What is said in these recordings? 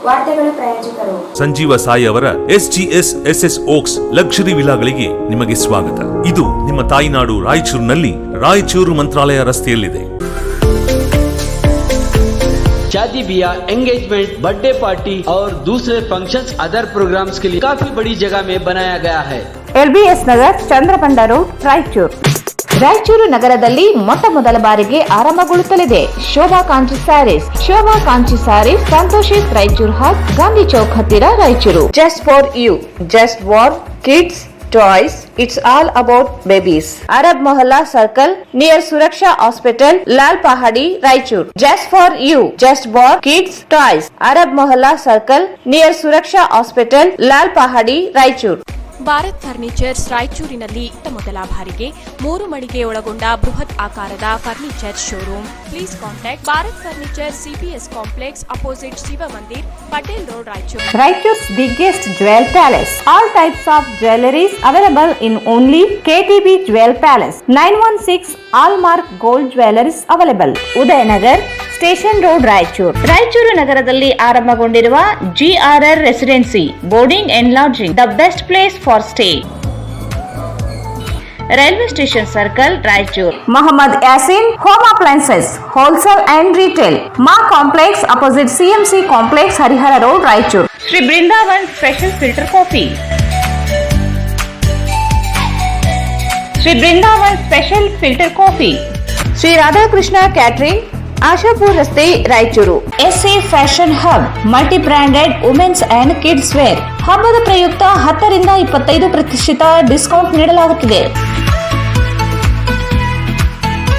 ವಾರ್ತೆಗಳ ಪ್ರಾಯೋಜಕರು ಸಂಜೀವ ಸಾಯಿ ಅವರ SGS ಓಕ್ಸ್ ಲಕ್ಸುರಿ ವಿಲಾಗಳಿಗೆ ನಿಮಗೆ ಸ್ವಾಗತ. ಇದು ನಿಮ್ಮ ತಾಯಿನಾಡು ರಾಯಚೂರಿನಲ್ಲಿ ರಾಯಚೂರು ಮಂತ್ರಾಲಯ ರಸ್ತೆಯಲ್ಲಿದೆ. शादी ब्याह, एंगेजमेंट, बर्थडे पार्टी और दूसरे फंक्शंस, अदर प्रोग्राम्स के लिए काफी बड़ी जगह में बनाया गया है. LBS नगर, ಚಂದ್ರಪಂಡ ರೋಡ್, ರಾಯಚೂರು ನಗರದಲ್ಲಿ ಮೊಟ್ಟ ಮೊದಲ ಬಾರಿಗೆ ಆರಂಭಗೊಳ್ಳುತ್ತಲಿದೆ ಶೋಭಾ ಕಾಂಚಿ ಸ್ಯಾರೀಸ್ ಸಂತೋಷಿತ್ ರಾಯಚೂರು ಹಾಟ್, ಗಾಂಧಿ ಚೌಕ್ ಹತ್ತಿರ Raichur. Just for you, just for kids toys, it's all about babies. Arab Mohalla Circle near Suraksha Hospital, Lal Pahadi, Raichur. Just for you, just for kids toys. Arab Mohalla Circle near Suraksha Hospital, Lal Pahadi, Raichur. Bharat furnitures ರಾಯಚೂರಿನಲ್ಲಿ ಮೊದಲ ಬಾರಿಗೆ 3 ಮಳಿಗೆ ಒಳಗೊಂಡ ಬೃಹತ್ ಆಕಾರದ furniture showroom. Please contact Bharat furniture, CPS complex, opposite Shiva Mandir, Patel road, Raichur. Raichur's biggest jewel palace. All types of jewelries available in only KTB Jewel Palace. 916 Allmark Gold Jewelries available. Udayanagar, station road, Raichur ನಗರದಲ್ಲಿ ಆರಂಭಗೊಂಡಿರುವ GRR residency boarding and lodging, the best place for stay. Railway station circle, Raichur. Mohammed Yasin home appliances wholesale and retail, ಮಾ complex opposite CMC complex, Harihara road, Raichur. Shri Brindavan special filter coffee, Shri Radhakrishna catering, Ashapur ರಸ್ತೆ, Raichur. SC fashion hub, multi branded women's and kids wear. ಹಬ್ಬದ ಪ್ರಯುಕ್ತ 10 ರಿಂದ 25% discount ನೀಡಲಾಗುತ್ತಿದೆ.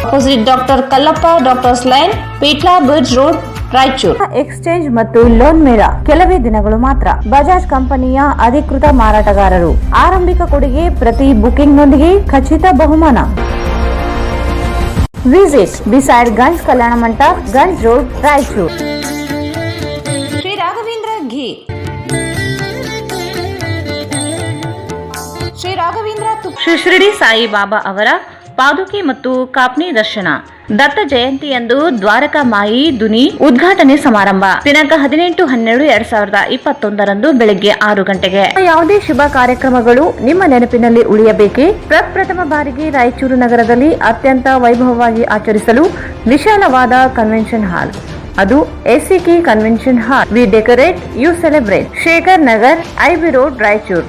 Opposite doctor Kallappa doctors line, ಪೀಟ್ಲಾ bridge road, Raichur. Exchange ಮತ್ತು loan ಮೇಳ ಕೆಲವೇ ದಿನಗಳು ಮಾತ್ರ. ಬಜಾಜ್ ಕಂಪನಿಯ ಅಧಿಕೃತ ಮಾರಾಟಗಾರರು. ಆರಂಭಿಕ ಕೊಡುಗೆ ಪ್ರತಿ ಬುಕಿಂಗ್ನೊಂದಿಗೆ ಖಚಿತ ಬಹುಮಾನ. Visit beside Ganj Kalyana Mandap, Ganj Road, Raichur. Sri Raghavendra Ghee, Sri Shirdi Sai Baba ಅವರ ಪಾದುಕೆ ಮತ್ತು ಕಾಪ್ನಿ ದರ್ಶನ. ದತ್ತ ಜಯಂತಿಯಂದು ದ್ವಾರಕಾ ಮಾಯಿ ದುನಿ ಉದ್ಘಾಟನೆ ಸಮಾರಂಭ ದಿನಾಂಕ 18-12-2021 ಬೆಳಗ್ಗೆ 6 ಗಂಟೆಗೆ. ಯಾವುದೇ ಶುಭ ಕಾರ್ಯಕ್ರಮಗಳು ನಿಮ್ಮ ನೆನಪಿನಲ್ಲಿ ಉಳಿಯಬೇಕೆ? ಪ್ರಪ್ರಥಮ ಬಾರಿಗೆ ರಾಯಚೂರು ನಗರದಲ್ಲಿ ಅತ್ಯಂತ ವೈಭವವಾಗಿ ಆಚರಿಸಲು ವಿಶಾಲವಾದ ಕನ್ವೆನ್ಷನ್ ಹಾಲ್, ಅದು SCK convention hall. We decorate, you celebrate. Shekhar Nagar, IB road, Raichur.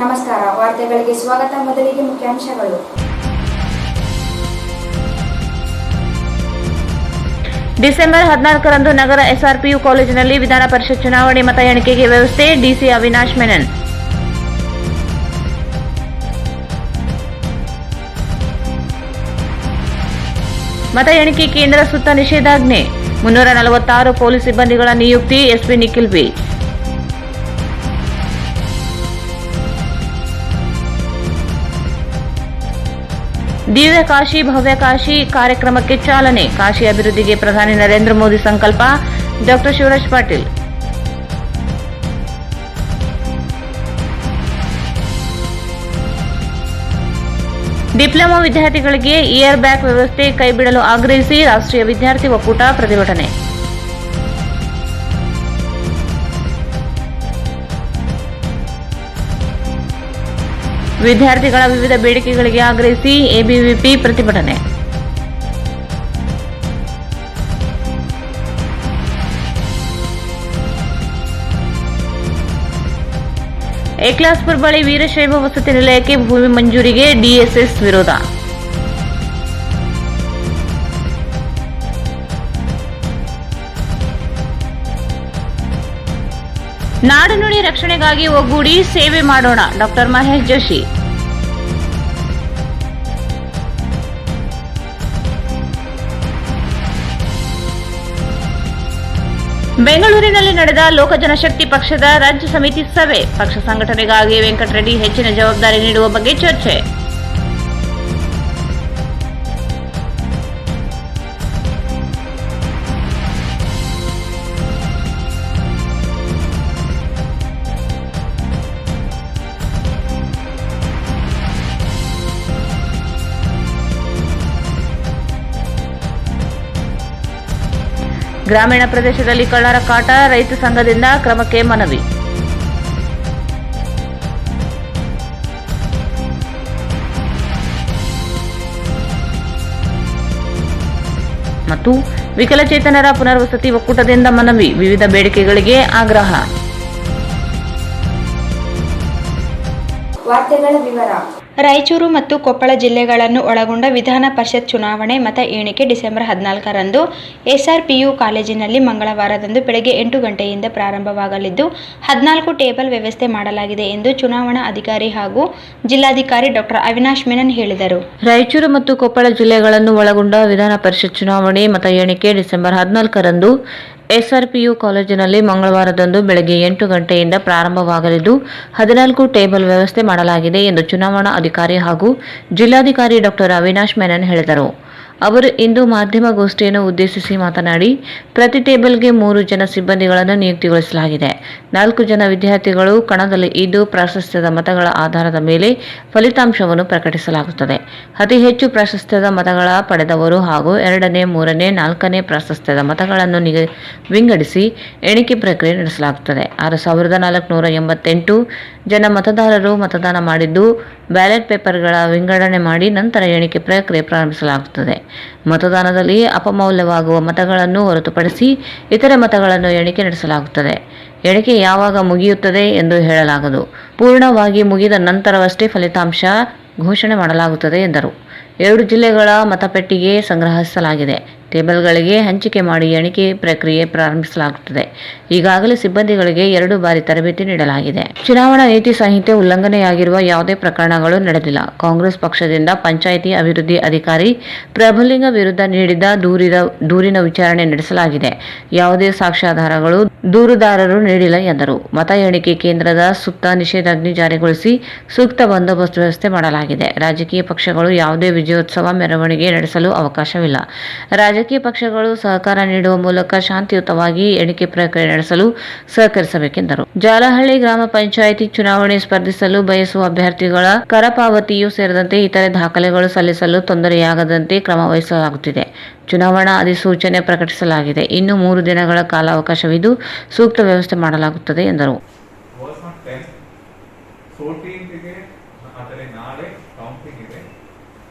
ನಮಸ್ಕಾರ, ವಾರ್ತೆಗಳಿಗೆ ಸ್ವಾಗತ. ಮೊದಲಿಗೆ ಮುಖ್ಯಾಂಶಗಳು. ಡಿಸೆಂಬರ್ 14ರಂದು ನಗರ SRPU ಕಾಲೇಜಿನಲ್ಲಿ ವಿಧಾನ ಪರಿಷತ್ ಚುನಾವಣೆ ಮತ ಎಣಿಕೆಗೆ ವ್ಯವಸ್ಥೆ. DC ಅವಿನಾಶ್ ಮೆನನ್. ಮತ ಎಣಿಕೆ ಕೇಂದ್ರ ಸುತ್ತ ನಿಷೇಧಾಜ್ಞೆ. 346 ಪೊಲೀಸ್ ಸಿಬ್ಬಂದಿಗಳ ನಿಯುಕ್ತಿ. SP Nikhil B. ದಿವ್ಯ ಕಾಶಿ ಭವ್ಯ ಕಾಶಿ ಕಾರ್ಯಕ್ರಮಕ್ಕೆ ಚಾಲನೆ. ಕಾಶಿ ಅಭಿವೃದ್ಧಿಗೆ ಪ್ರಧಾನಿ ನರೇಂದ್ರ ಮೋದಿ ಸಂಕಲ್ಪ. ಡಾ ಶಿವರಾಜ್ ಪಾಟೀಲ್. ಡಿಪ್ಲೊಮಾ ವಿದ್ಯಾರ್ಥಿಗಳಿಗೆ ಇಯರ್ ಬ್ಯಾಗ್ ವ್ಯವಸ್ಥೆ ಕೈಬಿಡಲು ಆಗ್ರಹಿಸಿ ರಾಷ್ಟ್ರೀಯ ವಿದ್ಯಾರ್ಥಿ ಒಕ್ಕೂಟ ಪ್ರತಿಭಟನೆ. ವಿದ್ಯಾರ್ಥಿಗಳ ವಿವಿಧ ಬೇಡಿಕೆಗಳಿಗೆ ಆಗ್ರಹಿಸಿ ABVP ಪ್ರತಿಭಟನೆ. ಏಕ್ಲಾಸ್ಪುರ್ ಬಳಿ ವೀರಶೈವ ವಸತಿ ನಿಲಯಕ್ಕೆ ಭೂಮಿ ಮಂಜೂರಿಗೆ DSS ವಿರೋಧ. ನಾಡು ನುಡಿ ರಕ್ಷಣೆಗಾಗಿ ಒಗ್ಗೂಡಿ ಸೇವೆ ಮಾಡೋಣ. ಡಾ ಮಹೇಶ್ ಜೋಶಿ. ಬೆಂಗಳೂರಿನಲ್ಲಿ ನಡೆದ ಲೋಕ ಜನಶಕ್ತಿ ಪಕ್ಷದ ರಾಜ್ಯ ಸಮಿತಿ ಸಭೆ. ಪಕ್ಷ ಸಂಘಟನೆಗಾಗಿ ವೆಂಕಟರೆಡ್ಡಿ ಹೆಚ್ಚಿನ ಜವಾಬ್ದಾರಿ ನೀಡುವ ಬಗ್ಗೆ ಚರ್ಚೆ. ಗ್ರಾಮೀಣ ಪ್ರದೇಶದಲ್ಲಿ ಕಳ್ಳರ ಕಾಟ, ರೈತ ಸಂಘದಿಂದ ಕ್ರಮಕ್ಕೆ ಮನವಿ. ಮತ್ತು ವಿಕಲಚೇತನರ ಪುನರ್ವಸತಿ ಒಕ್ಕೂಟದಿಂದ ಮನವಿ, ವಿವಿಧ ಬೇಡಿಕೆಗಳಿಗೆ ಆಗ್ರಹ. ವಾರ್ತೆಗಳ ವಿವರ. ರಾಯಚೂರು ಮತ್ತು ಕೊಪ್ಪಳ ಜಿಲ್ಲೆಗಳನ್ನು ಒಳಗೊಂಡ ವಿಧಾನ ಪರಿಷತ್ ಚುನಾವಣೆ ಮತ ಎಣಿಕೆ ಡಿಸೆಂಬರ್ 14ರಂದು ಎಸ್ಆರ್ಪಿಯು ಕಾಲೇಜಿನಲ್ಲಿ ಮಂಗಳವಾರದಂದು ಬೆಳಗ್ಗೆ 8 ಗಂಟೆಯಿಂದ ಪ್ರಾರಂಭವಾಗಲಿದ್ದು 14 ಟೇಬಲ್ ವ್ಯವಸ್ಥೆ ಮಾಡಲಾಗಿದೆ ಎಂದು ಚುನಾವಣಾ ಅಧಿಕಾರಿ ಹಾಗೂ ಜಿಲ್ಲಾಧಿಕಾರಿ ಡಾಕ್ಟರ್ ಅವಿನಾಶ್ ಮೆನನ್ ಹೇಳಿದರು. ರಾಯಚೂರು ಮತ್ತು ಕೊಪ್ಪಳ ಜಿಲ್ಲೆಗಳನ್ನು ಒಳಗೊಂಡ ವಿಧಾನ ಪರಿಷತ್ ಚುನಾವಣೆ ಮತ ಎಣಿಕೆ ಡಿಸೆಂಬರ್ 14ರಂದು ಎಸ್ಆರ್ಪಿಯು ಕಾಲೇಜಿನಲ್ಲಿ ಮಂಗಳವಾರದಂದು ಬೆಳಗ್ಗೆ 8 ಗಂಟೆಯಿಂದ ಪ್ರಾರಂಭವಾಗಲಿದ್ದು 14 ಟೇಬಲ್ ವ್ಯವಸ್ಥೆ ಮಾಡಲಾಗಿದೆ ಎಂದು ಚುನಾವಣಾ ಅಧಿಕಾರಿ ಹಾಗೂ ಜಿಲ್ಲಾಧಿಕಾರಿ ಡಾಕ್ಟರ್ ಅವಿನಾಶ್ ಮೆನನ್ ಹೇಳಿದರು. ಅವರು ಇಂದು ಮಾಧ್ಯಮಗೋಷ್ಠಿಯನ್ನು ಉದ್ದೇಶಿಸಿ ಮಾತನಾಡಿ, ಪ್ರತಿ ಟೇಬಲ್ಗೆ 3 ಜನ ಸಿಬ್ಬಂದಿಗಳನ್ನು ನಿಯುಕ್ತಿಗೊಳಿಸಲಾಗಿದೆ. 4 ಜನ ವಿದ್ಯಾರ್ಥಿಗಳು ಕಣದಲ್ಲಿ ಇದ್ದು ಪ್ರಾಶಸ್ತ್ಯದ ಮತಗಳ ಆಧಾರದ ಮೇಲೆ ಫಲಿತಾಂಶವನ್ನು ಪ್ರಕಟಿಸಲಾಗುತ್ತದೆ. ಅತಿ ಹೆಚ್ಚು ಪ್ರಾಶಸ್ತ್ಯದ ಮತಗಳ ಪಡೆದವರು ಹಾಗೂ 2ನೇ, 3ನೇ, 4ನೇ ಪ್ರಾಶಸ್ತ್ಯದ ಮತಗಳನ್ನು ವಿಂಗಡಿಸಿ ಎಣಿಕೆ ಪ್ರಕ್ರಿಯೆ ನಡೆಸಲಾಗುತ್ತದೆ. 6488 ಜನ ಮತದಾರರು ಮತದಾನ ಮಾಡಿದ್ದು ಬ್ಯಾಲೆಟ್ ಪೇಪರ್ಗಳ ವಿಂಗಡಣೆ ಮಾಡಿ ನಂತರ ಎಣಿಕೆ ಪ್ರಕ್ರಿಯೆ ಪ್ರಾರಂಭಿಸಲಾಗುತ್ತದೆ. ಮತದಾನದಲ್ಲಿ ಅಪಮೌಲ್ಯವಾಗುವ ಮತಗಳನ್ನು ಹೊರತುಪಡಿಸಿ ಇತರೆ ಮತಗಳನ್ನು ಎಣಿಕೆ ನಡೆಸಲಾಗುತ್ತದೆ. ಎಣಿಕೆ ಯಾವಾಗ ಮುಗಿಯುತ್ತದೆ ಎಂದು ಹೇಳಲಾಗದು. ಪೂರ್ಣವಾಗಿ ಮುಗಿದ ನಂತರವಷ್ಟೇ ಫಲಿತಾಂಶ ಘೋಷಣೆ ಮಾಡಲಾಗುತ್ತದೆ ಎಂದರು. 2 ಜಿಲ್ಲೆಗಳ ಮತಪೆಟ್ಟಿಗೆ ಸಂಗ್ರಹಿಸಲಾಗಿದೆ. ಟೇಬಲ್ಗಳಿಗೆ ಹಂಚಿಕೆ ಮಾಡಿ ಎಣಿಕೆ ಪ್ರಕ್ರಿಯೆ ಪ್ರಾರಂಭಿಸಲಾಗುತ್ತದೆ. ಈಗಾಗಲೇ ಸಿಬ್ಬಂದಿಗಳಿಗೆ 2 ಬಾರಿ ತರಬೇತಿ ನೀಡಲಾಗಿದೆ. ಚುನಾವಣಾ ನೀತಿ ಸಂಹಿತೆ ಉಲ್ಲಂಘನೆಯಾಗಿರುವ ಯಾವುದೇ ಪ್ರಕರಣಗಳು ನಡೆದಿಲ್ಲ. ಕಾಂಗ್ರೆಸ್ ಪಕ್ಷದಿಂದ ಪಂಚಾಯಿತಿ ಅಭಿವೃದ್ಧಿ ಅಧಿಕಾರಿ ಪ್ರಭುಲಿಂಗ ವಿರುದ್ಧ ನೀಡಿದ ದೂರಿನ ವಿಚಾರಣೆ ನಡೆಸಲಾಗಿದೆ. ಯಾವುದೇ ಸಾಕ್ಷ್ಯಾಧಾರಗಳು ದೂರುದಾರರು ನೀಡಿಲ್ಲ ಎಂದರು. ಮತ ಎಣಿಕೆ ಕೇಂದ್ರದ ಸುತ್ತ ನಿಷೇಧಾಜ್ಞೆ ಜಾರಿಗೊಳಿಸಿ ಸೂಕ್ತ ಬಂದೋಬಸ್ತ್ ವ್ಯವಸ್ಥೆ ಮಾಡಲಾಗಿದೆ. ರಾಜಕೀಯ ಪಕ್ಷಗಳು ಯಾವುದೇ ವಿಜಯೋತ್ಸವ ಮೆರವಣಿಗೆ ನಡೆಸಲು ಅವಕಾಶವಿಲ್ಲ. ರಾಜಕೀಯ ಪಕ್ಷಗಳು ಸಹಕಾರ ನೀಡುವ ಮೂಲಕ ಶಾಂತಿಯುತವಾಗಿ ಎಣಿಕೆ ಪ್ರಕ್ರಿಯೆ ನಡೆಸಲು ಸಹಕರಿಸಬೇಕೆಂದರು. ಜಾಲಹಳ್ಳಿ ಗ್ರಾಮ ಪಂಚಾಯಿತಿ ಚುನಾವಣೆ ಸ್ಪರ್ಧಿಸಲು ಬಯಸುವ ಅಭ್ಯರ್ಥಿಗಳ ಕರ ಪಾವತಿಯೂ ಸೇರಿದಂತೆ ಇತರೆ ದಾಖಲೆಗಳು ಸಲ್ಲಿಸಲು ತೊಂದರೆಯಾಗದಂತೆ ಕ್ರಮ ವಹಿಸಲಾಗುತ್ತಿದೆ. ಚುನಾವಣಾ ಅಧಿಸೂಚನೆ ಪ್ರಕಟಿಸಲಾಗಿದೆ. ಇನ್ನು 3 ದಿನಗಳ ಕಾಲಾವಕಾಶವಿದ್ದು ಸೂಕ್ತ ವ್ಯವಸ್ಥೆ ಮಾಡಲಾಗುತ್ತದೆ ಎಂದರು.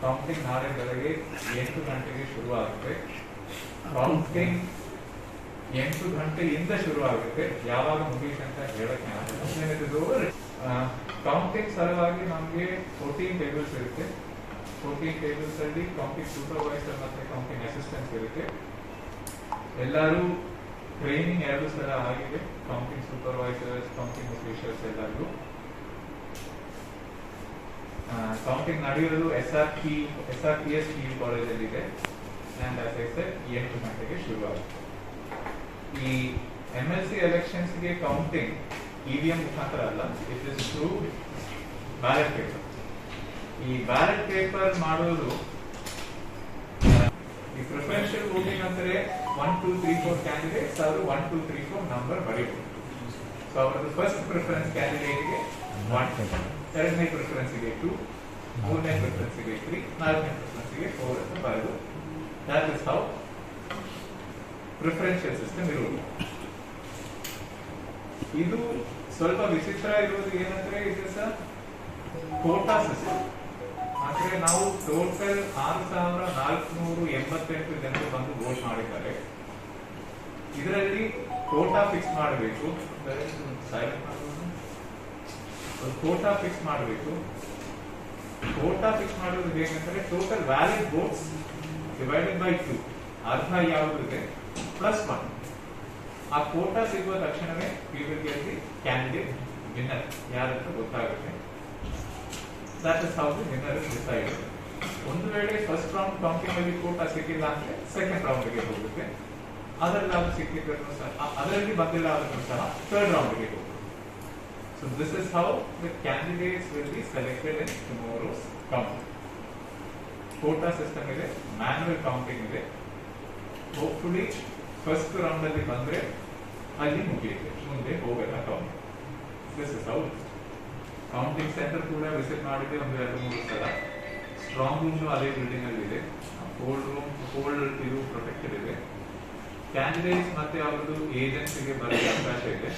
ಕೌಂಟಿಂಗ್ ನಾಳೆ ಬೆಳಗ್ಗೆ 8 ಗಂಟೆಗೆ ಶುರುವಾಗುತ್ತೆ. ಕೌಂಟಿಂಗ್ 8 ಗಂಟೆಯಿಂದ ಶುರುವಾಗುತ್ತೆ. ಯಾವಾಗ ಮುಗಿಯುತ್ತೆ ಅಂತ ಹೇಳಕ್ಕೆ ಆಗಲ್ಲ. ಕೌಂಟಿಂಗ್ ಸಲುವಾಗಿ ನಮಗೆ 14 ಟೇಬಲ್ಸ್ ಇರುತ್ತೆ. 14 ಟೇಬಲ್ಸ್ ಅಲ್ಲಿ ಕೌಂಟಿಂಗ್ ಸೂಪರ್ವೈಸರ್ ಮತ್ತೆ ಕೌಂಟಿಂಗ್ ಅಸಿಸ್ಟೆಂಟ್ಸ್ ಇರುತ್ತೆ. ಎಲ್ಲರೂ ಟ್ರೈನಿಂಗ್ 2 ಸಲ ಆಗಿದೆ. ಕೌಂಟಿಂಗ್ ಸೂಪರ್ವೈಸರ್ಸ್, ಕೌಂಟಿಂಗ್ ಅಫಿಷಿಯಲ್ಸ್ ಎಲ್ಲರಿಗೂ. ಕೌಂಟಿಂಗ್ ನಡೆಯೋದು SRPS PU ಕಾಲೇಜಲ್ಲಿ ಇದೆ. ಅಂಡ್ ಆಸ್ ಐ ಸೆಡ್ 8 ಗಂಟೆಗೆ ಶುರುವಾಗುತ್ತೆ. ಈ MLC ಎಲೆಕ್ಷನ್ಸ್ಗೆ ಕೌಂಟಿಂಗ್ EVM ಮುಖಾಂತರ ಅಲ್ಲ, it is through ballot paper. ಈ ಬ್ಯಾಲೆಟ್ ಪೇಪರ್ ಮಾಡೋದು ಈ ಪ್ರಿಫರೆನ್ಷಿಯಲ್ ವೋಟಿಂಗ್ ಅಂದರೆ 1 2 3 4 ಕ್ಯಾಂಡಿಡೇಟ್ಸ್ ಅವರು 1 2 3 4 ನಂಬರ್ ಬರೀಬಹುದು. ಸೊ ಅವರದ್ದು ಫಸ್ಟ್ ಪ್ರಿಫರೆನ್ಸ್ ಕ್ಯಾಂಡಿಡೇಟ್ಗೆ 1, ಎರಡನೇ ಪ್ರಿಫರೆನ್ಸ್ಗೆ 2, ಮೂರನೇ ಪ್ರಿಫರೆನ್ಸ್ಗೆ 3, ನಾಲ್ಕನೇ ಪ್ರಿಫರೆನ್ಸ್ಗೆ 4 ಅಂತ ಬರೆದು that is how preferential system ಇರುವುದು. ಇದು ಸ್ವಲ್ಪ ವಿಚಿತ್ರ ಇರುವುದು ಏನಂದ್ರೆ ಇಟ್ ಇಸ್ ಕೋಟಾ ಸಿಸ್ಟಮ್. ಅಂದ್ರೆ ನಾವು ಟೋಟಲ್ 6488 ಜನರು ಬಂದು ವೋಟ್ ಮಾಡಿದ್ದಾರೆ. ಇದರಲ್ಲಿ ಕೋಟಾ ಫಿಕ್ಸ್ ಮಾಡಬೇಕು. ಕೋಟಾ ಫಿಕ್ಸ್ ಮಾಡಬೇಕು. ಕೋಟಾ ಫಿಕ್ಸ್ ಮಾಡೋದು ಹೇಗಂದ್ರೆ total valid votes divided by 2, ಅರ್ಧ ಯಾವುದಿದೆ ಪ್ಲಸ್ 1. ಆ ಕೋಟಾ ಸಿಗುವ ತಕ್ಷಣವೇ ಪಿವಿಗೆ ಕ್ಯಾಂಡಿಡೇಟ್ ವಿನ್ನರ್ ಯಾರಂತ ಗೊತ್ತಾಗುತ್ತೆ. That is how the winner is decided. ಒಂದು ವೇಳೆ ಫಸ್ಟ್ ರೌಂಡ್ ಕೌಂಟಿಂಗ್ ಅಲ್ಲಿ ಕೋಟಾ ಸಿಕ್ಕಿಲ್ಲ ಅಂದ್ರೆ ಸೆಕೆಂಡ್ ರೌಂಡ್ಗೆ ಹೋಗುತ್ತೆ. ಅದರಲ್ಲಿ ಸಿಕ್ಕಿದ್ರು ಸಹ, ಅದರಲ್ಲಿ ಬಂದಿಲ್ಲ ಆದ್ರೂ ಸಹ ಥರ್ಡ್ ರೌಂಡ್ಗೆ ಹೋಗುತ್ತೆ. So this is how the candidates will be selected in tomorrow's counting. Quota system ಇದೆ, manual counting ಇದೆ. Hopefully first round ಅಲ್ಲಿ ಬಂದ್ರೆ ಅಲ್ಲಿ ಮುಗಿಯುತ್ತೆ, ಮುಂದೆ ಹೋಗಲ್ಲ counting. This is how counting centre ಕೂಡ ವಿಸಿಟ್ ಮಾಡಿದೆ ಒಂದು 2-3 ಸಲ. ಸ್ಟ್ರಾಂಗ್ ರೂಮ್ ಅದೇ ಬಿಲ್ಡಿಂಗ್ ಅಲ್ಲಿ ಇದೆ. ಕೋಲ್ಡ್ ರೂಮ್ ಇದು ಪ್ರೊಟೆಕ್ಟೆಡ್ ಇದೆ. ಕ್ಯಾಂಡಿಡೇಟ್ಸ್ ಮತ್ತೆ ಅವರದ್ದು ಏಜೆನ್ಸಿಗೆ ಬರಲಿಕ್ಕೆ ಅವಕಾಶ ಇದೆ.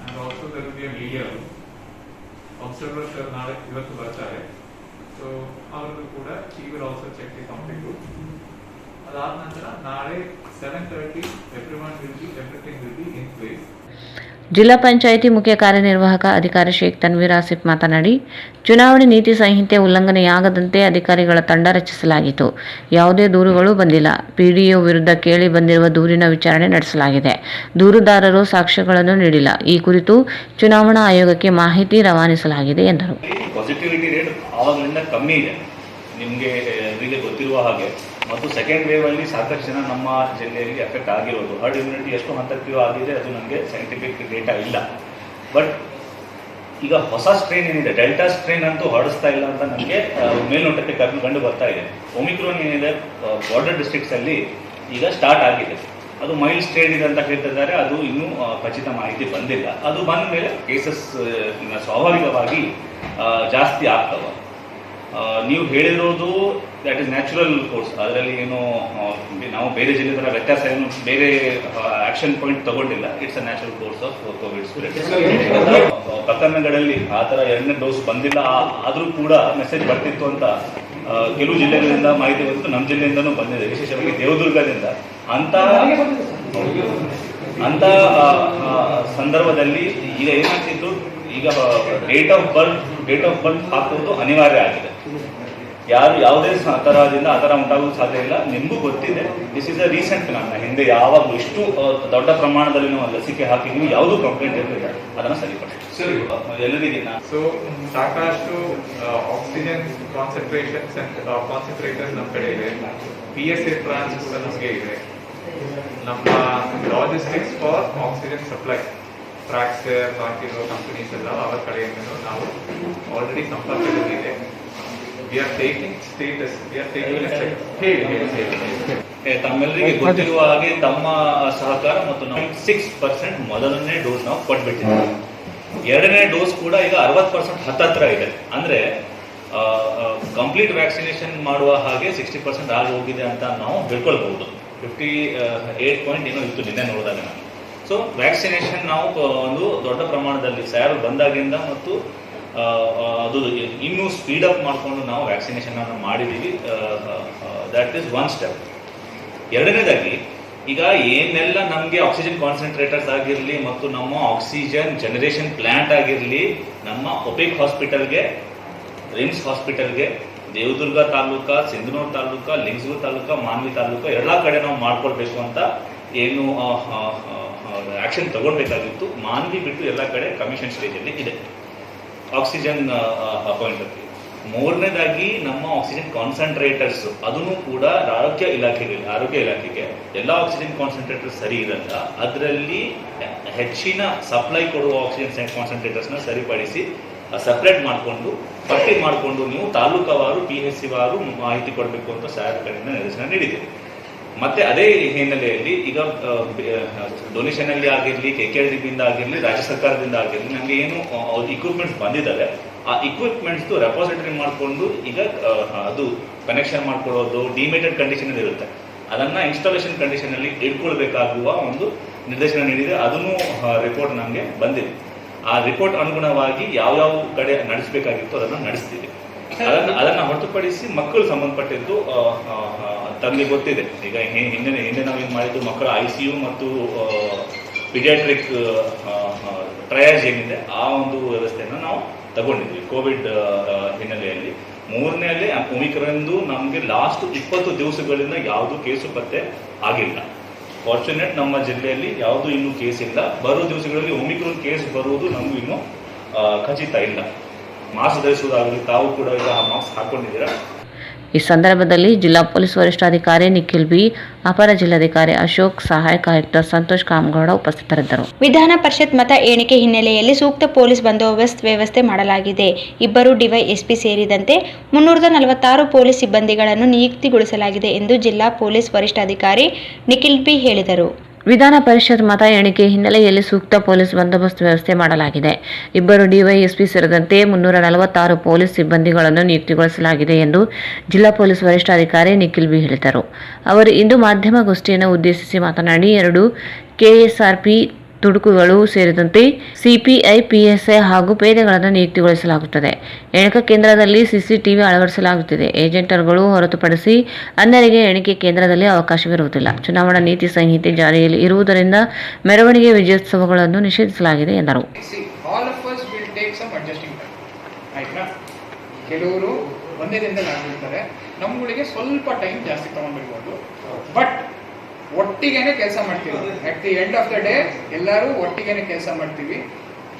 And also there will be a media observer sir ನಾಳೆ ಇವತ್ತು ಬರ್ತಾರೆ. ಸೊ ಅವ್ರದ್ದು ಕೂಡ he will also check the complete group. ಅದಾದ ನಂತರ ನಾಳೆ 7:30 everything will be in place. ಜಿಲ್ಲಾ ಪಂಚಾಯಿತಿ ಮುಖ್ಯ ಕಾರ್ಯನಿರ್ವಾಹಕ ಅಧಿಕಾರಿ ಶೇಖ್ ತನ್ವೀರ್ ಆಸಿಫ್ ಮಾತನಾಡಿ, ಚುನಾವಣೆ ನೀತಿ ಸಂಹಿತೆ ಉಲ್ಲಂಘನೆಯಾಗದಂತೆ ಅಧಿಕಾರಿಗಳ ತಂಡ ರಚಿಸಲಾಗಿತ್ತು. ಯಾವುದೇ ದೂರುಗಳು ಬಂದಿಲ್ಲ. ಪಿಡಿಒ ವಿರುದ್ಧ ಕೇಳಿ ಬಂದಿರುವ ದೂರಿನ ವಿಚಾರಣೆ ನಡೆಸಲಾಗಿದೆ. ದೂರುದಾರರು ಸಾಕ್ಷ್ಯಗಳನ್ನು ನೀಡಿಲ್ಲ. ಈ ಕುರಿತು ಚುನಾವಣಾ ಆಯೋಗಕ್ಕೆ ಮಾಹಿತಿ ರವಾನಿಸಲಾಗಿದೆ ಎಂದರು. ಪಾಸಿಟಿವಿಟಿ ರೇಟ್ ಆವಾಗಲಿಂದ ಕಮ್ಮಿ ಇದೆ, ನಿಮಗೆ ಗೊತ್ತಿರುವ ಹಾಗೆ. ಮತ್ತು ಸೆಕೆಂಡ್ ವೇವ್ ಅಲ್ಲಿ ಸಾಕಷ್ಟು ಜನ ನಮ್ಮ ಜಿಲ್ಲೆಯಲ್ಲಿ ಎಫೆಕ್ಟ್ ಆಗಿರೋದು. ಹರ್ಡ್ ಇಮ್ಯುನಿಟಿ ಎಷ್ಟು ಹಂತಕ್ಕೆ ಆಗಿದೆ ಅದು ನನಗೆ ಸೈಂಟಿಫಿಕ್ ಡೇಟಾ ಇಲ್ಲ. ಬಟ್ ಈಗ ಹೊಸ ಸ್ಟ್ರೈನ್ ಏನಿದೆ, ಡೆಲ್ಟಾ ಸ್ಟ್ರೈನ್ ಅಂತೂ ಹೊರಡಿಸ್ತಾ ಇಲ್ಲ ಅಂತ ನನಗೆ ಮೇಲ್ನೋಟಕ್ಕೆ ಕಂಡು ಬರ್ತಾ ಇದೆ. ಒಮಿಕ್ರಾನ್ ಏನಿದೆ ಬಾರ್ಡರ್ ಡಿಸ್ಟ್ರಿಕ್ಟ್ಸ್ ಅಲ್ಲಿ ಈಗ ಸ್ಟಾರ್ಟ್ ಆಗಿದೆ. ಅದು ಮೈಲ್ಡ್ ಸ್ಟ್ರೈನ್ ಇದೆ ಅಂತ ಹೇಳ್ತಿದ್ದಾರೆ. ಅದು ಇನ್ನೂ ಖಚಿತ ಮಾಹಿತಿ ಬಂದಿಲ್ಲ. ಅದು ಬಂದ ಮೇಲೆ ಕೇಸಸ್ ಸ್ವಾಭಾವಿಕವಾಗಿ ಜಾಸ್ತಿ ಆಗ್ತವೆ. ನೀವು ಹೇಳಿರೋದು ದ್ಯಾಟ್ ಇಸ್ ನ್ಯಾಚುರಲ್ ಕೋರ್ಸ್. ಅದರಲ್ಲಿ ಏನು ನಾವು ಬೇರೆ ಜಿಲ್ಲೆ ಥರ ವ್ಯತ್ಯಾಸ ಏನು ಬೇರೆ ಆಕ್ಷನ್ ಪಾಯಿಂಟ್ ತಗೊಂಡಿಲ್ಲ. It's a natural course of Covid spread. ಪ್ರಕರಣಗಳಲ್ಲಿ ಆ ಥರ 2ನೇ ಡೋಸ್ ಬಂದಿಲ್ಲ ಆದರೂ ಕೂಡ ಮೆಸೇಜ್ ಬರ್ತಿತ್ತು ಅಂತ ಕೆಲವು ಜಿಲ್ಲೆಗಳಿಂದ ಮಾಹಿತಿ ಬಂತು. ನಮ್ಮ ಜಿಲ್ಲೆಯಿಂದನೂ ಬಂದಿದೆ, ವಿಶೇಷವಾಗಿ ದೇವದುರ್ಗದಿಂದ. ಅಂತ ಸಂದರ್ಭದಲ್ಲಿ ಈಗ ಏನಾಗ್ತಿತ್ತು, ಈಗ ಡೇಟ್ ಆಫ್ ಬರ್ತ್ ಹಾಕುವುದು ಅನಿವಾರ್ಯ ಆಗಿದೆ. ಯಾವುದೇ ತರಹದಿಂದ ಆ ಥರ ಉಂಟಾಗೋದು ಸಾಧ್ಯ ಇಲ್ಲ. ನಿಮಗೂ ಗೊತ್ತಿದೆ, this is a recent phenomena. ಹಿಂದೆ ಯಾವಾಗಲೂ ಇಷ್ಟು ದೊಡ್ಡ ಪ್ರಮಾಣದಲ್ಲಿ ನಾವು ಲಸಿಕೆ ಹಾಕಿದ್ವಿ, ಯಾವುದೂ ಕಂಪ್ಲೇಂಟ್ ಇರಲಿಲ್ಲ. ಅದನ್ನು ಸರಿಪಡಿಸಿ ಎಲ್ಲರಿಗೆ ಸೊ ಸಾಕಷ್ಟು ಆಕ್ಸಿಜನ್ ಕಾನ್ಸಂಟ್ರೇಟರ್ಸ್ ನಮ್ಮ ಕಡೆ ಇದೆ. PSA ಪ್ಲಾನ್ಸ್ ಕೂಡ ನಮಗೆ ಇದೆ. ನಮ್ಮ ಲಾಜಿಸ್ಟಿಕ್ಸ್ ಫಾರ್ ಆಕ್ಸಿಜನ್ ಸಪ್ಲೈ ಟ್ರಾಕ್ಸರ್ ಬಾಕಿರೋ ಕಂಪನೀಸ್ ಎಲ್ಲ ಅವರ ಕಡೆಯಿಂದ ನಾವು ಆಲ್ರೆಡಿ ಸಂಪರ್ಕದಲ್ಲಿದೆ. ತಮ್ಮೆಲ್ಲರಿಗೆ ಗೊತ್ತಿರುವ ಹಾಗೆ ತಮ್ಮ ಸಹಕಾರ ಮತ್ತು ನಾವು 6% ಮೊದಲನೇ ಡೋಸ್ ನಾವು ಕೊಟ್ಬಿಟ್ಟಿದ್ದೀವಿ. 2ನೇ ಡೋಸ್ ಕೂಡ ಈಗ 60% ಹತ್ತತ್ರ ಇದೆ. ಅಂದ್ರೆ ಕಂಪ್ಲೀಟ್ ವ್ಯಾಕ್ಸಿನೇಷನ್ ಮಾಡುವ ಹಾಗೆ 60% ಆಗಿ ಹೋಗಿದೆ ಅಂತ ನಾವು ಹೇಳ್ಕೊಳ್ಬಹುದು. 58 ಏನೋ ಇತ್ತು ನಿನ್ನೆ ನೋಡಿದಾಗ ನಾನು. ಸೊ ವ್ಯಾಕ್ಸಿನೇಷನ್ ನಾವು ಒಂದು ದೊಡ್ಡ ಪ್ರಮಾಣದಲ್ಲಿ ಸ್ಯಾರ್ ಬಂದಾಗಿಂದ ಮತ್ತು ಅದು ಇನ್ನೂ ಸ್ಪೀಡ್ ಅಪ್ ಮಾಡಿಕೊಂಡು ನಾವು ವ್ಯಾಕ್ಸಿನೇಷನ್ ಅನ್ನು ಮಾಡಿದ್ದೀವಿ. That is one step. 2ನೇದಾಗಿ ಈಗ ಏನೆಲ್ಲ ನಮಗೆ ಆಕ್ಸಿಜನ್ ಕಾನ್ಸಂಟ್ರೇಟರ್ಸ್ ಆಗಿರಲಿ ಮತ್ತು ನಮ್ಮ ಆಕ್ಸಿಜನ್ ಜನರೇಷನ್ ಪ್ಲಾಂಟ್ ಆಗಿರಲಿ ನಮ್ಮ ಒಪೇಕ್ ಹಾಸ್ಪಿಟಲ್ಗೆ, ರಿಮ್ಸ್ ಹಾಸ್ಪಿಟಲ್ಗೆ, ದೇವದುರ್ಗ ತಾಲೂಕಾ, ಸಿಂಧನೂರು ತಾಲೂಕಾ, ಲಿಂಗಸೂರು ತಾಲೂಕಾ, ಮಾನ್ವಿ ತಾಲೂಕಾ ಎಲ್ಲ ಕಡೆ ನಾವು ಮಾಡ್ಕೊಳ್ಬೇಕು ಅಂತ ಏನು ಆಕ್ಷನ್ ತಗೊಳ್ಬೇಕಾಗಿತ್ತು. ಮಾನ್ವಿ ಬಿಟ್ಟು ಎಲ್ಲ ಕಡೆ ಕಮಿಷನ್ ಸ್ಟೇಜಲ್ಲಿ ಇದೆ ಆಕ್ಸಿಜನ್ ಪಾಯಿಂಟ್ ಆಫ್ ವ್ಯೂ. 3ನೇದಾಗಿ ನಮ್ಮ ಆಕ್ಸಿಜನ್ ಕಾನ್ಸಂಟ್ರೇಟರ್ಸ್ ಅದನ್ನು ಕೂಡ ಆರೋಗ್ಯ ಇಲಾಖೆಗೆ ಎಲ್ಲ ಆಕ್ಸಿಜನ್ ಕಾನ್ಸಂಟ್ರೇಟರ್ಸ್ ಸರಿ ಇರಲ್ಲ. ಅದರಲ್ಲಿ ಹೆಚ್ಚಿನ ಸಪ್ಲೈ ಕೊಡುವ ಆಕ್ಸಿಜನ್ ಕಾನ್ಸಂಟ್ರೇಟರ್ಸ್ನ ಸರಿಪಡಿಸಿ ಸಪ್ರೇಟ್ ಮಾಡಿಕೊಂಡು ಪಟ್ಟಿ ಮಾಡಿಕೊಂಡು ನೀವು ತಾಲೂಕವಾರು PHC ವಾರು ಮಾಹಿತಿ ಕೊಡಬೇಕು ಅಂತ ಸರ್ಕಾರ ಕಡೆಯಿಂದ ನಿರ್ದೇಶನ ನೀಡಿದೆ. ಮತ್ತೆ ಅದೇ ಹಿನ್ನೆಲೆಯಲ್ಲಿ ಈಗ ಡೊನೇಷನ್ ಅಲ್ಲಿ ಆಗಿರಲಿ, KKRDBಯಿಂದ ಆಗಿರಲಿ, ರಾಜ್ಯ ಸರ್ಕಾರದಿಂದ ಆಗಿರಲಿ ನಮಗೆ ಏನು ಇಕ್ವಿಪ್ಮೆಂಟ್ಸ್ ಬಂದಿದ್ದಾವೆ ಆ ಇಕ್ವಿಪ್ಮೆಂಟ್ಸ್ ರೆಪಾಸಿಟರಿ ಮಾಡಿಕೊಂಡು ಈಗ ಅದು ಕನೆಕ್ಷನ್ ಮಾಡ್ಕೊಳ್ಳೋದು ಡಿಮೇಟೆಡ್ ಕಂಡೀಷನ್ ಇರುತ್ತೆ. ಅದನ್ನ ಇನ್ಸ್ಟಾಲೇಷನ್ ಕಂಡೀಷನ್ ಅಲ್ಲಿ ಇಟ್ಕೊಳ್ಬೇಕಾಗುವ ಒಂದು ನಿರ್ದೇಶನ ನೀಡಿದೆ. ಅದನ್ನು ರಿಪೋರ್ಟ್ ನಮಗೆ ಬಂದಿದೆ. ಆ ರಿಪೋರ್ಟ್ ಅನುಗುಣವಾಗಿ ಯಾವ್ಯಾವ ಕಡೆ ನಡೆಸಬೇಕಾಗಿತ್ತು ಅದನ್ನು ನಡೆಸ್ತೀವಿ. ಅದನ್ನ ಹೊರತುಪಡಿಸಿ ಮಕ್ಕಳು ಸಂಬಂಧಪಟ್ಟಿದ್ದು ತಮಗೆ ಗೊತ್ತಿದೆ. ಈಗ ಹಿಂದೆ ನಾವೇನು ಮಾಡಿದ್ದು, ಮಕ್ಕಳ ICU ಮತ್ತು ಪಿಡಿಯಾಟ್ರಿಕ್ ಟ್ರಯಾಜ್ ಏನಿದೆ ಆ ಒಂದು ವ್ಯವಸ್ಥೆಯನ್ನು ನಾವು ತಗೊಂಡಿದ್ವಿ ಕೋವಿಡ್ ಹಿನ್ನೆಲೆಯಲ್ಲಿ. 3ನೇಯಲ್ಲಿ ಒಮಿಕ್ರಾನ್ದು ನಮಗೆ ಲಾಸ್ಟ್ 20 ದಿವಸಗಳಿಂದ ಯಾವುದು ಕೇಸು ಪತ್ತೆ ಆಗಿಲ್ಲ. ಫಾರ್ಚುನೇಟ್ ನಮ್ಮ ಜಿಲ್ಲೆಯಲ್ಲಿ ಯಾವುದು ಇನ್ನೂ ಕೇಸ್ ಇಲ್ಲ. ಬರೋ ದಿವಸಗಳಲ್ಲಿ ಒಮಿಕ್ರಾನ್ ಕೇಸ್ ಬರುವುದು ನಮಗೂ ಇನ್ನೂ ಖಚಿತ ಇಲ್ಲ. ಮಾಸ್ಕ್ ಧರಿಸುವುದಾಗಲಿ, ತಾವು ಕೂಡ ಈಗ ಮಾಸ್ಕ್ ಹಾಕೊಂಡಿದ್ದೀರಾ. ಈ ಸಂದರ್ಭದಲ್ಲಿ ಜಿಲ್ಲಾ ಪೊಲೀಸ್ ವರಿಷ್ಠಾಧಿಕಾರಿ ನಿಖಿಲ್ ಬಿ, ಅಪರ ಜಿಲ್ಲಾಧಿಕಾರಿ ಅಶೋಕ್, ಸಹಾಯಕ ಆಯುಕ್ತ ಸಂತೋಷ್ ಕಾಮಗೌಡ ಉಪಸ್ಥಿತರಿದ್ದರು. ವಿಧಾನ ಪರಿಷತ್ ಮತ ಎಣಿಕೆ ಹಿನ್ನೆಲೆಯಲ್ಲಿ ಸೂಕ್ತ ಪೊಲೀಸ್ ಬಂದೋಬಸ್ತ್ ವ್ಯವಸ್ಥೆ ಮಾಡಲಾಗಿದೆ. 2 DYSP ಸೇರಿದಂತೆ 346 ಪೊಲೀಸ್ ಸಿಬ್ಬಂದಿಗಳನ್ನು ನಿಯುಕ್ತಿಗೊಳಿಸಲಾಗಿದೆ ಎಂದು ಜಿಲ್ಲಾ ಪೊಲೀಸ್ ವರಿಷ್ಠಾಧಿಕಾರಿ ನಿಖಿಲ್ ಬಿ ಹೇಳಿದರು. ವಿಧಾನ ಪರಿಷತ್ ಮತ ಎಣಿಕೆ ಹಿನ್ನೆಲೆಯಲ್ಲಿ ಸೂಕ್ತ ಪೊಲೀಸ್ ಬಂದೋಬಸ್ತ್ ವ್ಯವಸ್ಥೆ ಮಾಡಲಾಗಿದೆ. 2 ಡಿವೈಎಸ್ಪಿ ಸೇರಿದಂತೆ 346 ಪೊಲೀಸ್ ಸಿಬ್ಬಂದಿಗಳನ್ನು ನಿಯುಕ್ತಿಗೊಳಿಸಲಾಗಿದೆ ಎಂದು ಜಿಲ್ಲಾ ಪೊಲೀಸ್ ವರಿಷ್ಠಾಧಿಕಾರಿ ನಿಖಿಲ್ ಬಿ ಹೇಳಿದರು. ಅವರು ಇಂದು ಮಾಧ್ಯಮಗೋಷ್ಠಿಯನ್ನು ಉದ್ದೇಶಿಸಿ ಮಾತನಾಡಿ 2 ಕೆಎಸ್ಆರ್ಪಿ ತುಡುಕುಗಳು ಸೇರಿದಂತೆ ಸಿಪಿಐ, ಪಿಎಸ್ಐ ಹಾಗೂ ಪೇದೆಗಳನ್ನು ನಿಯುಕ್ತಿಗೊಳಿಸಲಾಗುತ್ತದೆ. ಎಣಿಕಾ ಕೇಂದ್ರದಲ್ಲಿ ಸಿಸಿಟಿವಿ ಅಳವಡಿಸಲಾಗುತ್ತಿದೆ. ಏಜೆಂಟರುಗಳು ಹೊರತುಪಡಿಸಿ ಅನ್ಯರಿಗೆ ಎಣಿಕೆ ಕೇಂದ್ರದಲ್ಲಿ ಅವಕಾಶವಿರುವುದಿಲ್ಲ. ಚುನಾವಣಾ ನೀತಿ ಸಂಹಿತೆ ಜಾರಿಯಲ್ಲಿ ಇರುವುದರಿಂದ ಮೆರವಣಿಗೆ ವಿಜಯೋತ್ಸವಗಳನ್ನು ನಿಷೇಧಿಸಲಾಗಿದೆ ಎಂದರು. ಕೆಲವರು ಒಂದೇ ದಿನದಲ್ಲಿ ಆಗಿರ್ತಾರೆ, ನಮ್ಗಳಿಗೆ ಸ್ವಲ್ಪ ಟೈಮ್ ಜಾಸ್ತಿ ತಗೊಂಡಿರ್ಬೋದು, ಬಟ್ ಒಟ್ಟಿಗೆನೆ ಕೆಲಸ ಮಾಡ್ತೀವಿ. At the end of the day ಎಲ್ಲರೂ ಒಟ್ಟಿಗೆನೆ ಕೆಲಸ ಮಾಡ್ತೀವಿ.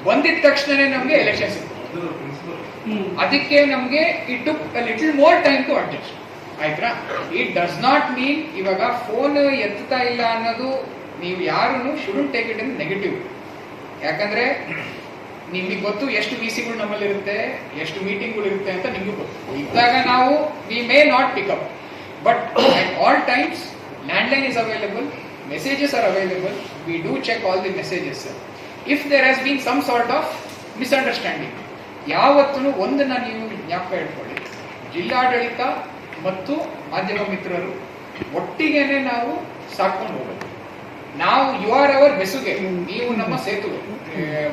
ಬಂದಿದ ತಕ್ಷಣನೇ ನಮ್ಗೆ ಎಲೆಕ್ಷನ್ ಸಿಗ್ತದೆ. ಅದಕ್ಕೆ ನಮ್ಗೆ it took a little more time to adjust. ಆಯ್ತಾ? ಇಟ್ ಡಸ್ ನಾಟ್ ಮೀನ್ ಇವಾಗ ಫೋನ್ ಎತ್ತಾ ಇಲ್ಲ ಅನ್ನೋದು ನೀವು ಯಾರು shouldn't take it in negative. ಯಾಕಂದ್ರೆ ನಿಮಗೆ ಗೊತ್ತು ಎಷ್ಟು ವಿಸಿಗಳು ನಮ್ಮಲ್ಲಿ ಇರುತ್ತೆ, ಎಷ್ಟು ಮೀಟಿಂಗ್ಗಳು ಇರುತ್ತೆ ಅಂತ ನಿಮಗೂ ಗೊತ್ತು. ಇದ್ದಾಗ ನಾವು we may not pickup, but at all times landline is available, messages are available, we do check all the messages. If there has been some sort of misunderstanding, ಯಾವತ್ತೂ ಒಂದನ್ನ ನೀವು ಜ್ಞಾಪಕ ಇಟ್ಕೊಳ್ಳಿ, ಜಿಲ್ಲಾಡಳಿತ ಮತ್ತು ಮಾಧ್ಯಮ ಮಿತ್ರರು ಒಟ್ಟಿಗೆನೆ ನಾವು ಸಾಕೊಂಡು ಹೋಗೋದು. ನಾವು ಯು ಆರ್ ಅವರ್ ಬೆಸುಗೆ, ನೀವು ನಮ್ಮ ಸೇತುವೆ.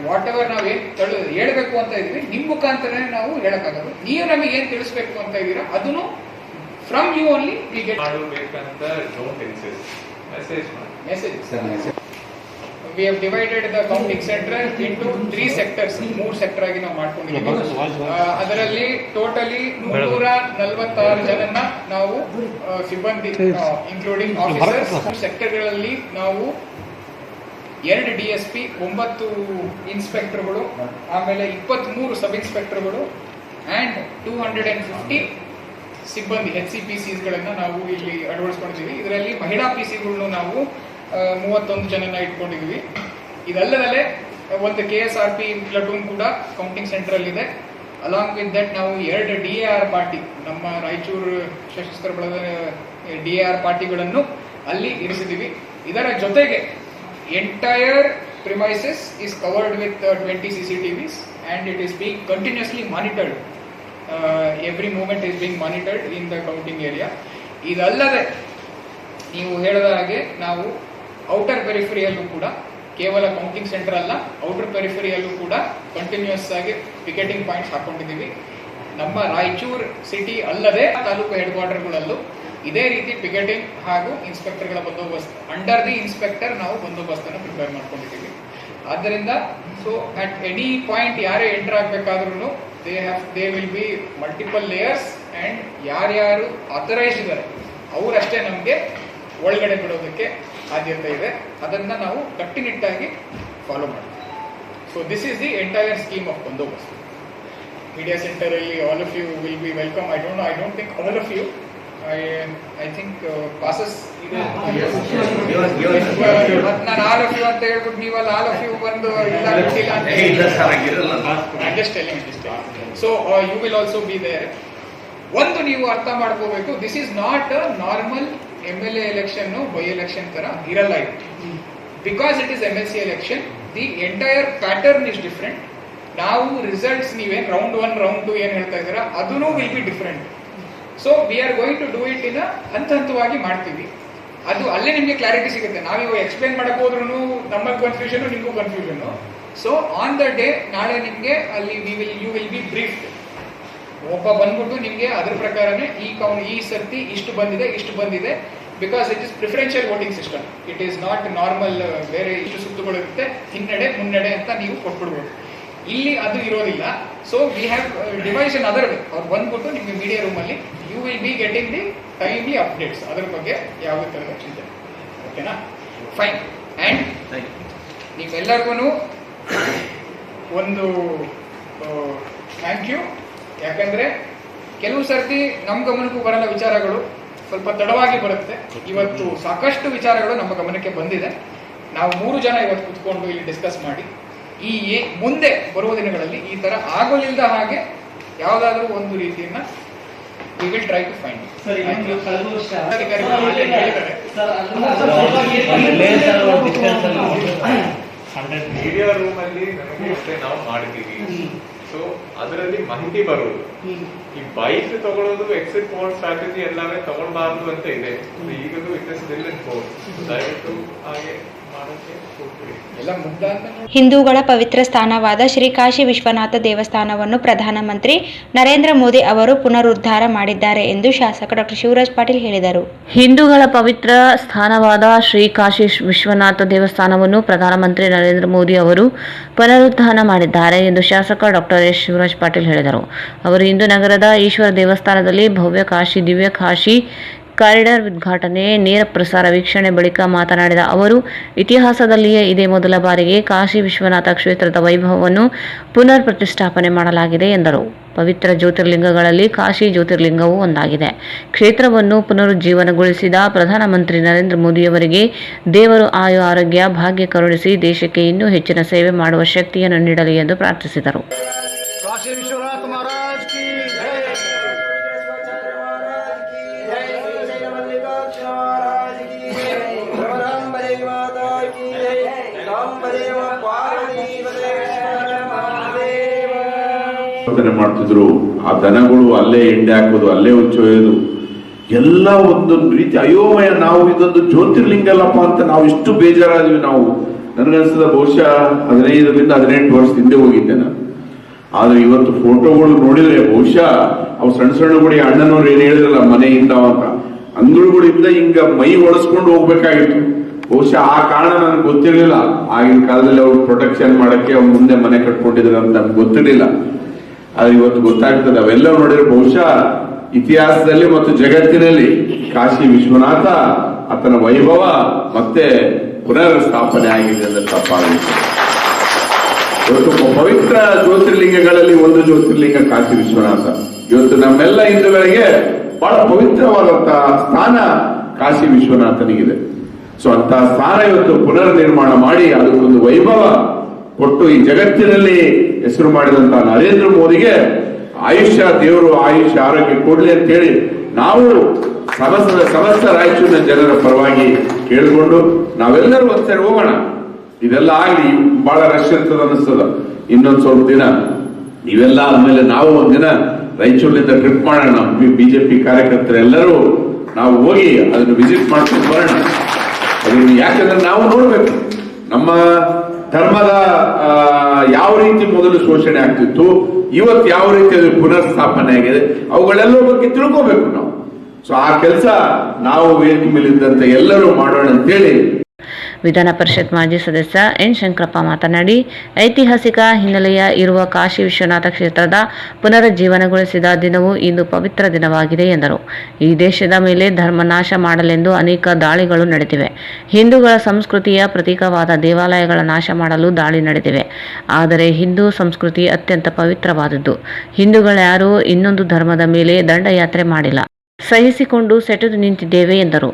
ವಾಟ್ ಎವರ್ ನಾವೇನು ಹೇಳಬೇಕು ಅಂತ ಇದೀವಿ ನಿಮ್ಮ ಮುಖಾಂತರನೇ ನಾವು ಹೇಳಕ್ಕಾಗದು. ನೀವು ನಮಗೆ ಏನ್ ತಿಳಿಸ್ಬೇಕು ಅಂತ ಇದೀರಾ ಅದನ್ನು from you only we get ಮಾಡಬೇಕಂತ don't insist, message. We have divided the counting center into 3 sectors. 3 sector ಆಗಿ ನಾವು ಮಾಡ್ಕೊಂಡಿದ್ದೀವಿ. ಅದರಲ್ಲಿ ಟೋಟಲಿ 146 ಜನನ್ನ ನಾವು ಸಿಬ್ಬಂದಿ ಇನ್ಕ್ಲೂಡಿಂಗ್ ಆಫೀಸರ್ಸ್ ಸೆಕ್ಟರ್ಗಳಲ್ಲಿ ನಾವು 2 DSP, 9 ಇನ್ಸ್ಪೆಕ್ಟರ್ಗಳು, ಆಮೇಲೆ 23 ಸಬ್ ಇನ್ಸ್ಪೆಕ್ಟರ್ಗಳು ಅಂಡ್ 250 ಸಿಬ್ಬಂದಿ HCPCsಗಳನ್ನ ನಾವು ಇಲ್ಲಿ ಅಳವಡಿಸ್ಕೊಂಡಿದ್ದೀವಿ. ಇದರಲ್ಲಿ ಮಹಿಳಾ PCಗಳನ್ನು ನಾವು 31 ಜನನ ಇಟ್ಕೊಂಡಿದ್ದೀವಿ. ಇದಲ್ಲದಲ್ಲೇ ಒಂದು KSRP ಪ್ಲಟೂನ್ ಕೂಡ ಕೌಂಟಿಂಗ್ ಸೆಂಟರ್ ಅಲ್ಲಿ ಇದೆ. ಅಲಾಂಗ್ ವಿತ್ ದಟ್ ನಾವು 2 DAR ಪಾರ್ಟಿ, ನಮ್ಮ ರಾಯಚೂರು ಸಶಸ್ತ್ರ ಬಲದ DAR ಪಾರ್ಟಿಗಳನ್ನು ಅಲ್ಲಿ ಇರಿಸಿದ್ದೀವಿ. ಇದರ ಜೊತೆಗೆ entire premises is covered with 20 CCTVs and it is being continuously monitored. Every movement is being monitored in the counting area. ಇದಲ್ಲದೆ ನೀವು ಹೇಳಿದ ಹಾಗೆ ನಾವು ಔಟರ್ ಪೆರಿಫರಿಯಲ್ಲೂ ಕೂಡ ಕೇವಲ ಕೌಂಟಿಂಗ್ ಸೆಂಟರ್ ಅಲ್ಲ, ಔಟರ್ ಪೆರಿಫರಿಯಲ್ಲೂ ಕೂಡ ಕಂಟಿನ್ಯೂಸ್ ಆಗಿ ಪಿಕೆಟಿಂಗ್ ಪಾಯಿಂಟ್ಸ್ ಹಾಕೊಂಡಿದ್ದೀವಿ. ನಮ್ಮ ರಾಯಚೂರು ಸಿಟಿ ಅಲ್ಲದೆ ತಾಲೂಕು ಹೆಡ್ ಕ್ವಾರ್ಟರ್ಗಳಲ್ಲೂ ಇದೇ ರೀತಿ ಪಿಕೆಟಿಂಗ್ ಹಾಗೂ ಇನ್ಸ್ಪೆಕ್ಟರ್ಗಳ ಬಂದೋಬಸ್ತ್, ಅಂಡರ್ ದಿ ಇನ್ಸ್ಪೆಕ್ಟರ್ ನಾವು ಬಂದೋಬಸ್ತನ್ನು ಪ್ರಿಪೇರ್ ಮಾಡ್ಕೊಂಡಿದ್ದೀವಿ. ಆದ್ದರಿಂದ ಸೊ ಅಟ್ ಎನಿ ಪಾಯಿಂಟ್ ಯಾರೇ ಎಂಟರ್ ಆಗಬೇಕಾದ್ರೂ they will be multiple layers and ಯಾರ್ಯಾರು ಆಥರೈಸ್ಡ್ ಇದ್ದಾರೆ ಅವರಷ್ಟೇ ನಮಗೆ ಒಳಗಡೆ ಬಿಡೋದಕ್ಕೆ ಆದ್ಯತೆ ಇದೆ. ಅದನ್ನ ನಾವು ಕಟ್ಟುನಿಟ್ಟಾಗಿ ಫಾಲೋ ಮಾಡ್ತೀವಿ. So this is the entire scheme of bandobast. Media centre ಅಲ್ಲಿ all of you will be welcome. I don't think all of you, I think passes ಇದೆ. ನಾನು ಆಲ್ ಆಫ್ ಯು ಅಂತ ಹೇಳ್ಬಿಟ್ಟು ನೀವಲ್ಲ ಆಲ್ ಆಫ್ ಯು ಬಂದು ಇಲ್ಲ ಗೊತ್ತಿಲ್ಲ ಅಂತ just telling. So you will also be there. ಒಂದು ನೀವು ಅರ್ಥ ಮಾಡ್ಕೋಬೇಕು, this is not a normal MLA election by election ತರ ಇರಲ್ಲ ಇದು. Because it is MLC election, the entire pattern is different. ನಾವು ರಿಸಲ್ಟ್ಸ್ ನೀವೇನ್ ರೌಂಡ್ 1 ರೌಂಡ್ 2 ಏನ್ ಹೇಳ್ತಾ ಇದ್ದೀರಾ ಅದೂ will be different. So we are going to do it in ಹಂತವಾಗಿ ಮಾಡ್ತೀವಿ. ಅದು ಅಲ್ಲೇ ನಿಮಗೆ ಕ್ಲಾರಿಟಿ ಸಿಗುತ್ತೆ. ನಾವೀಗ ಎಕ್ಸ್ಪ್ಲೈನ್ ಮಾಡಕ್ ಹೋದ್ರೂ ನಮಗೆ ಕನ್ಫ್ಯೂಷನ್, ನಿಮಗೂ confusion. So on the day ನಾಳೆ ನಿಮಗೆ ಅಲ್ಲಿ ಯು ವಿಲ್ ಬಿ ಬ್ರೀಫ್ಡ್. ಒಬ್ಬ ಬಂದ್ಬಿಟ್ಟು ನಿಮಗೆ ಅದ್ರ ಪ್ರಕಾರನೇ ಈ ಸರ್ತಿ ಇಷ್ಟು ಬಂದಿದೆ because it is preferential voting system. It is not normal ಬೇರೆ ಇಷ್ಟು ಸುತ್ತುಗಳಿರುತ್ತೆ ಹಿನ್ನಡೆ ಮುನ್ನಡೆ ಅಂತ ನೀವು ಕೊಟ್ಬಿಡ್ಬೋದು. ಇಲ್ಲಿ ಅದು ಇರೋದಿಲ್ಲ. So we have device in other way. ಅವ್ರು ಬಂದ್ಬಿಟ್ಟು ನಿಮಗೆ ಮೀಡಿಯಾ ರೂಮಲ್ಲಿ you will be getting the timely updates. ಅದ್ರ ಬಗ್ಗೆ ಯಾವುದೇ ಥರದ ಚಿಂತೆ. ಓಕೆನಾ? ಫೈನ್. ಆ್ಯಂಡ್ ನೀವೆಲ್ಲರಿಗೂ ಒಂದು ಥ್ಯಾಂಕ್ ಯು. ಯಾಕಂದರೆ ಕೆಲವು ಸರ್ತಿ ನಮ್ಮ ಗಮನಕ್ಕೂ ಬರಲ್ಲ ವಿಚಾರಗಳು, ಸ್ವಲ್ಪ ತಡವಾಗಿ ಬರುತ್ತೆ. ಇವತ್ತು ಸಾಕಷ್ಟು ವಿಚಾರಗಳು ನಮ್ಮ ಗಮನಕ್ಕೆ ಬಂದಿದೆ. ನಾವು 3 ಜನ ಇವತ್ತು ಕುತ್ಕೊಂಡು ಇಲ್ಲಿ ಡಿಸ್ಕಸ್ ಮಾಡಿ ಈ ಮುಂದೆ ಬರುವ ದಿನಗಳಲ್ಲಿ ಈ ಥರ ಆಗೋಲಿಲ್ಲದ ಹಾಗೆ ಯಾವುದಾದ್ರೂ ಒಂದು ರೀತಿಯನ್ನು we will try to find. Media room ಅಲ್ಲಿ ನಮಗೆ ನಾವು ಮಾಡಿದ್ದೀವಿ. ಸೊ ಅದರಲ್ಲಿ ಮಾಹಿತಿ ಬರುವುದು, ಈ ಬೈಕ್ ತಗೊಳ್ಳೋದು ಎಕ್ಸಿಟ್ ಪೋಲ್ ಸ್ಟ್ರಾಟಜಿ ಎಲ್ಲವೇ ತಗೊಳ್ಬಾರ್ದು ಅಂತ ಇದೆ. ಈಗಲೂ it is still in force. ದಯವಿಟ್ಟು ಹಾಗೆ ಮಾಡೋಕ್ಕೆ ಹೋಗ್ತೀವಿ. ಎಲ್ಲ ಮುಗ್ದ ಅಂತ ಹಿಂದೂಗಳ ಪವಿತ್ರ ಸ್ಥಾನವಾದ ಶ್ರೀ ಕಾಶಿ ವಿಶ್ವನಾಥ ದೇವಸ್ಥಾನವನ್ನು ಪ್ರಧಾನಮಂತ್ರಿ ನರೇಂದ್ರ ಮೋದಿ ಅವರು ಪುನರುದ್ಧಾರ ಮಾಡಿದ್ದಾರೆ ಎಂದು ಶಾಸಕ ಡಾಕ್ಟರ್ ಶಿವರಾಜ್ ಪಾಟೀಲ್ ಹೇಳಿದರು. ಹಿಂದೂಗಳ ಪವಿತ್ರ ಸ್ಥಾನವಾದ ಶ್ರೀ ಕಾಶಿ ವಿಶ್ವನಾಥ ದೇವಸ್ಥಾನವನ್ನು ಪ್ರಧಾನಮಂತ್ರಿ ನರೇಂದ್ರ ಮೋದಿ ಅವರು ಪುನರುದ್ಧಾರ ಮಾಡಿದ್ದಾರೆ ಎಂದು ಶಾಸಕ ಡಾಕ್ಟರ್ ಶಿವರಾಜ್ ಪಾಟೀಲ್ ಹೇಳಿದರು. ಅವರು ಇಂದು ನಗರದ ಈಶ್ವರ ದೇವಸ್ಥಾನದಲ್ಲಿ ಭವ್ಯ ಕಾಶಿ ದಿವ್ಯ ಕಾಶಿ ಕಾರಿಡಾರ್ ಉದ್ಘಾಟನೆ ನೇರ ಪ್ರಸಾರ ವೀಕ್ಷಣೆ ಬಳಿಕ ಮಾತನಾಡಿದ ಅವರು, ಇತಿಹಾಸದಲ್ಲಿಯೇ ಇದೇ ಮೊದಲ ಬಾರಿಗೆ ಕಾಶಿ ವಿಶ್ವನಾಥ ಕ್ಷೇತ್ರದ ವೈಭವವನ್ನು ಪುನರ್ ಪ್ರತಿಷ್ಠಾಪನೆ ಮಾಡಲಾಗಿದೆ ಎಂದರು. ಪವಿತ್ರ ಜ್ಯೋತಿರ್ಲಿಂಗಗಳಲ್ಲಿ ಕಾಶಿ ಜ್ಯೋತಿರ್ಲಿಂಗವೂ ಒಂದಾಗಿದೆ. ಕ್ಷೇತ್ರವನ್ನು ಪುನರುಜ್ಜೀವನಗೊಳಿಸಿದ ಪ್ರಧಾನಮಂತ್ರಿ ನರೇಂದ್ರ ಮೋದಿಯವರಿಗೆ ದೇವರು ಆಯು ಆರೋಗ್ಯ ಭಾಗ್ಯ ಕರುಣಿಸಿ ದೇಶಕ್ಕೆ ಇನ್ನೂ ಹೆಚ್ಚಿನ ಸೇವೆ ಮಾಡುವ ಶಕ್ತಿಯನ್ನು ನೀಡಲಿ ಎಂದು ಪ್ರಾರ್ಥಿಸಿದರು. काशी विश्वनाथ महाराज की जय, ಮಾಡ್ತಿದ್ರು. ಆ ದನಗಳು ಅಲ್ಲೇ ಎಂಡೆ ಹಾಕೋದು, ಅಲ್ಲೇ ಹುಚ್ಚೊಯ್ಯೋದು, ಎಲ್ಲ ಒಂದೊಂದು ರೀತಿ ಅಯೋಮಯ. ನಾವು ಇದೊಂದು ಜ್ಯೋತಿರ್ಲಿಂಗ ಅಲ್ಲಪ್ಪ ಅಂತ ನಾವು ಇಷ್ಟು ಬೇಜಾರಾದ್ವಿ. ನಾವು ನನಗನ್ಸದ ಬಹುಶಃ 15ರಿಂದ 18 ವರ್ಷದ ಹಿಂದೆ ಹೋಗಿದ್ದೆ ನಾನು. ಆದ್ರೆ ಇವತ್ತು ಫೋಟೋಗಳು ನೋಡಿದ್ರೆ ಬಹುಶಃ ಅವು ಸಣ್ಣ ಸಣ್ಣ ಗುಡಿ ಅಣ್ಣನವ್ರು ಏನ್ ಹೇಳಿದ್ರಲ್ಲ ಮನೆಯಿಂದ ಅಂತ ಅಂಗಳುಗಳಿಂದ ಹಿಂಗ ಮೈ ಒಳಸ್ಕೊಂಡು ಹೋಗ್ಬೇಕಾಗಿತ್ತು. ಬಹುಶಃ ಆ ಕಾರಣ ನನಗೆ ಗೊತ್ತಿರಲಿಲ್ಲ. ಆಗಿನ ಕಾಲದಲ್ಲಿ ಅವ್ರು ಪ್ರೊಟೆಕ್ಷನ್ ಮಾಡಕ್ಕೆ ಅವ್ರು ಮುಂದೆ ಮನೆ ಕಟ್ಕೊಂಡಿದ್ರು ಅಂತ ನಮ್ಗೆ ಗೊತ್ತಿರಲಿಲ್ಲ. ಆದ್ರೆ ಇವತ್ತು ಗೊತ್ತಾಗ್ತದೆ. ಅವೆಲ್ಲ ನೋಡಿದ್ರೆ ಬಹುಶಃ ಇತಿಹಾಸದಲ್ಲಿ ಮತ್ತು ಜಗತ್ತಿನಲ್ಲಿ ಕಾಶಿ ವಿಶ್ವನಾಥ ಆತನ ವೈಭವ ಮತ್ತೆ ಪುನರ್ ಸ್ಥಾಪನೆ ಆಗಿದೆ ಅಂದ್ರೆ ತಪ್ಪಾಗುತ್ತೆ. ಇವತ್ತು ಪವಿತ್ರ ಜ್ಯೋತಿರ್ಲಿಂಗಗಳಲ್ಲಿ ಒಂದು ಜ್ಯೋತಿರ್ಲಿಂಗ ಕಾಶಿ ವಿಶ್ವನಾಥ. ಇವತ್ತು ನಮ್ಮೆಲ್ಲ ಹಿಂದೂಗಳಿಗೆ ಬಹಳ ಪವಿತ್ರವಾದಂತಹ ಸ್ಥಾನ ಕಾಶಿ ವಿಶ್ವನಾಥನಿಗಿದೆ. ಸೊ ಅಂತ ಸ್ಥಾನ ಇವತ್ತು ಪುನರ್ ನಿರ್ಮಾಣ ಮಾಡಿ ಅದಕ್ಕೊಂದು ವೈಭವ ಕೊಟ್ಟು ಈ ಜಗತ್ತಿನಲ್ಲಿ ಹೆಸರು ಮಾಡಿದಂತಹ ನರೇಂದ್ರ ಮೋದಿಗೆ ಆಯುಷ್ಯ ದೇವರು ಆಯುಷ್ಯ ಆರೋಗ್ಯ ಕೊಡ್ಲಿ ಅಂತ ಹೇಳಿ ನಾವು ಸಮಸ್ತ ರಾಯಚೂರಿನ ಜನರ ಪರವಾಗಿ ಕೇಳಿಕೊಂಡು ನಾವೆಲ್ಲರೂ ಒಂದ್ಸರಿ ಹೋಗೋಣ. ಇದೆಲ್ಲ ಆಗ್ಲಿ, ಬಹಳ ರಶ್ ಇರ್ತದ ಅನಿಸ್ತದ. ಇನ್ನೊಂದ್ ಸ್ವಲ್ಪ ದಿನ ಇವೆಲ್ಲ ಆದ್ಮೇಲೆ ನಾವು ಒಂದಿನ ರಾಯಚೂರಿನಿಂದ ಟ್ರಿಪ್ ಮಾಡೋಣ. ಬಿಜೆಪಿ ಕಾರ್ಯಕರ್ತರೆಲ್ಲರೂ ನಾವು ಹೋಗಿ ಅದನ್ನು ವಿಸಿಟ್ ಮಾಡ್ಕೊಂಡು ಬರೋಣ. ಅದನ್ನು ಯಾಕಂದ್ರೆ ನಾವು ನೋಡ್ಬೇಕು ನಮ್ಮ ಧರ್ಮದ ಯಾವ ರೀತಿ ಮೊದಲು ಶೋಷಣೆ ಆಗ್ತಿತ್ತು, ಇವತ್ತು ಯಾವ ರೀತಿ ಅದು ಪುನರ್ ಸ್ಥಾಪನೆ ಆಗಿದೆ, ಅವುಗಳೆಲ್ಲರ ಬಗ್ಗೆ ತಿಳ್ಕೋಬೇಕು ನಾವು. ಸೊ ಆ ಕೆಲಸ ನಾವು ವೇದಿಕೆ ಮೇಲಿದ್ದಂತೆ ಎಲ್ಲರೂ ಮಾಡೋಣ ಅಂತೇಳಿ ವಿಧಾನ ಪರಿಷತ್ ಮಾಜಿ ಸದಸ್ಯ ಎನ್ ಶಂಕರಪ್ಪ ಮಾತನಾಡಿ, ಐತಿಹಾಸಿಕ ಹಿನ್ನೆಲೆಯ ಇರುವ ಕಾಶಿ ವಿಶ್ವನಾಥ ಕ್ಷೇತ್ರದ ಪುನರುಜ್ಜೀವನಗೊಳಿಸಿದ ದಿನವು ಇಂದು ಪವಿತ್ರ ದಿನವಾಗಿದೆ ಎಂದರು. ಈ ದೇಶದ ಮೇಲೆ ಧರ್ಮನಾಶ ಮಾಡಲೆಂದು ಅನೇಕ ದಾಳಿಗಳು ನಡೆದಿವೆ. ಹಿಂದೂಗಳ ಸಂಸ್ಕೃತಿಯ ಪ್ರತೀಕವಾದ ದೇವಾಲಯಗಳ ನಾಶ ಮಾಡಲು ದಾಳಿ ನಡೆದಿವೆ. ಆದರೆ ಹಿಂದೂ ಸಂಸ್ಕೃತಿ ಅತ್ಯಂತ ಪವಿತ್ರವಾದದ್ದು. ಹಿಂದೂಗಳ್ಯಾರೂ ಇನ್ನೊಂದು ಧರ್ಮದ ಮೇಲೆ ದಂಡಯಾತ್ರೆ ಮಾಡಿಲ್ಲ. ಸಹಿಸಿಕೊಂಡು ಸೆಟೆದು ನಿಂತಿದ್ದೇವೆ ಎಂದರು.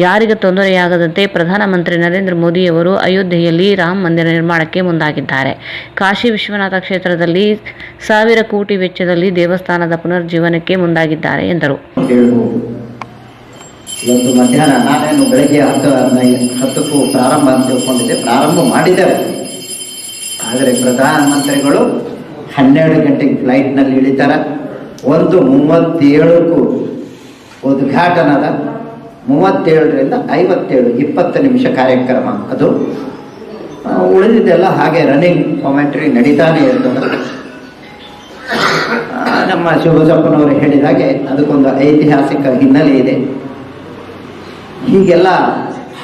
ಯಾರಿಗೆ ತೊಂದರೆಯಾಗದಂತೆ ಪ್ರಧಾನಮಂತ್ರಿ ನರೇಂದ್ರ ಮೋದಿಯವರು ಅಯೋಧ್ಯೆಯಲ್ಲಿ ರಾಮ ಮಂದಿರ ನಿರ್ಮಾಣಕ್ಕೆ ಮುಂದಾಗಿದ್ದಾರೆ. ಕಾಶಿ ವಿಶ್ವನಾಥ ಕ್ಷೇತ್ರದಲ್ಲಿ 1,000 ಕೋಟಿ ವೆಚ್ಚದಲ್ಲಿ ದೇವಸ್ಥಾನದ ಪುನರ್ಜೀವನಕ್ಕೆ ಮುಂದಾಗಿದ್ದಾರೆ ಎಂದರು. ಇವತ್ತು ಮಧ್ಯಾಹ್ನ ನಾನೇನು ಬೆಳಗ್ಗೆ 10ಕ್ಕೂ ಪ್ರಾರಂಭ ಅಂತ ತಿಳ್ಕೊಂಡಿದ್ದೆ. ಪ್ರಾರಂಭ ಮಾಡಿದ್ದಾರೆ. ಆದರೆ ಪ್ರಧಾನಮಂತ್ರಿಗಳು 12 ಗಂಟೆಗೆ ಫ್ಲೈಟ್ನಲ್ಲಿ ಇಳಿತಾರೆ. 1:37ಕ್ಕೂ ಉದ್ಘಾಟನದ 37ರಿಂದ 57 20 ನಿಮಿಷ ಕಾರ್ಯಕ್ರಮ. ಅದು ಉಳಿದಿದ್ದೆಲ್ಲ ಹಾಗೆ ರನ್ನಿಂಗ್ ಕಾಮೆಂಟ್ರಿ ನಡೀತಾನೆ ಇರ್ತದೆ. ನಮ್ಮ ಶಿವಬಸಪ್ಪನವರು ಹೇಳಿದಾಗೆ ಅದಕ್ಕೊಂದು ಐತಿಹಾಸಿಕ ಹಿನ್ನೆಲೆ ಇದೆ. ಹೀಗೆಲ್ಲ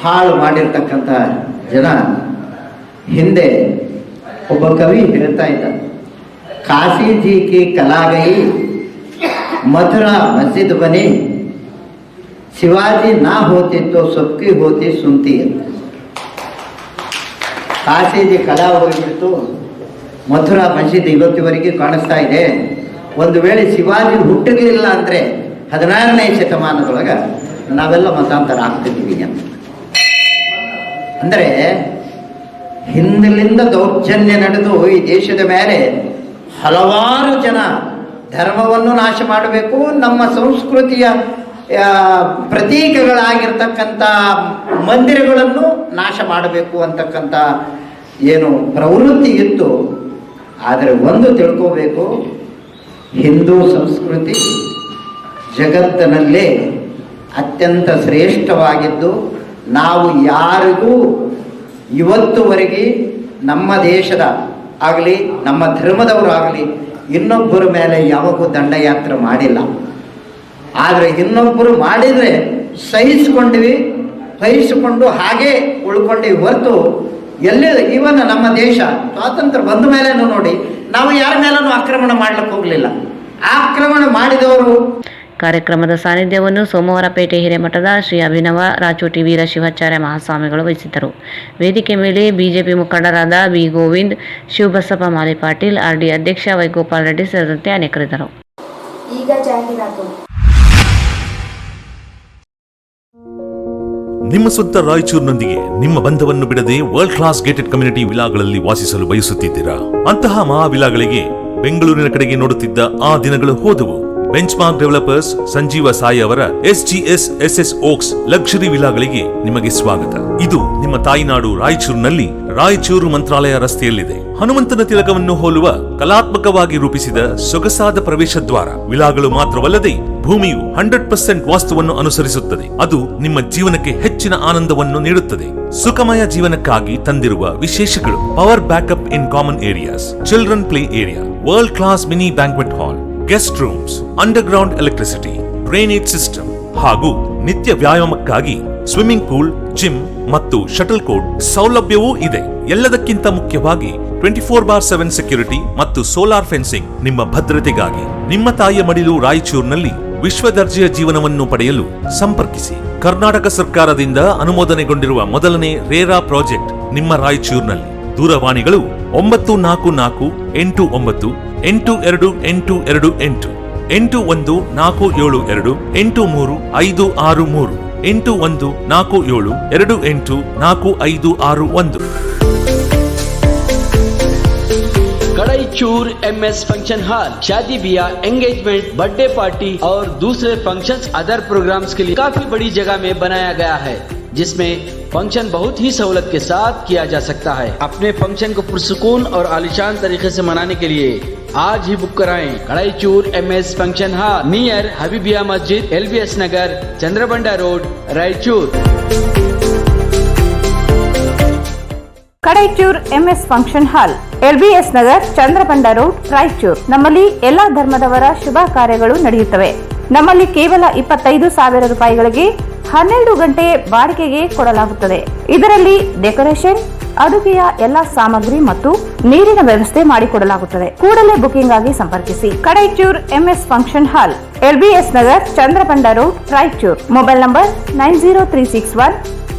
ಹಾಳು ಮಾಡಿರ್ತಕ್ಕಂಥ ಜನ ಹಿಂದೆ ಒಬ್ಬ ಕವಿ ಹೇಳ್ತಾ ಇದ್ದ, ಕಾಶಿ ಜಿ ಕಿ ಕಲಾಗೈ ಮಥುರಾ ಮಸ್ಜಿದ್ ಬನಿ, ಶಿವಾಜಿ ನಾ ಹೋತಿ ತೋ ಸಬ್ಕಿ ಹೋತಿ ಸುಂತಿ ಅಂತ. ಕಾಶಿಜಿ ಕಲಾ ಹೋಗಿಬಿಡ್ತು, ಮಥುರಾ ಮಸ್ಜಿದ್ ಇವತ್ತಿವರೆಗೆ ಕಾಣಿಸ್ತಾ ಇದೆ. ಒಂದು ವೇಳೆ ಶಿವಾಜಿ ಹುಟ್ಟಲಿಲ್ಲ ಅಂದರೆ 16ನೇ ಶತಮಾನದೊಳಗೆ ನಾವೆಲ್ಲ ಮತಾಂತರ ಆಗ್ತಿದ್ದೀವಿ ಅಂತ. ಅಂದರೆ ಹಿಂದಿನಿಂದ ದೌರ್ಜನ್ಯ ನಡೆದು ಈ ದೇಶದ ಮೇಲೆ ಹಲವಾರು ಜನ ಧರ್ಮವನ್ನು ನಾಶ ಮಾಡಬೇಕು, ನಮ್ಮ ಸಂಸ್ಕೃತಿಯ ಪ್ರತೀಕಗಳಾಗಿರ್ತಕ್ಕಂಥ ಮಂದಿರಗಳನ್ನು ನಾಶ ಮಾಡಬೇಕು ಅಂತಕ್ಕಂಥ ಏನು ಪ್ರವೃತ್ತಿ ಇತ್ತು. ಆದರೆ ಒಂದು ತಿಳ್ಕೋಬೇಕು, ಹಿಂದೂ ಸಂಸ್ಕೃತಿ ಜಗತ್ತಿನಲ್ಲೇ ಅತ್ಯಂತ ಶ್ರೇಷ್ಠವಾಗಿದ್ದು, ನಾವು ಯಾರಿಗೂ ಇವತ್ತುವರೆಗೆ ನಮ್ಮ ದೇಶದ ಆಗಲಿ ನಮ್ಮ ಧರ್ಮದವರಾಗಲಿ ಇನ್ನೊಬ್ಬರ ಮೇಲೆ ಯಾವಾಗೂ ದಂಡಯಾತ್ರೆ ಮಾಡಿಲ್ಲ. ಆದರೆ ಇನ್ನೊಬ್ಬರು ಮಾಡಿದರೆ ಸಹಿಸಿಕೊಂಡು ಹಾಗೇ ಉಳ್ಕೊಂಡಿವಿ ಹೊರತು ಎಲ್ಲಿ ಇವನ್ ನಮ್ಮ ದೇಶ ಸ್ವಾತಂತ್ರ್ಯ ಬಂದ ಮೇಲೇನು ನೋಡಿ ನಾವು ಯಾರ ಮೇಲೂ ಆಕ್ರಮಣ ಮಾಡ್ಲಿಕ್ಕೆ ಹೋಗಲಿಲ್ಲ. ಆಕ್ರಮಣ ಮಾಡಿದವರು. ಕಾರ್ಯಕ್ರಮದ ಸಾನ್ನಿಧ್ಯವನ್ನು ಸೋಮವಾರಪೇಟೆ ಹಿರೇಮಠದ ಶ್ರೀ ಅಭಿನವ ರಾಚೋಟಿ ವೀರ ಶಿವಾಚಾರ್ಯ ಮಹಾಸ್ವಾಮಿಗಳು ವಹಿಸಿದ್ದರು. ವೇದಿಕೆ ಮೇಲೆ ಬಿಜೆಪಿ ಮುಖಂಡರಾದ ಬಿ ಗೋವಿಂದ್, ಶಿವಬಸಪ್ಪ ಮಾಲಿ ಪಾಟೀಲ್, ಆರ್ಡಿ ಅಧ್ಯಕ್ಷ ವೈಗೋಪಾಲ್ ರೆಡ್ಡಿ ಸೇರಿದಂತೆ ಅನೇಕರಿದ್ದರು. ಈಗ ಜಾಹೀರಾತು. ನಿಮ್ಮ ಸ್ವಂತ ರಾಯಚೂರಿನೊಂದಿಗೆ ನಿಮ್ಮ ಬಂಧವನ್ನು ಬಿಡದೆ ವರ್ಲ್ಡ್ ಕ್ಲಾಸ್ ಗೇಟೆಡ್ ಕಮ್ಯುನಿಟಿ ವಿಲಾಗಳಲ್ಲಿ ವಾಸಿಸಲು ಬಯಸುತ್ತಿದ್ದೀರಾ? ಅಂತಹ ಮಹಾವಿಲಾಗಳಿಗೆ ಬೆಂಗಳೂರಿನ ಕಡೆಗೆ ನೋಡುತ್ತಿದ್ದ ಆ ದಿನಗಳು ಹೋದವು. ಬೆಂಚ್ಮಾರ್ಕ್ ಡೆವಲಪರ್ಸ್ ಸಂಜೀವ ಸಾಯಿ ಅವರ SGS SS ಓಕ್ಸ್ ಲಕ್ಸುರಿ ವಿಲಾಗಳಿಗೆ ನಿಮಗೆ ಸ್ವಾಗತ. ಇದು ನಿಮ್ಮ ತಾಯಿನಾಡು ರಾಯಚೂರಿನಲ್ಲಿ ರಾಯಚೂರು ಮಂತ್ರಾಲಯ ರಸ್ತೆಯಲ್ಲಿದೆ. ಹನುಮಂತನ ತಿಲಕವನ್ನು ಹೋಲುವ ಕಲಾತ್ಮಕವಾಗಿ ರೂಪಿಸಿದ ಸೊಗಸಾದ ಪ್ರವೇಶ ದ್ವಾರ. ವಿಲಾಗಳು ಮಾತ್ರವಲ್ಲದೆ ಭೂಮಿಯು 100% ವಾಸ್ತುವನ್ನು ಅನುಸರಿಸುತ್ತದೆ. ಅದು ನಿಮ್ಮ ಜೀವನಕ್ಕೆ ಹೆಚ್ಚಿನ ಆನಂದವನ್ನು ನೀಡುತ್ತದೆ. ಸುಖಮಯ ಜೀವನಕ್ಕಾಗಿ ತಂದಿರುವ ವಿಶೇಷಗಳು: power backup in common areas, children play area, world class mini banquet hall, guest rooms, underground electricity, drainage system ಹಾಗೂ ನಿತ್ಯ ವ್ಯಾಯಾಮಕ್ಕಾಗಿ ಸ್ವಿಮ್ಮಿಂಗ್ ಪೂಲ್, ಜಿಮ್ ಮತ್ತು ಶಟಲ್ ಕೋರ್ಟ್ ಸೌಲಭ್ಯವೂ ಇದೆ. ಎಲ್ಲದಕ್ಕಿಂತ ಮುಖ್ಯವಾಗಿ 24/7 ಸೆಕ್ಯೂರಿಟಿ ಮತ್ತು ಸೋಲಾರ್ ಫೆನ್ಸಿಂಗ್ ನಿಮ್ಮ ಭದ್ರತೆಗಾಗಿ. ನಿಮ್ಮ ತಾಯಿಯ ಮಡಿಲು ರಾಯಚೂರಿನಲ್ಲಿ ವಿಶ್ವ ದರ್ಜೆಯ ಜೀವನವನ್ನು ಪಡೆಯಲು ಸಂಪರ್ಕಿಸಿ. ಕರ್ನಾಟಕ ಸರ್ಕಾರದಿಂದ ಅನುಮೋದನೆಗೊಂಡಿರುವ ಮೊದಲನೇ ರೇರಾ ಪ್ರಾಜೆಕ್ಟ್ ನಿಮ್ಮ ರಾಯಚೂರಿನಲ್ಲಿ. ದೂರವಾಣಿಗಳು 944 89 82 828 81 472 83 563 81 472 28 4561. कड़ाईचूर MS फंक्शन हॉल शादी ब्याह, एंगेजमेंट, बर्थडे पार्टी और दूसरे फंक्शंस अदर प्रोग्राम्स के लिए काफी बड़ी जगह में बनाया गया है, जिसमें फंक्शन बहुत ही सहूलत के साथ किया जा सकता है। अपने फंक्शन को पुरसुकून और आलिशान तरीके से मनाने के लिए आज ही बुक कराएं। Kadaichur MS function hall near Habibia मस्जिद, LBS Nagar, Chandrabanda road, Raichur. Kadaichur MS function hall, LBS Nagar, Chandrabanda road, Raichur. ನಮ್ಮಲ್ಲಿ ಎಲ್ಲಾ ಧರ್ಮದವರ ಶುಭ ಕಾರ್ಯಗಳು ನಡೆಯುತ್ತವೆ. ನಮ್ಮಲ್ಲಿ ಕೇವಲ 25,000 ರೂಪಾಯಿಗಳಿಗೆ 12 ಗಂಟೆ ಬಾಡಿಗೆಗೆ ಕೊಡಲಾಗುತ್ತದೆ. ಇದರಲ್ಲಿ ಡೆಕೋರೇಷನ್, ಅಡುಗೆಯ ಎಲ್ಲಾ ಸಾಮಗ್ರಿ ಮತ್ತು ನೀರಿನ ವ್ಯವಸ್ಥೆ ಮಾಡಿಕೊಡಲಾಗುತ್ತದೆ. ಕೂಡಲೇ ಬುಕಿಂಗ್ ಆಗಿ ಸಂಪರ್ಕಿಸಿ. Kadaichur MS function hall, LBS Nagar, Chandrabanda road, Raichur. Mobile number 90361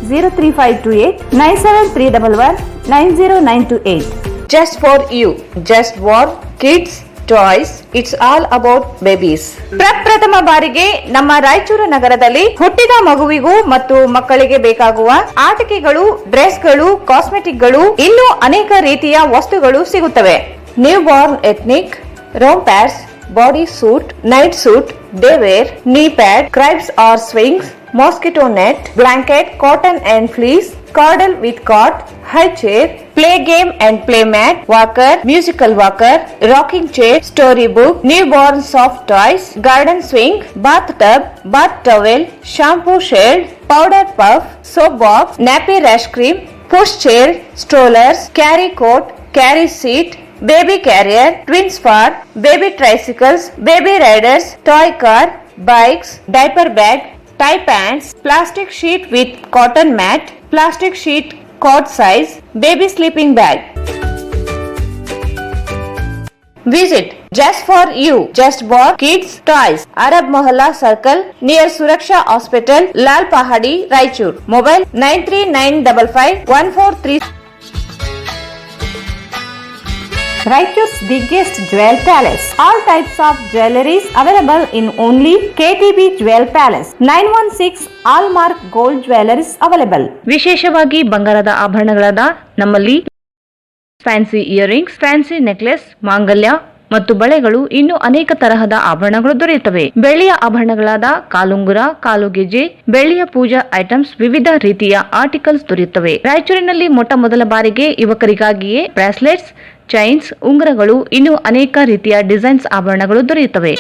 03528 97311 90928. Just for you, just for kids toys, it's all about babies. ಪ್ರಪ್ರಥಮ ಬಾರಿಗೆ ನಮ್ಮ ರಾಯಚೂರು ನಗರದಲ್ಲಿ ಹುಟ್ಟಿದ ಮಗುವಿಗೂ ಮತ್ತು ಮಕ್ಕಳಿಗೆ ಬೇಕಾಗುವ ಆಟಿಕೆಗಳು, ಡ್ರೆಸ್ಗಳು, ಕಾಸ್ಮೆಟಿಕ್ಗಳು, ಇನ್ನೂ ಅನೇಕ ರೀತಿಯ ವಸ್ತುಗಳು ಸಿಗುತ್ತವೆ. ನ್ಯೂ ಬಾರ್ನ್ ಎಥ್ನಿಕ್, ರೋಮ್ pads, body suit, night suit, day wear, knee pad, cribs or swings, mosquito net, blanket, cotton and fleece, cradle with cot, high chair, play game and play mat, walker, musical walker, rocking chair, storybook, newborn soft toys, garden swing, bathtub, bath towel, shampoo shade, powder puff, soap box, nappy rash cream, push chair, strollers, carry coat, carry seat, baby carrier, twins far, baby tricycles, baby riders, toy car, bikes, diaper bag, tie pants, plastic sheet with cotton mat, plastic sheet cot size, baby sleeping bag. Visit Just for You, Just for Kids Toys, Arab Mohalla Circle near Suraksha Hospital, Lal Pahadi, Raichur. Mobile 93955 Raichur's biggest jewel palace. All types of jewelries available in only KTB Jewel Palace. 916 Allmark Gold Jewelries available. ವಿಶೇಷವಾಗಿ ಬಂಗಾರದ ಆಭರಣಗಳಾದ ನಮ್ಮಲ್ಲಿ fancy earrings, fancy necklace, ಮಾಂಗಲ್ಯ, ಮತ್ತು ಬಳೆಗಳು ಇನ್ನು ಅನೇಕ ತರಹದ ಆಭರಣಗಳು ದೊರೆಯುತ್ತವೆ. ಬೆಳ್ಳಿಯ ಆಭರಣಗಳಾದ ಕಾಲುಂಗುರ, ಕಾಲುಗೆಜೆ, ಬೆಳ್ಳಿಯ ಪೂಜಾ ಐಟಮ್ಸ್, ವಿವಿಧ ರೀತಿಯ ಆರ್ಟಿಕಲ್ಸ್ ದೊರೆಯುತ್ತವೆ. ರಾಯಚೂರಿನಲ್ಲಿ ಮೊಟ್ಟ ಮೊದಲ ಬಾರಿಗೆ ಯುವಕರಿಗಾಗಿಯೇ ಬ್ರಾಸ್ಲೆಟ್ಸ್, ಚೈನ್ಸ್, ಉಂಗುರಗಳು, ಇನ್ನು ಅನೇಕ ರೀತಿಯ ಡಿಸೈನ್ಸ್ ಆಭರಣಗಳು ದೊರೆಯುತ್ತವೆ.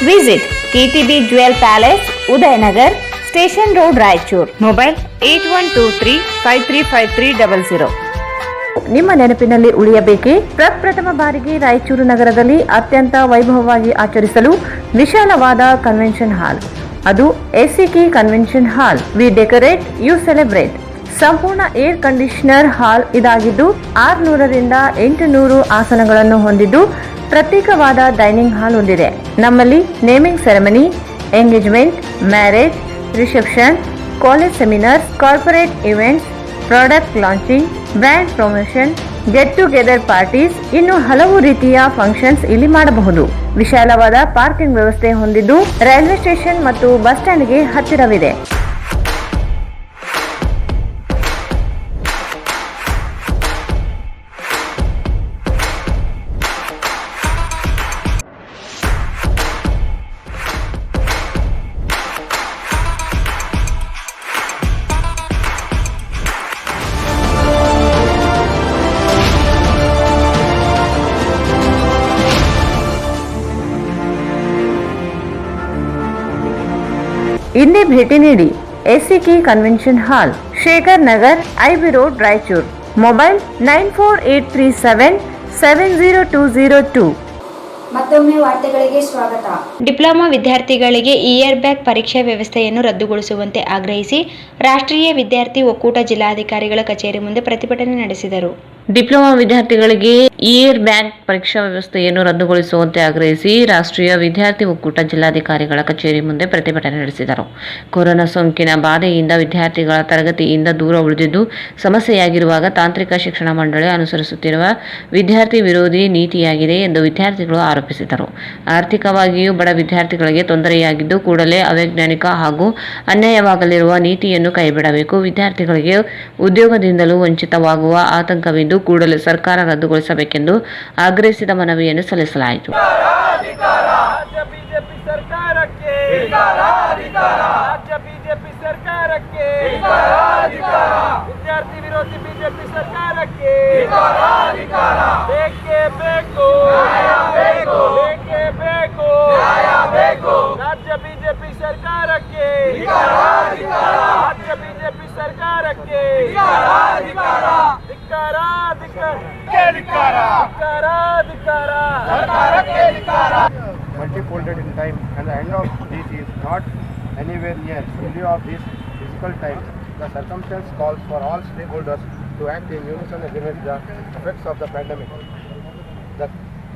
Visit KTB Jewel Palace, Udayanagar, Station Road, Raichur. Mobile 8123535300. ನಿಮ್ಮ ನೆನಪಿನಲ್ಲಿ ಉಳಿಯಬೇಕೇ? ಪ್ರಪ್ರಥಮ ಬಾರಿಗೆ ರಾಯಚೂರು ನಗರದಲ್ಲಿ ಅತ್ಯಂತ ವೈಭವವಾಗಿ ಆಚರಿಸಲು ವಿಶಾಲವಾದ ಕನ್ವೆನ್ಷನ್ ಹಾಲ್, ಅದು SCK convention hall. We decorate, you celebrate. ಸಂಪೂರ್ಣ ಏರ್ ಕಂಡೀಷನರ್ ಹಾಲ್ ಇದಾಗಿದ್ದು 600 ರಿಂದ 800 ಆಸನಗಳನ್ನು ಹೊಂದಿದ್ದು ಪ್ರತ್ಯೇಕವಾದ ಡೈನಿಂಗ್ ಹಾಲ್ ಹೊಂದಿದೆ. ನಮ್ಮಲ್ಲಿ naming ceremony, engagement, marriage, reception, college seminars, corporate events, product launching, brand promotion, get together parties, ಇನ್ನು ಹಲವು ರೀತಿಯ ಫಂಕ್ಷನ್ಸ್ ಇಲ್ಲಿ ಮಾಡಬಹುದು. ವಿಶಾಲವಾದ ಪಾರ್ಕಿಂಗ್ ವ್ಯವಸ್ಥೆ ಹೊಂದಿದ್ದು ರೈಲ್ವೆ ಸ್ಟೇಷನ್ ಮತ್ತು ಬಸ್ ಸ್ಟ್ಯಾಂಡ್ಗೆ ಹತ್ತಿರವಿದೆ. ಇಂದೇ ಭೇಟಿ ನೀಡಿ SCK ಕನ್ವೆನ್ಷನ್ ಹಾಲ್, Shekhar Nagar, IB road, Raichur. Mobile 9483770202. ಮತ್ತೊಮ್ಮೆ ವಾರ್ತೆಗಳಿಗೆ ಸ್ವಾಗತ. ಡಿಪ್ಲೊಮಾ ವಿದ್ಯಾರ್ಥಿಗಳಿಗೆ ಇಯರ್ ಬ್ಯಾಗ್ ಪರೀಕ್ಷಾ ವ್ಯವಸ್ಥೆಯನ್ನು ರದ್ದುಗೊಳಿಸುವಂತೆ ಆಗ್ರಹಿಸಿ ರಾಷ್ಟ್ರೀಯ ವಿದ್ಯಾರ್ಥಿ ಒಕ್ಕೂಟ ಜಿಲ್ಲಾಧಿಕಾರಿಗಳ ಕಚೇರಿ ಮುಂದೆ ಪ್ರತಿಭಟನೆ ನಡೆಸಿದರು. ಡಿಪ್ಲೊಮಾ ವಿದ್ಯಾರ್ಥಿಗಳಿಗೆ ಇಯರ್ ಬ್ಯಾಗ್ ಪರೀಕ್ಷಾ ವ್ಯವಸ್ಥೆಯನ್ನು ರದ್ದುಗೊಳಿಸುವಂತೆ ಆಗ್ರಹಿಸಿ ರಾಷ್ಟ್ರೀಯ ವಿದ್ಯಾರ್ಥಿ ಒಕ್ಕೂಟ ಜಿಲ್ಲಾಧಿಕಾರಿಗಳ ಕಚೇರಿ ಮುಂದೆ ಪ್ರತಿಭಟನೆ ನಡೆಸಿದರು. ಕೊರೋನಾ ಸೋಂಕಿನ ಬಾಧೆಯಿಂದ ವಿದ್ಯಾರ್ಥಿಗಳ ತರಗತಿಯಿಂದ ದೂರ ಉಳಿದಿದ್ದು ಸಮಸ್ಯೆಯಾಗಿರುವಾಗ ತಾಂತ್ರಿಕ ಶಿಕ್ಷಣ ಮಂಡಳಿ ಅನುಸರಿಸುತ್ತಿರುವ ವಿದ್ಯಾರ್ಥಿ ವಿರೋಧಿ ನೀತಿಯಾಗಿದೆ ಎಂದು ವಿದ್ಯಾರ್ಥಿಗಳು ಆರೋಪಿಸಿದರು. ಆರ್ಥಿಕವಾಗಿಯೂ ಬಡ ವಿದ್ಯಾರ್ಥಿಗಳಿಗೆ ತೊಂದರೆಯಾಗಿದ್ದು ಕೂಡಲೇ ಅವೈಜ್ಞಾನಿಕ ಹಾಗೂ ಅನ್ಯಾಯವಾಗಲಿರುವ ನೀತಿಯನ್ನು ಕೈಬಿಡಬೇಕು. ವಿದ್ಯಾರ್ಥಿಗಳಿಗೆ ಉದ್ಯೋಗದಿಂದಲೂ ವಂಚಿತವಾಗುವ ಆತಂಕವಿದ್ದು ಕೂಡಲೇ ಸರ್ಕಾರ ರದ್ದುಗೊಳಿಸಬೇಕೆಂದು ಆಗ್ರಹಿಸಿದ ಮನವಿಯನ್ನು ಸಲ್ಲಿಸಲಾಯಿತು. ವಿದ್ಯಾರ್ಥಿ ವಿರೋಧಿ ಬಿಜೆಪಿ ಸರ್ಕಾರಕ್ಕೆ ಬೇಕೇ ಬೇಕು, ಬೇಕೇ ಬೇಕು, ರಾಜ್ಯ ಬಿಜೆಪಿ ಸರ್ಕಾರಕ್ಕೆ, ರಾಜ್ಯ ಬಿಜೆಪಿ ಸರ್ಕಾರಕ್ಕೆ multifolded in time, and the end of this is not anywhere near. In view of these difficult times, the circumstance calls for all stakeholders to act in unison against the effects of the pandemic.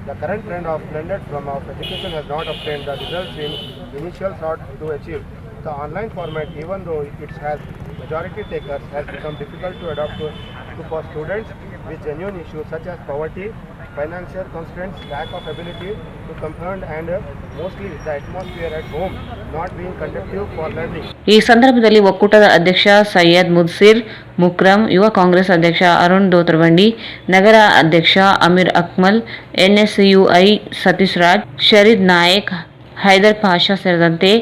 The current trend of blended form of education has not obtained the results in initial thought to achieve. The online format, even though it has majority takers, has become difficult to adopt for students with genuine issues such as poverty, financial constraints, lack of ability to comprehend, and mostly the atmosphere at home not being conducive for learning. ಈ ಸಂದರ್ಭದಲ್ಲಿ ಒಕ್ಕೂಟದ ಅಧ್ಯಕ್ಷ ಸೈಯದ್ ಮುದ್ಸಿರ್ ಮುಕ್ರಮ್, ಯುವ ಕಾಂಗ್ರೆಸ್ ಅಧ್ಯಕ್ಷ ಅರುಣ್ ದೋತ್ರವಂಡಿ, ನಗರ ಅಧ್ಯಕ್ಷ Amir Akmal, NSUI Satish Raj, ಶರೀದ್ Nayak, Hyder Pasha ಸೇರಿದಂತೆ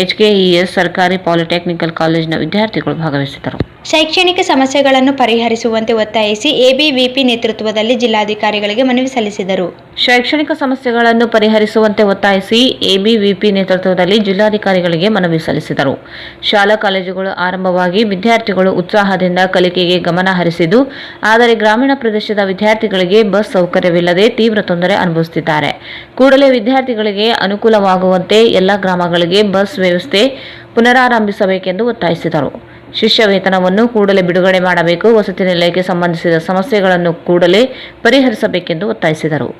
HKES ಸರ್ಕಾರಿ polytechnical ಕಾಲೇಜಿನ ವಿದ್ಯಾರ್ಥಿಗಳು ಭಾಗವಹಿಸಿದ್ದರು. ಶೈಕ್ಷಣಿಕ ಸಮಸ್ಯೆಗಳನ್ನು ಪರಿಹರಿಸುವಂತೆ ಒತ್ತಾಯಿಸಿ ABVP ನೇತೃತ್ವದಲ್ಲಿ ಜಿಲ್ಲಾಧಿಕಾರಿಗಳಿಗೆ ಮನವಿ ಸಲ್ಲಿಸಿದರು. ಶೈಕ್ಷಣಿಕ ಸಮಸ್ಯೆಗಳನ್ನು ಪರಿಹರಿಸುವಂತೆ ಒತ್ತಾಯಿಸಿ ABVP ನೇತೃತ್ವದಲ್ಲಿ ಜಿಲ್ಲಾಧಿಕಾರಿಗಳಿಗೆ ಮನವಿ ಸಲ್ಲಿಸಿದರು. ಶಾಲಾ ಕಾಲೇಜುಗಳು ಆರಂಭವಾಗಿ ವಿದ್ಯಾರ್ಥಿಗಳು ಉತ್ಸಾಹದಿಂದ ಕಲಿಕೆಗೆ ಗಮನ ಹರಿಸಿದ್ದು, ಆದರೆ ಗ್ರಾಮೀಣ ಪ್ರದೇಶದ ವಿದ್ಯಾರ್ಥಿಗಳಿಗೆ ಬಸ್ ಸೌಕರ್ಯವಿಲ್ಲದೆ ತೀವ್ರ ತೊಂದರೆ ಅನುಭವಿಸುತ್ತಿದ್ದಾರೆ. ಕೂಡಲೇ ವಿದ್ಯಾರ್ಥಿಗಳಿಗೆ ಅನುಕೂಲವಾಗುವಂತೆ ಎಲ್ಲ ಗ್ರಾಮಗಳಿಗೆ ಬಸ್ ವ್ಯವಸ್ಥೆ ಪುನರಾರಂಭಿಸಬೇಕೆಂದು ಒತ್ತಾಯಿಸಿದರು. ಶಿಷ್ಯ ವೇತನವನ್ನು ಕೂಡಲೇ ಬಿಡುಗಡೆ ಮಾಡಬೇಕು, ವಸತಿ ನಿಲಯಕ್ಕೆ ಸಂಬಂಧಿಸಿದ ಸಮಸ್ಯೆಗಳನ್ನು ಕೂಡಲೇ ಪರಿಹರಿಸಬೇಕೆಂದು ಒತ್ತಾಯಿಸಿದರು.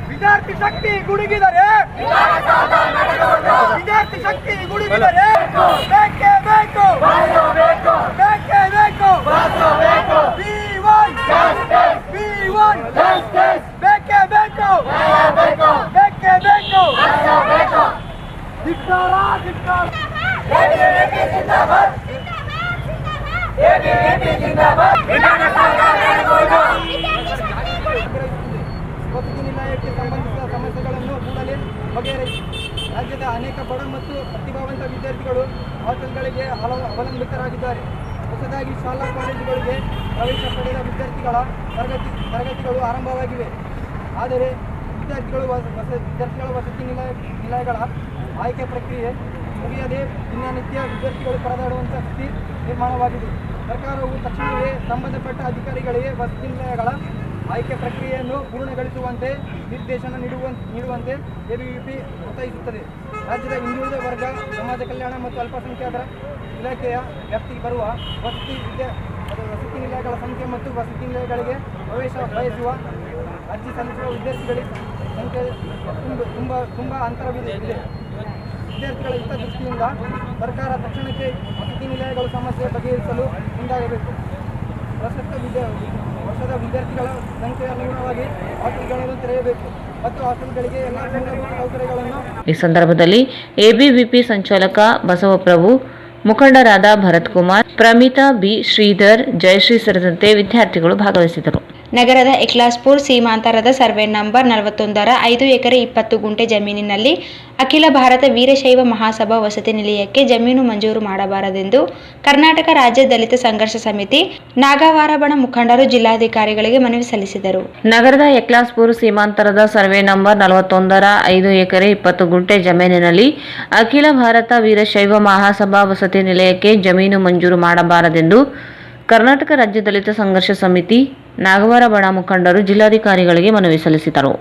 ವಿದ್ಯಾರ್ಥಿ ಶಕ್ತಿ ಗುಡುಗಿದರೆ, ವಿದ್ಯಾರ್ಥಿ ಶಕ್ತಿ ಗುಡುಗಿದರೆ ಬೇಕೇ ಬೇಕು, ಬೇಕೇ ಬೇಕು, B1 ಬೇಕೇ ಬೇಕು, ಬೇಕೇ ಬೇಕು, ಧಿಕ್ಕಾರ ಧಿಕ್ಕಾರ. ವಸತಿ ನಿಲಯಕ್ಕೆ ಸಂಬಂಧಿಸಿದ ಸಮಸ್ಯೆಗಳನ್ನು ಕೂಡಲೇ ಬಗೆಹರಿಸಿ. ರಾಜ್ಯದ ಅನೇಕ ಬಡ ಮತ್ತು ಪ್ರತಿಭಾವಂತ ವಿದ್ಯಾರ್ಥಿಗಳು ಹಾಸ್ಟೆಲ್ಗಳಿಗೆ ಅವಲಂಬಿತರಾಗಿದ್ದಾರೆ. ಹೊಸದಾಗಿ ಶಾಲಾ ಕಾಲೇಜುಗಳಿಗೆ ಪ್ರವೇಶ ಪಡೆದ ವಿದ್ಯಾರ್ಥಿಗಳ ತರಗತಿಗಳು ಆರಂಭವಾಗಿವೆ. ಆದರೆ ವಿದ್ಯಾರ್ಥಿಗಳ ವಸತಿ ನಿಲಯಗಳ ಆಯ್ಕೆ ಪ್ರಕ್ರಿಯೆ ಮುಗಿಯದೆ ದಿನನಿತ್ಯ ವಿದ್ಯಾರ್ಥಿಗಳು ಪರದಾಡುವಂಥ ಸ್ಥಿತಿ ನಿರ್ಮಾಣವಾಗಿದೆ. ಸರ್ಕಾರವು ತಕ್ಷಣವೇ ಸಂಬಂಧಪಟ್ಟ ಅಧಿಕಾರಿಗಳಿಗೆ ವಸತಿ ನಿಲಯಗಳ ಆಯ್ಕೆ ಪ್ರಕ್ರಿಯೆಯನ್ನು ಪೂರ್ಣಗೊಳಿಸುವಂತೆ ನಿರ್ದೇಶನ ನೀಡುವಂತೆ ಎಬಿವಿಪಿ ಒತ್ತಾಯಿಸುತ್ತದೆ. ರಾಜ್ಯದ ಹಿಂದುಳಿದ ವರ್ಗ, ಸಮಾಜ ಕಲ್ಯಾಣ ಮತ್ತು ಅಲ್ಪಸಂಖ್ಯಾತರ ಇಲಾಖೆಯ ವ್ಯಾಪ್ತಿಗೆ ಬರುವ ವಸತಿ ನಿಲಯಗಳ ಸಂಖ್ಯೆ ಮತ್ತು ವಸತಿ ನಿಲಯಗಳಿಗೆ ಪ್ರವೇಶ ಬಯಸುವ ಅರ್ಜಿ ಸಲ್ಲಿಸುವ ವಿದ್ಯಾರ್ಥಿಗಳಿಗೆ ಸಂಖ್ಯೆ ತುಂಬ ಅಂತರವಿದೆ. ವಿದ್ಯಾರ್ಥಿಗಳ ಹಿತದೃಷ್ಟಿಯಿಂದ ಸರ್ಕಾರ ತಕ್ಷಣಕ್ಕೆ ವಸತಿ ನಿಲಯಗಳ ಸಮಸ್ಯೆ ಬಗೆಹರಿಸಲು ಮುಂದಾಗಬೇಕು. ವರ್ಷದ ವಿದ್ಯಾರ್ಥಿಗಳ ಸಂಖ್ಯೆಯ ಅನುಗುಣವಾಗಿ ಹಾಸ್ಟೆಲ್ಗಳನ್ನು ತೆರೆಯಬೇಕು ಮತ್ತು ಹಾಸ್ಟೆಲ್ಗಳಿಗೆ ಎಲ್ಲ ಮೂಲಭೂತ ಸೌಕರ್ಯಗಳನ್ನು. ಈ ಸಂದರ್ಭದಲ್ಲಿ ಎಬಿವಿಪಿ ಸಂಚಾಲಕ ಬಸವಪ್ರಭು, ಮುಖಂಡರಾದ ಭರತ್ ಕುಮಾರ್, ಪ್ರಮಿತಾ ಬಿ, ಶ್ರೀಧರ್, ಜಯಶ್ರೀ ಸೇರಿದಂತೆ ವಿದ್ಯಾರ್ಥಿಗಳು ಭಾಗವಹಿಸಿದರು. ನಗರದ ಎಕ್ಲಾಸ್ಪುರ್ ಸೀಮಾಂತರದ ಸರ್ವೆ ನಂಬರ್ 41ರ 5 ಎಕರೆ 20 ಗುಂಟೆ ಜಮೀನಿನಲ್ಲಿ ಅಖಿಲ ಭಾರತ ವೀರಶೈವ ಮಹಾಸಭಾ ವಸತಿ ನಿಲಯಕ್ಕೆ ಜಮೀನು ಮಂಜೂರು ಮಾಡಬಾರದೆಂದು ಕರ್ನಾಟಕ ರಾಜ್ಯ ದಲಿತ ಸಂಘರ್ಷ ಸಮಿತಿ ನಾಗವಾರಬಣ ಮುಖಂಡರು ಜಿಲ್ಲಾಧಿಕಾರಿಗಳಿಗೆ ಮನವಿ ಸಲ್ಲಿಸಿದರು. ನಗರದ ಎಕ್ಲಾಸ್ಪುರ್ ಸೀಮಾಂತರದ ಸರ್ವೆ ನಂಬರ್ 41ರ 5 ಎಕರೆ 20 ಗುಂಟೆ ಜಮೀನಿನಲ್ಲಿ ಅಖಿಲ ಭಾರತ ವೀರಶೈವ ಮಹಾಸಭಾ ವಸತಿ ನಿಲಯಕ್ಕೆ ಜಮೀನು ಮಂಜೂರು ಮಾಡಬಾರದೆಂದು ಕರ್ನಾಟಕ ರಾಜ್ಯ ದಲಿತ ಸಂಘರ್ಷ ಸಮಿತಿ ನಾಗವಾರ ಬಣ ಮುಖಂಡರು ಜಿಲ್ಲಾಧಿಕಾರಿಗಳಿಗೆ ಮನವಿ ಸಲ್ಲಿಸಿದರು.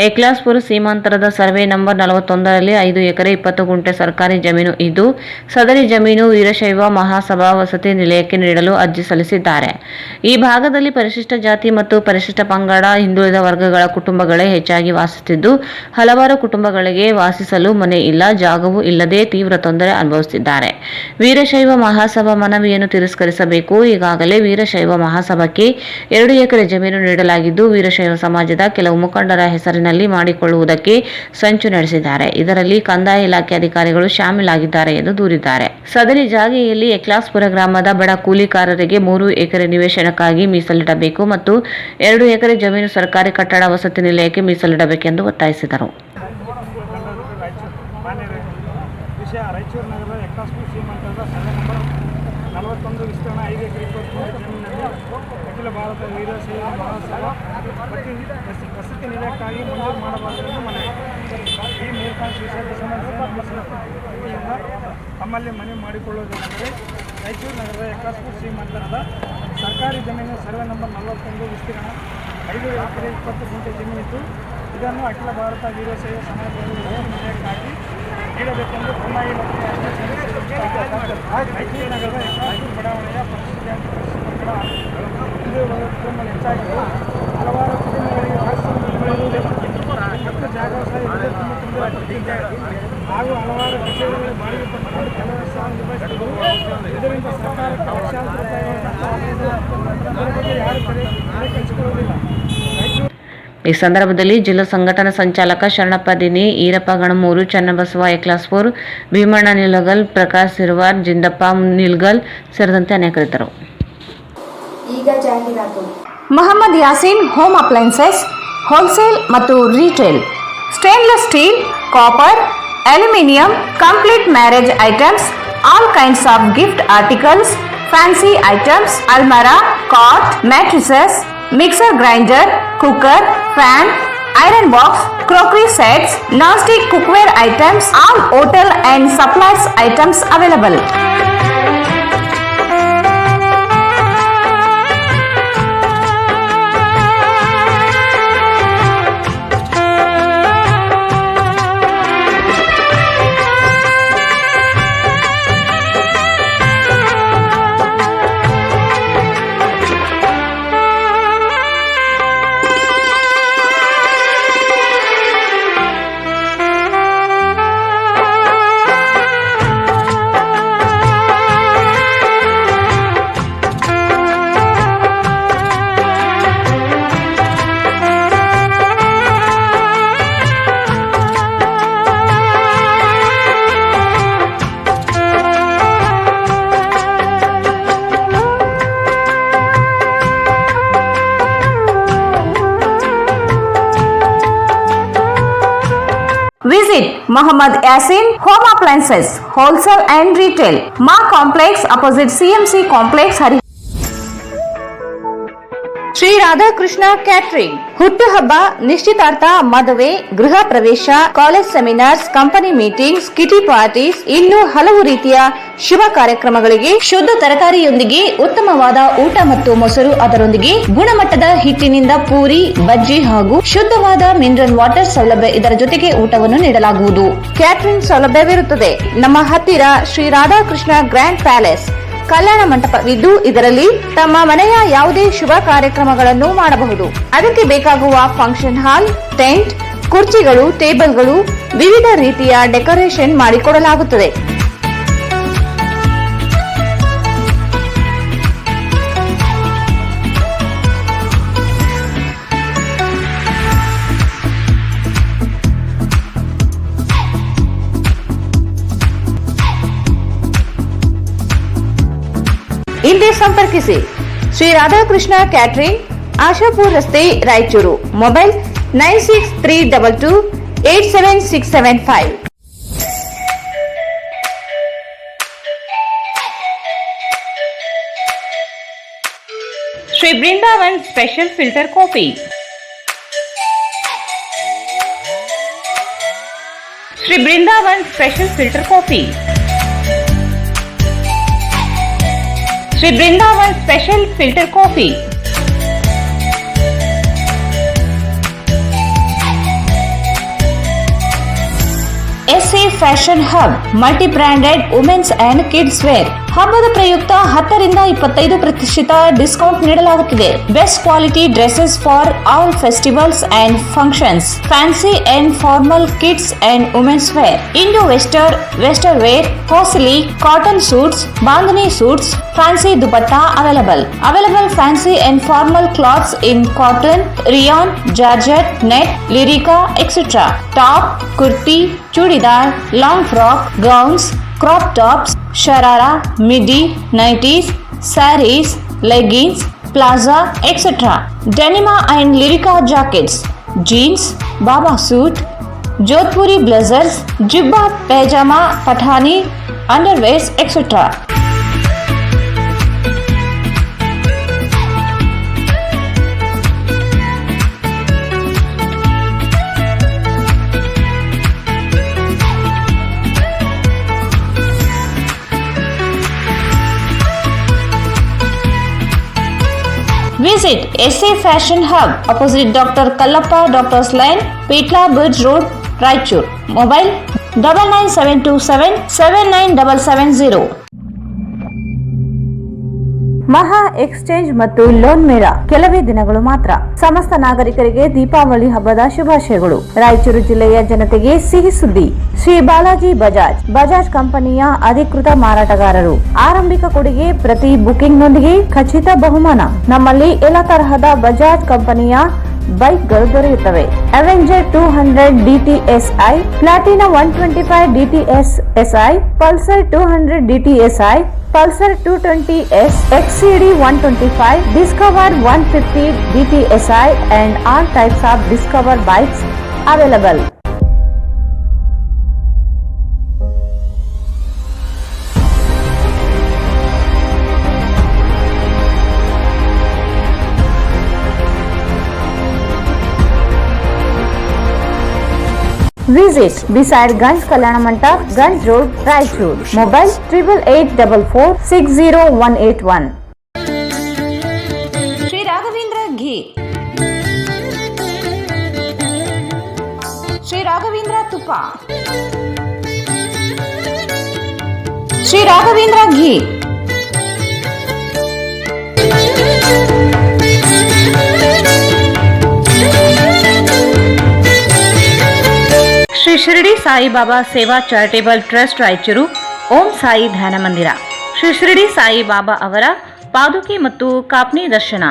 ಎಕ್ಲಾಸ್ಪುರ ಸೀಮಾಂತರದ ಸರ್ವೆ ನಂಬರ್ 41ರಲ್ಲಿ 5 ಎಕರೆ 20 ಗುಂಟೆ ಸರ್ಕಾರಿ ಜಮೀನು ಇದ್ದು, ಸದರಿ ಜಮೀನು ವೀರಶೈವ ಮಹಾಸಭಾ ವಸತಿ ನಿಲಯಕ್ಕೆ ನೀಡಲು ಅರ್ಜಿ ಸಲ್ಲಿಸಿದ್ದಾರೆ. ಈ ಭಾಗದಲ್ಲಿ ಪರಿಶಿಷ್ಟ ಜಾತಿ ಮತ್ತು ಪರಿಶಿಷ್ಟ ಪಂಗಡ, ಹಿಂದುಳಿದ ವರ್ಗಗಳ ಕುಟುಂಬಗಳೇ ಹೆಚ್ಚಾಗಿ ವಾಸಿಸುತ್ತಿದ್ದು, ಹಲವಾರು ಕುಟುಂಬಗಳಿಗೆ ವಾಸಿಸಲು ಮನೆ ಇಲ್ಲ, ಜಾಗವೂ ಇಲ್ಲದೆ ತೀವ್ರ ತೊಂದರೆ ಅನುಭವಿಸುತ್ತಿದ್ದಾರೆ. ವೀರಶೈವ ಮಹಾಸಭಾ ಮನವಿಯನ್ನು ತಿರಸ್ಕರಿಸಬೇಕು. ಈಗಾಗಲೇ ವೀರಶೈವ ಮಹಾಸಭಾಕ್ಕೆ 2 ಎಕರೆ ಜಮೀನು ನೀಡಲಾಗಿದ್ದು, ವೀರಶೈವ ಸಮಾಜದ ಕೆಲವು ಮುಖಂಡರ ಹೆಸರಿನಲ್ಲಿ ಮಾಡಿಕೊಳ್ಳುವುದಕ್ಕೆ ಸಂಚು ನಡೆಸಿದ್ದಾರೆ. ಇದರಲ್ಲಿ ಕಂದಾಯ ಇಲಾಖೆ ಅಧಿಕಾರಿಗಳು ಶಾಮೀಲಾಗಿದ್ದಾರೆ ಎಂದು ದೂರಿದ್ದಾರೆ. ಸದರಿ ಜಾಗೆಯಲ್ಲಿ ಎಕ್ಲಾಸ್ಪುರ ಗ್ರಾಮದ ಬಡ ಕೂಲಿಕಾರರಿಗೆ 3 ಎಕರೆ ನಿವೇಶನಕ್ಕಾಗಿ ಮೀಸಲಿಡಬೇಕು ಮತ್ತು 2 ಎಕರೆ ಜಮೀನು ಸರ್ಕಾರಿ ಕಟ್ಟಡ ವಸತಿ ನಿಲಯಕ್ಕೆ ಮೀಸಲಿಡಬೇಕೆಂದು ಒತ್ತಾಯಿಸಿದರು. ರಾಯಚೂರು ನಗರದ ಎಕ್ಲಾಸ್ಪುರ ಸೀಮಾಂತರದ ಸರ್ವೆ ನಂಬರ್ 41 ವಿಸ್ತೀರ್ಣ 5 ಎಕರೆ 20 ಜಮೀನಿನಲ್ಲಿ ಅಖಿಲ ಭಾರತ ವೀರಶೈವ ಮಹಾಸಭಾ ವಸತಿ ನಿಲಯಕ್ಕಾಗಿ ಮಂಜೂರು ಮಾಡಬಾರದೆಂದು ಮನವಿ. ಈ ಮೇಲ್ಕಾಂಕ್ಷಿ ವಿಷಯಕ್ಕೆ ಸಂಬಂಧಿಸಿದ ವತಿಯಿಂದ ತಮ್ಮಲ್ಲಿ ಮನವಿ ಮಾಡಿಕೊಳ್ಳುವುದೇನೆಂದರೆ, ರಾಯಚೂರು ನಗರದ ಎಕ್ಲಾಸ್ಪುರ ಸೀಮಾಂತರದ ಸರ್ಕಾರಿ ಜಮೀನು ಸರ್ವೆ ನಂಬರ್ 41 ವಿಸ್ತೀರ್ಣ 5 ಎಕರೆ 20 ಗುಂಟೆ ಜಮೀನಿದ್ದು, ಇದನ್ನು ಅಖಿಲ ಭಾರತ ವೀರಶೈವ ಸಮಾಜದ ವಸತಿ ನಿಲಯಕ್ಕಾಗಿ ನೀಡಬೇಕೆಂದು ಕಂದಾಯ ಇಲಾಖೆ ರಾಯಚೂರು ನಗರದ ಎಕ್ಲಾಸ್ಪುರ ಬಡಾವಣೆಯ ಪರಿಶಿಷ್ಟ ಜಾತಿ ಪರಿಶಿಷ್ಟ ಪಂಗಡ ಹಿಂದುಳಿದ ಕುಟುಂಬ ಹೆಚ್ಚಾಗಿದ್ದು, ಹಲವಾರು ಕುಟುಂಬಗಳಿಗೆ ವಾಸಿಸುವುದಿಲ್ಲ ಮತ್ತು ಜಾಗ ಸಹ ತುಂಬಿದೆ ಹಾಗೂ ಹಲವಾರು ಕಚೇರಿಗಳು ಬಾಡಿಗೆ ಪಡೆದುಕೊಂಡು ಕೆಲವು ಸಹ ನಿರ್ವಹಿಸುತ್ತಿದ್ದು, ಇದರಿಂದ ಸರ್ಕಾರಕ್ಕೆ ಲಕ್ಷಾಂತರ ರೂಪಾಯಿಗಳ ಯಾರು ತಲೆ ಕೆಡಿಸಿಕೊಳ್ಳುವುದಿಲ್ಲ. ಈ ಸಂದರ್ಭದಲ್ಲಿ ಜಿಲ್ಲಾ ಸಂಘಟನಾ ಸಂಚಾಲಕ ಶರಣಪ್ಪ ದಿನಿ, ಈರಪ್ಪ ಗಣಮೂರು, ಚನ್ನಬಸವ ಎಕ್ಲಾಸ್ಪುರ್, ಭೀಮಣ್ಣ ನಿಲಗಲ್, ಪ್ರಕಾಶ್ ಸಿರ್ವಾರ್, ಜಿಂದಪ್ಪ ನಿಲ್ಗಲ್ ಸೇರಿದಂತೆ ಅನೇಕರಿದ್ದರು. ಈಗ ಜಾಹೀರಾತು. Mohammed Yaseen home appliances wholesale ಮತ್ತು retail, stainless steel, copper, aluminium, complete marriage items, all kinds of gift articles, fancy items, ಅಲ್ಮಾರಾ, cot, mattresses, mixer grinder, cooker, fan, iron box, crockery sets, non-stick cookware items, all hotel and supplies items available. Visit Muhammad Yasin Home Appliances, Wholesale and Retail, Ma Complex opposite CMC Complex, Hari. Shri Radhakrishna catering ಹುಟ್ಟುಹಬ್ಬ, ನಿಶ್ಚಿತಾರ್ಥ, ಮದುವೆ, ಗೃಹ ಪ್ರವೇಶ, college seminars, company meetings, kitty parties, ಇನ್ನೂ ಹಲವು ರೀತಿಯ ಶುಭ ಕಾರ್ಯಕ್ರಮಗಳಿಗೆ ಶುದ್ಧ ತರಕಾರಿಯೊಂದಿಗೆ ಉತ್ತಮವಾದ ಊಟ ಮತ್ತು ಮೊಸರು, ಅದರೊಂದಿಗೆ ಗುಣಮಟ್ಟದ ಹಿಟ್ಟಿನಿಂದ ಪೂರಿ, ಬಜ್ಜಿ ಹಾಗೂ ಶುದ್ಧವಾದ ಮಿನರಲ್ ವಾಟರ್ ಸೌಲಭ್ಯ, ಇದರ ಜೊತೆಗೆ ಊಟವನ್ನು ನೀಡಲಾಗುವುದು. ಕ್ಯಾಟರಿಂಗ್ ಸೌಲಭ್ಯವಿರುತ್ತದೆ. ನಮ್ಮ ಹತ್ತಿರ ಶ್ರೀ ರಾಧಾಕೃಷ್ಣ ಗ್ರ್ಯಾಂಡ್ ಪ್ಯಾಲೇಸ್ ಕಲ್ಯಾಣ ಮಂಟಪವಿದ್ದು, ಇದರಲ್ಲಿ ತಮ್ಮ ಮನೆಯ ಯಾವುದೇ ಶುಭ ಕಾರ್ಯಕ್ರಮಗಳನ್ನು ಮಾಡಬಹುದು. ಅದಕ್ಕೆ ಬೇಕಾಗುವ ಫಂಕ್ಷನ್ ಹಾಲ್, ಟೆಂಟ್, ಕುರ್ಚಿಗಳು, ಟೇಬಲ್ಗಳು, ವಿವಿಧ ರೀತಿಯ ಡೆಕೋರೇಷನ್ ಮಾಡಿಕೊಡಲಾಗುತ್ತದೆ. ಹಿಂದೆ ಸಂಪರ್ಕಿಸಿ ಶ್ರೀ ರಾಧಾಕೃಷ್ಣ ಕ್ಯಾಟರಿಂಗ್, ಆಶಾಪುರ್ ರಸ್ತೆ, Raichur. Mobile 9632287675. Shri Brindavan special filter coffee. Shri Brindavan special filter coffee. Shri Brindavan special filter coffee. SA fashion hub, multi branded women's and kids wear. ಹಬ್ಬದ ಪ್ರಯುಕ್ತ 10ರಿಂದ 25% ಡಿಸ್ಕೌಂಟ್ ನೀಡಲಾಗುತ್ತಿದೆ. Best quality dresses for all festivals and functions. Fancy and formal kids and women's wear. Indo western, western wear, ಹಾಸ್ಲಿ, cotton suits, bandhani suits, fancy dupatta available fancy and formal clothes in cotton, rayon, georgette, net, lycra, etcetera. Top, kurti, churidar, long frock, gowns, crop tops, sharara, midi, nighties, sarees, leggings, plaza, etc. Denima and Lyrica jackets, jeans, baba suit, Jodhpuri blazers, jibba, pajama, pathani, underwears, etc. Visit SA Fashion Hub, opposite Dr. Kallappa Doctor's Lane, Petla Bridge Road, Raichur. Mobile 9972779770. ಮಹಾ exchange ಮತ್ತು loan ಮೇಳ ಕೆಲವೇ ದಿನಗಳು ಮಾತ್ರ. ಸಮಸ್ತ ನಾಗರಿಕರಿಗೆ ದೀಪಾವಳಿ ಹಬ್ಬದ ಶುಭಾಶಯಗಳು. ರಾಯಚೂರು ಜಿಲ್ಲೆಯ ಜನತೆಗೆ ಸಿಹಿ ಸುದ್ದಿ. ಶ್ರೀ ಬಾಲಾಜಿ ಬಜಾಜ್ ಕಂಪನಿಯ ಅಧಿಕೃತ ಮಾರಾಟಗಾರರು. ಆರಂಭಿಕ ಕೊಡುಗೆ ಪ್ರತಿ ಬುಕಿಂಗ್ನೊಂದಿಗೆ ಖಚಿತ ಬಹುಮಾನ. ನಮ್ಮಲ್ಲಿ ಎಲ್ಲ ತರಹದ ಬಜಾಜ್ ಕಂಪನಿಯ ಬೈಕ್ಗಳು ದೊರೆಯುತ್ತವೆ. Avenger 200 DTSI, Platina 125 DTSI, Pulsar 200 DTSI, Pulsar 220S, XCD 125, Discover 150 DTSI and all types of Discover bikes available. Visit beside Ganj Kalyana Mandap, Ganj Road, Raichur. Mobile 8884460181. Sri Raghavendra Ghee. Sri Raghavendra Tupa. Sri Raghavendra Ghee. Shri Shirdi Saibaba Seva charitable trust Raichur Om Sai Dhyana Mandir. Shri Shirdi Saibaba ಅವರ ಪಾದುಕೆ ಮತ್ತು ಕಾಪ್ನಿ ದರ್ಶನ.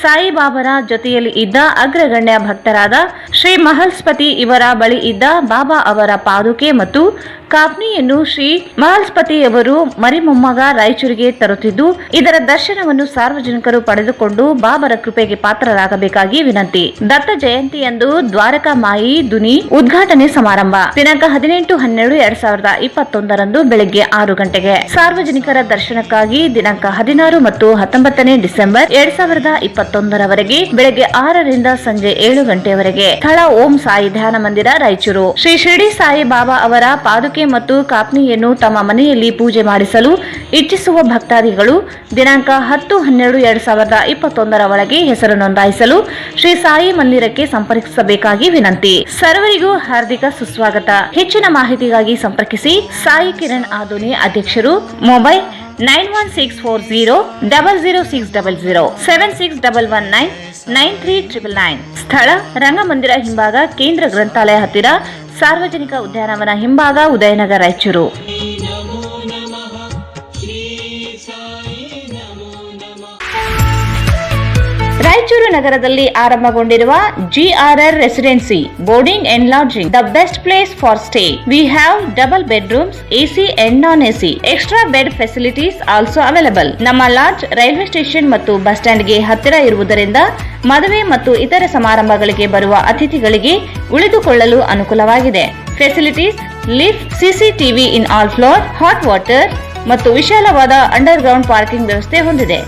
ಸಾಯಿಬಾಬಾರ ಜೊತೆಯಲ್ಲಿ ಇದ್ದ ಅಗ್ರಗಣ್ಯ ಭಕ್ತರಾದ ಶ್ರೀ ಮಹಲ್ಸ್ಪತಿ ಇವರ ಬಳಿ ಇದ್ದ ಬಾಬಾ ಅವರ ಪಾದುಕೆ ಮತ್ತು ಕಾಪ್ನಿಯನ್ನು ಶ್ರೀ ಮಹಲ್ಸ್ಪತಿಯವರು ಮರಿಮೊಮ್ಮಗ ರಾಯಚೂರಿಗೆ ತರುತ್ತಿದ್ದು, ಇದರ ದರ್ಶನವನ್ನು ಸಾರ್ವಜನಿಕರು ಪಡೆದುಕೊಂಡು ಬಾಬರ ಕೃಪೆಗೆ ಪಾತ್ರರಾಗಬೇಕಾಗಿ ವಿನಂತಿ. ದತ್ತ ಜಯಂತಿಯಂದು ದ್ವಾರಕಾ ಮಾಯಿ ದುನಿ ಉದ್ಘಾಟನೆ ಸಮಾರಂಭ ದಿನಾಂಕ 18-12-2021 ಬೆಳಗ್ಗೆ 6 ಗಂಟೆಗೆ. ಸಾರ್ವಜನಿಕರ ದರ್ಶನಕ್ಕಾಗಿ ದಿನಾಂಕ 16 ಮತ್ತು 19 ಡಿಸೆಂಬರ್ 2021 ಬೆಳಗ್ಗೆ 6 ರಿಂದ ಸಂಜೆ 7 ಗಂಟೆಯವರೆಗೆ. ಸ್ಥಳ ಓಂ ಸಾಯಿ ಧ್ಯಾನ ಮಂದಿರ ರಾಯಚೂರು. ಶ್ರೀ ಶಿರಡಿ ಸಾಯಿ ಬಾಬಾ ಅವರ ಪಾದುಕೆ ಮತ್ತು ಕಾಪ್ನಿಯನ್ನು ತಮ್ಮ ಮನೆಯಲ್ಲಿ ಪೂಜೆ ಮಾಡಿಸಲು ಇಚ್ಛಿಸುವ ಭಕ್ತಾದಿಗಳು ದಿನಾಂಕ 10-12-2021 ಒಳಗೆ ಹೆಸರು ನೋಂದಾಯಿಸಲು ಶ್ರೀ ಸಾಯಿ ಮಂದಿರಕ್ಕೆ ಸಂಪರ್ಕಿಸಬೇಕಾಗಿ ವಿನಂತಿ. ಸರ್ವರಿಗೂ ಹಾರ್ದಿಕ ಸುಸ್ವಾಗತ. ಹೆಚ್ಚಿನ ಮಾಹಿತಿಗಾಗಿ ಸಂಪರ್ಕಿಸಿ ಸಾಯಿ ಕಿರಣ್ ಆದುನಿ, ಅಧ್ಯಕ್ಷರು. ಮೊಬೈಲ್ 9164000600 7611993999. ಸ್ಥಳ ರಂಗಮಂದಿರ ಹಿಂಭಾಗ, ಕೇಂದ್ರ ಗ್ರಂಥಾಲಯ ಹತ್ತಿರ, ಸಾರ್ವಜನಿಕ ಉದ್ಯಾನವನ ಹಿಂಭಾಗ, ಉದಯನಗರ, ರಾಯಚೂರು. ರಾಯಚೂರು ನಗರದಲ್ಲಿ ಆರಂಭಗೊಂಡಿರುವ GRR residency boarding and lodging, the best place for stay. We have double bedrooms, AC and non AC. Extra bed facilities also available. ನಮ್ಮ ಲಾಡ್ಜ್ ರೈಲ್ವೆ ಸ್ಟೇಷನ್ ಮತ್ತು ಬಸ್ ಸ್ಟ್ಯಾಂಡ್ಗೆ ಹತ್ತಿರ ಇರುವುದರಿಂದ ಮದುವೆ ಮತ್ತು ಇತರ ಸಮಾರಂಭಗಳಿಗೆ ಬರುವ ಅತಿಥಿಗಳಿಗೆ ಉಳಿದುಕೊಳ್ಳಲು ಅನುಕೂಲವಾಗಿದೆ. Facilities: lift, CCTV in all floor, hot water ಮತ್ತು ವಿಶಾಲವಾದ ಅಂಡರ್ ಗ್ರೌಂಡ್ ಪಾರ್ಕಿಂಗ್ ವ್ಯವಸ್ಥೆ ಹೊಂದಿದೆ.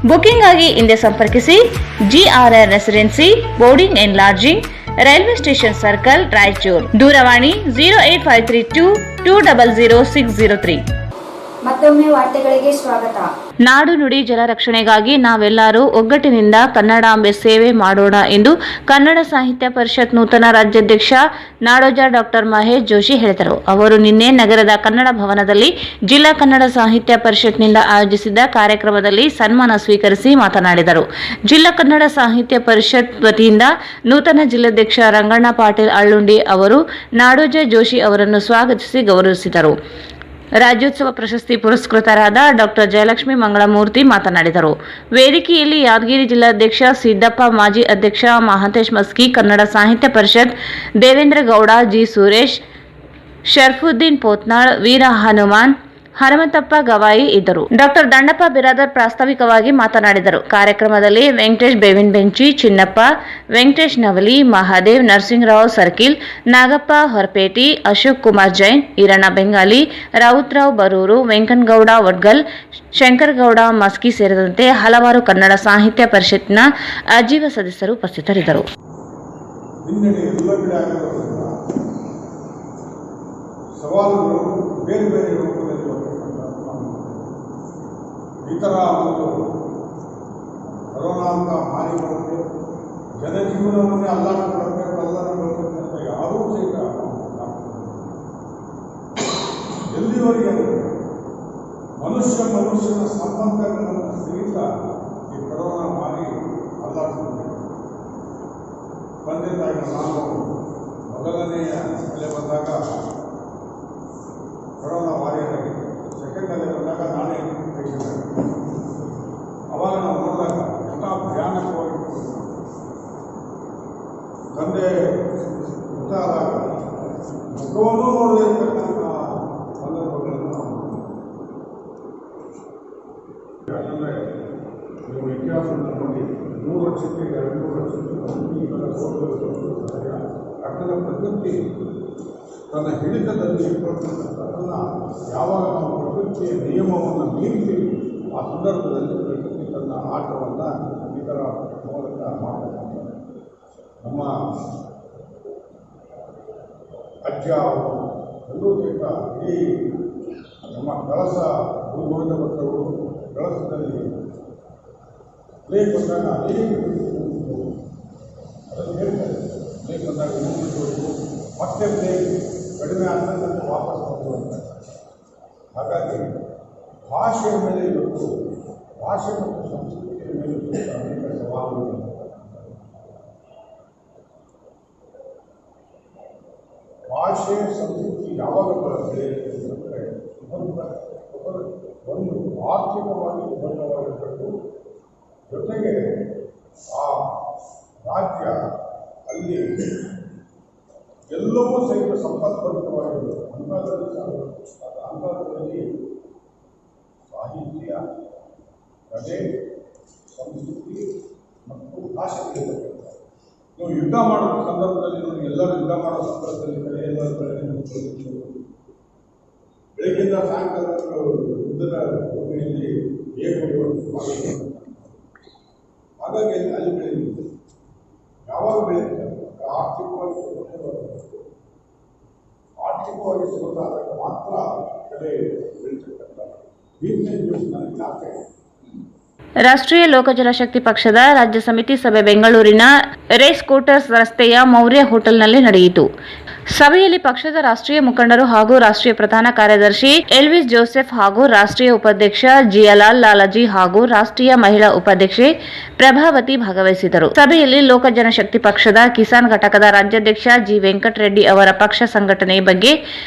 ಬುಕಿಂಗ್ ಆಗಿ ಹಿಂದೆ ಸಂಪರ್ಕಿಸಿ. GRR residency boarding and lodging, railway station circle, Raichur. ದೂರವಾಣಿ 08532200603. ಮತ್ತೊಮ್ಮೆ ವಾರ್ತೆಗಳಿಗೆ ಸ್ವಾಗತ. ನಾಡು ನುಡಿ ಜಲ ರಕ್ಷಣೆಗಾಗಿ ನಾವೆಲ್ಲರೂ ಒಗ್ಗಟ್ಟಿನಿಂದ ಕನ್ನಡಾಂಬೆ ಸೇವೆ ಮಾಡೋಣ ಎಂದು ಕನ್ನಡ ಸಾಹಿತ್ಯ ಪರಿಷತ್ ನೂತನ ರಾಜ್ಯಾಧ್ಯಕ್ಷ ನಾಡೋಜ ಡಾಕ್ಟರ್ ಮಹೇಶ್ ಜೋಶಿ ಹೇಳಿದರು. ಅವರು ನಿನ್ನೆ ನಗರದ ಕನ್ನಡ ಭವನದಲ್ಲಿ ಜಿಲ್ಲಾ ಕನ್ನಡ ಸಾಹಿತ್ಯ ಪರಿಷತ್ನಿಂದ ಆಯೋಜಿಸಿದ್ದ ಕಾರ್ಯಕ್ರಮದಲ್ಲಿ ಸನ್ಮಾನ ಸ್ವೀಕರಿಸಿ ಮಾತನಾಡಿದರು. ಜಿಲ್ಲಾ ಕನ್ನಡ ಸಾಹಿತ್ಯ ಪರಿಷತ್ ವತಿಯಿಂದ ನೂತನ ಜಿಲ್ಲಾಧ್ಯಕ್ಷ ರಂಗಣ್ಣ ಪಾಟೀಲ್ ಅಳ್ಳುಂಡಿ ಅವರು ನಾಡೋಜ ಜೋಶಿ ಅವರನ್ನು ಸ್ವಾಗತಿಸಿ ಗೌರವಿಸಿದರು. ರಾಜ್ಯೋತ್ಸವ ಪ್ರಶಸ್ತಿ ಪುರಸ್ಕೃತರಾದ ಡಾಕ್ಟರ್ ಜಯಲಕ್ಷ್ಮಿ ಮಂಗಳಮೂರ್ತಿ ಮಾತನಾಡಿದರು. ವೇದಿಕೆಯಲ್ಲಿ ಯಾದಗಿರಿ ಜಿಲ್ಲಾಧ್ಯಕ್ಷ ಸಿದ್ದಪ್ಪ, ಮಾಜಿ ಅಧ್ಯಕ್ಷ ಮಹಾಂತೇಶ್ ಮಸ್ಕಿ, ಕನ್ನಡ ಸಾಹಿತ್ಯ ಪರಿಷತ್ ದೇವೇಂದ್ರ ಗೌಡ, ಜಿ ಸುರೇಶ್, ಶರ್ಫುದ್ದೀನ್ ಪೋತ್ನಾಳ್, ವೀರ ಹನುಮಾನ್, ಹನುಮಂತಪ್ಪ ಗವಾಯಿ ಇದ್ದರು. ಡಾಕ್ಟರ್ ದಂಡಪ್ಪ ಬಿರಾದರ್ ಪ್ರಾಸ್ತಾವಿಕವಾಗಿ ಮಾತನಾಡಿದರು. ಕಾರ್ಯಕ್ರಮದಲ್ಲಿ ವೆಂಕಟೇಶ್ ಬೇವಿನ ಬೆಂಚಿ, ಚಿನ್ನಪ್ಪ, ವೆಂಕಟೇಶ್ ನವಲಿ, ಮಹಾದೇವ್, ನರಸಿಂಗರಾವ್ ಸರ್ಕಿಲ್, ನಾಗಪ್ಪ ಹೊರಪೇಟಿ, ಅಶೋಕ್ ಕುಮಾರ್ ಜೈನ್, ಈರಣ್ಣ ಬೆಂಗಾಲಿ, ರಾವುತ್ರಾವ್ ಬರೂರು, ವೆಂಕನಗೌಡ ವಡ್ಗಲ್, ಶಂಕರಗೌಡ ಮಸ್ಕಿ ಸೇರಿದಂತೆ ಹಲವಾರು ಕನ್ನಡ ಸಾಹಿತ್ಯ ಪರಿಷತ್ತಿನ ಅಜೀವ ಸದಸ್ಯರು ಉಪಸ್ಥಿತರಿದ್ದರು. ಸವಾಲುಗಳು ಬೇರೆ ಬೇರೆ ರೂಪದಲ್ಲಿ ಈ ಥರ ಒಂದು ಕೊರೋನಾ ಅಂತ ಹಾನಿ ಬರುತ್ತೆ, ಜನಜೀವನವನ್ನೇ ಅಲ್ಲಾಡಿಕೊಳ್ಳುತ್ತೆ, ಕಲ್ಲನ್ನು ಅಂತ ಯಾರೂ ಸಹಿತ ಎಲ್ಲಿವರೆಗೆ ಮನುಷ್ಯನ ಸಂಬಂಧಗಳನ್ನು ಸಹಿತ ಈ ಕೊರೋನಾ ಹಾನಿ ಅಲ್ಲಾಡಿಸುತ್ತೆ. ತಂದೆ ತಾಯಿ ನಾನು ಮೊದಲನೆಯ ಅಲೆ ಬಂದಾಗ ಕೊರೋನಾ ವಾರಿಯರ್ ಆಗಿದೆ, ಸೆಕೆಂಡ್ ಅಲೆ ಬಂದಾಗ ನಾನೇ ಪೇಷಂಟ್ ಆಗಿದೆ. ಅವಾಗ ನಾವು ನೋಡಿದಾಗ ಎಂಥ ಭಯಾನಕವಾಗಿ ತಂದೆ ಗೊತ್ತಾದಾಗ ಮುಖವನ್ನು ನೋಡದೇ ಇರ್ತಕ್ಕಂಥ ಸಂದರ್ಭಗಳನ್ನು ನಾವು ಯಾಕಂದರೆ ನೀವು ಇತಿಹಾಸವನ್ನು ನೋಡಿ 3 ವರ್ಷಕ್ಕೆ 2 ವರ್ಷಕ್ಕೆ ಅರ್ಥದ ಪ್ರಕೃತಿ ತನ್ನ ಹಿಡಿತದಲ್ಲಿ ಇಟ್ಕೊಳ್ತಕ್ಕಂಥದ್ದನ್ನು ಯಾವಾಗ ನಾವು ಪ್ರಕೃತಿಯ ನಿಯಮವನ್ನು ಮೀರ್ತೀವಿ ಆ ಸಂದರ್ಭದಲ್ಲಿ ಪ್ರಕೃತಿ ತನ್ನ ಆಟವನ್ನು ಈ ಥರ ಮೂಲಕ ಮಾಡತಕ್ಕಂಥ ನಮ್ಮ ಅಜ್ಜ ಎಲ್ಲರೂ ಸಹಿತ ಇಡೀ ನಮ್ಮ ಕಳಸ ಗುರುಗೋವಿಂದ ಭಟ್ರವರು ಕಳಸದಲ್ಲಿ ಪ್ಲೇಗ್ ಬಂದಾಗ ಅನೇಕ ಅದನ್ನು ಹೇಳ್ತಾರೆ. ಪ್ಲೇಗ್ ಬಂದಾಗ ಮುಗಿಸಬೇಕು, ಮತ್ತೆ ಪ್ಲೇಗ್ ಕಡಿಮೆ ಆದ ವಾಪಸ್ ಬರುವಂತ. ಹಾಗಾಗಿ ಭಾಷೆಯ ಮೇಲೆ ಇವತ್ತು ಭಾಷೆ ಮತ್ತು ಸಂಸ್ಕೃತಿಯ ಮೇಲೆ ಅನೇಕ ಸವಾಲುಗಳು. ಭಾಷೆ ಸಂಸ್ಕೃತಿ ಯಾವಾಗ ಬೆಳೆಯುತ್ತೆ ಅಂದರೆ ಒಂದು ಆರ್ಥಿಕವಾಗಿ ಬದ್ಧವಾಗಿರಬೇಕು. ಜೊತೆಗೆ ಆ ರಾಜ್ಯ ಅಲ್ಲಿ ಎಲ್ಲವೂ ಸಹಿತ ಸಂಪತ್ಭರಿತವಾಗಿರಬೇಕು. ಅಂತರದಲ್ಲಿ ಸಾಹಿತ್ಯ, ಕಲೆ, ಸಂಸ್ಕೃತಿ ಮತ್ತು ಭಾಷೆ ಇರಬೇಕು. ನೀವು ಯುದ್ಧ ಮಾಡೋ ಸಂದರ್ಭದಲ್ಲಿ ನೋಡಿ, ಎಲ್ಲರೂ ಯುದ್ಧ ಮಾಡೋ ಸಂದರ್ಭದಲ್ಲಿ ಕಡೆ ಎಲ್ಲರೂ ಬೆಳಗ್ಗಿಂದ ಸಾಯಂಕಾಲ ಯುದ್ಧದ ಭೂಮಿಯಲ್ಲಿ ಹಾಗಾಗಿ ಅಲ್ಲಿ ಬೆಳೆಯುತ್ತೆ. ಯಾವಾಗ ಬೆಳೆಯುತ್ತೆ? ಆರ್ಥಿಕವಾಗಿ ಸುಗಂಧಾದಾಗ ಮಾತ್ರ ಕಡೆ ಬೆಳೀತಕ್ಕಂಥ ನನಗೆ ಆಸೆ. ರಾಷ್ಟ್ರೀಯ ಲೋಕ ಜನಶಕ್ತಿ ಪಕ್ಷದ ರಾಜ್ಯ ಸಮಿತಿ ಸಭೆ ಬೆಂಗಳೂರಿನ ರೇಸ್ ಕೋರ್ಟರ್ಸ್ ರಸ್ತೆಯ ಮೌರ್ಯ ಹೋಟೆಲ್ನಲ್ಲಿ ನಡೆಯಿತು. ಸಭೆಯಲ್ಲಿ ಪಕ್ಷದ ರಾಷ್ಟ್ರೀಯ ಮುಖಂಡರು ಹಾಗೂ ರಾಷ್ಟ್ರೀಯ ಪ್ರಧಾನ ಕಾರ್ಯದರ್ಶಿ ಎಲ್ವಿಸ್ ಜೋಸೆಫ್ ಹಾಗೂ ರಾಷ್ಟ್ರೀಯ ಉಪಾಧ್ಯಕ್ಷ ಜಿಯಾಲಾಲ್ ಲಾಲಾಜಿ ಹಾಗೂ ರಾಷ್ಟ್ರೀಯ ಮಹಿಳಾ ಉಪಾಧ್ಯಕ್ಷೆ ಪ್ರಭಾವತಿ ಭಾಗವಹಿಸಿದರು. ಸಭೆಯಲ್ಲಿ ಲೋಕ ಜನಶಕ್ತಿ ಪಕ್ಷದ ಕಿಸಾನ್ ಘಟಕದ ರಾಜ್ಯಾಧ್ಯಕ್ಷ ಜಿ ವೆಂಕಟರೆಡ್ಡಿ ಅವರ ಪಕ್ಷ ಸಂಘಟನೆ ಬಗ್ಗೆ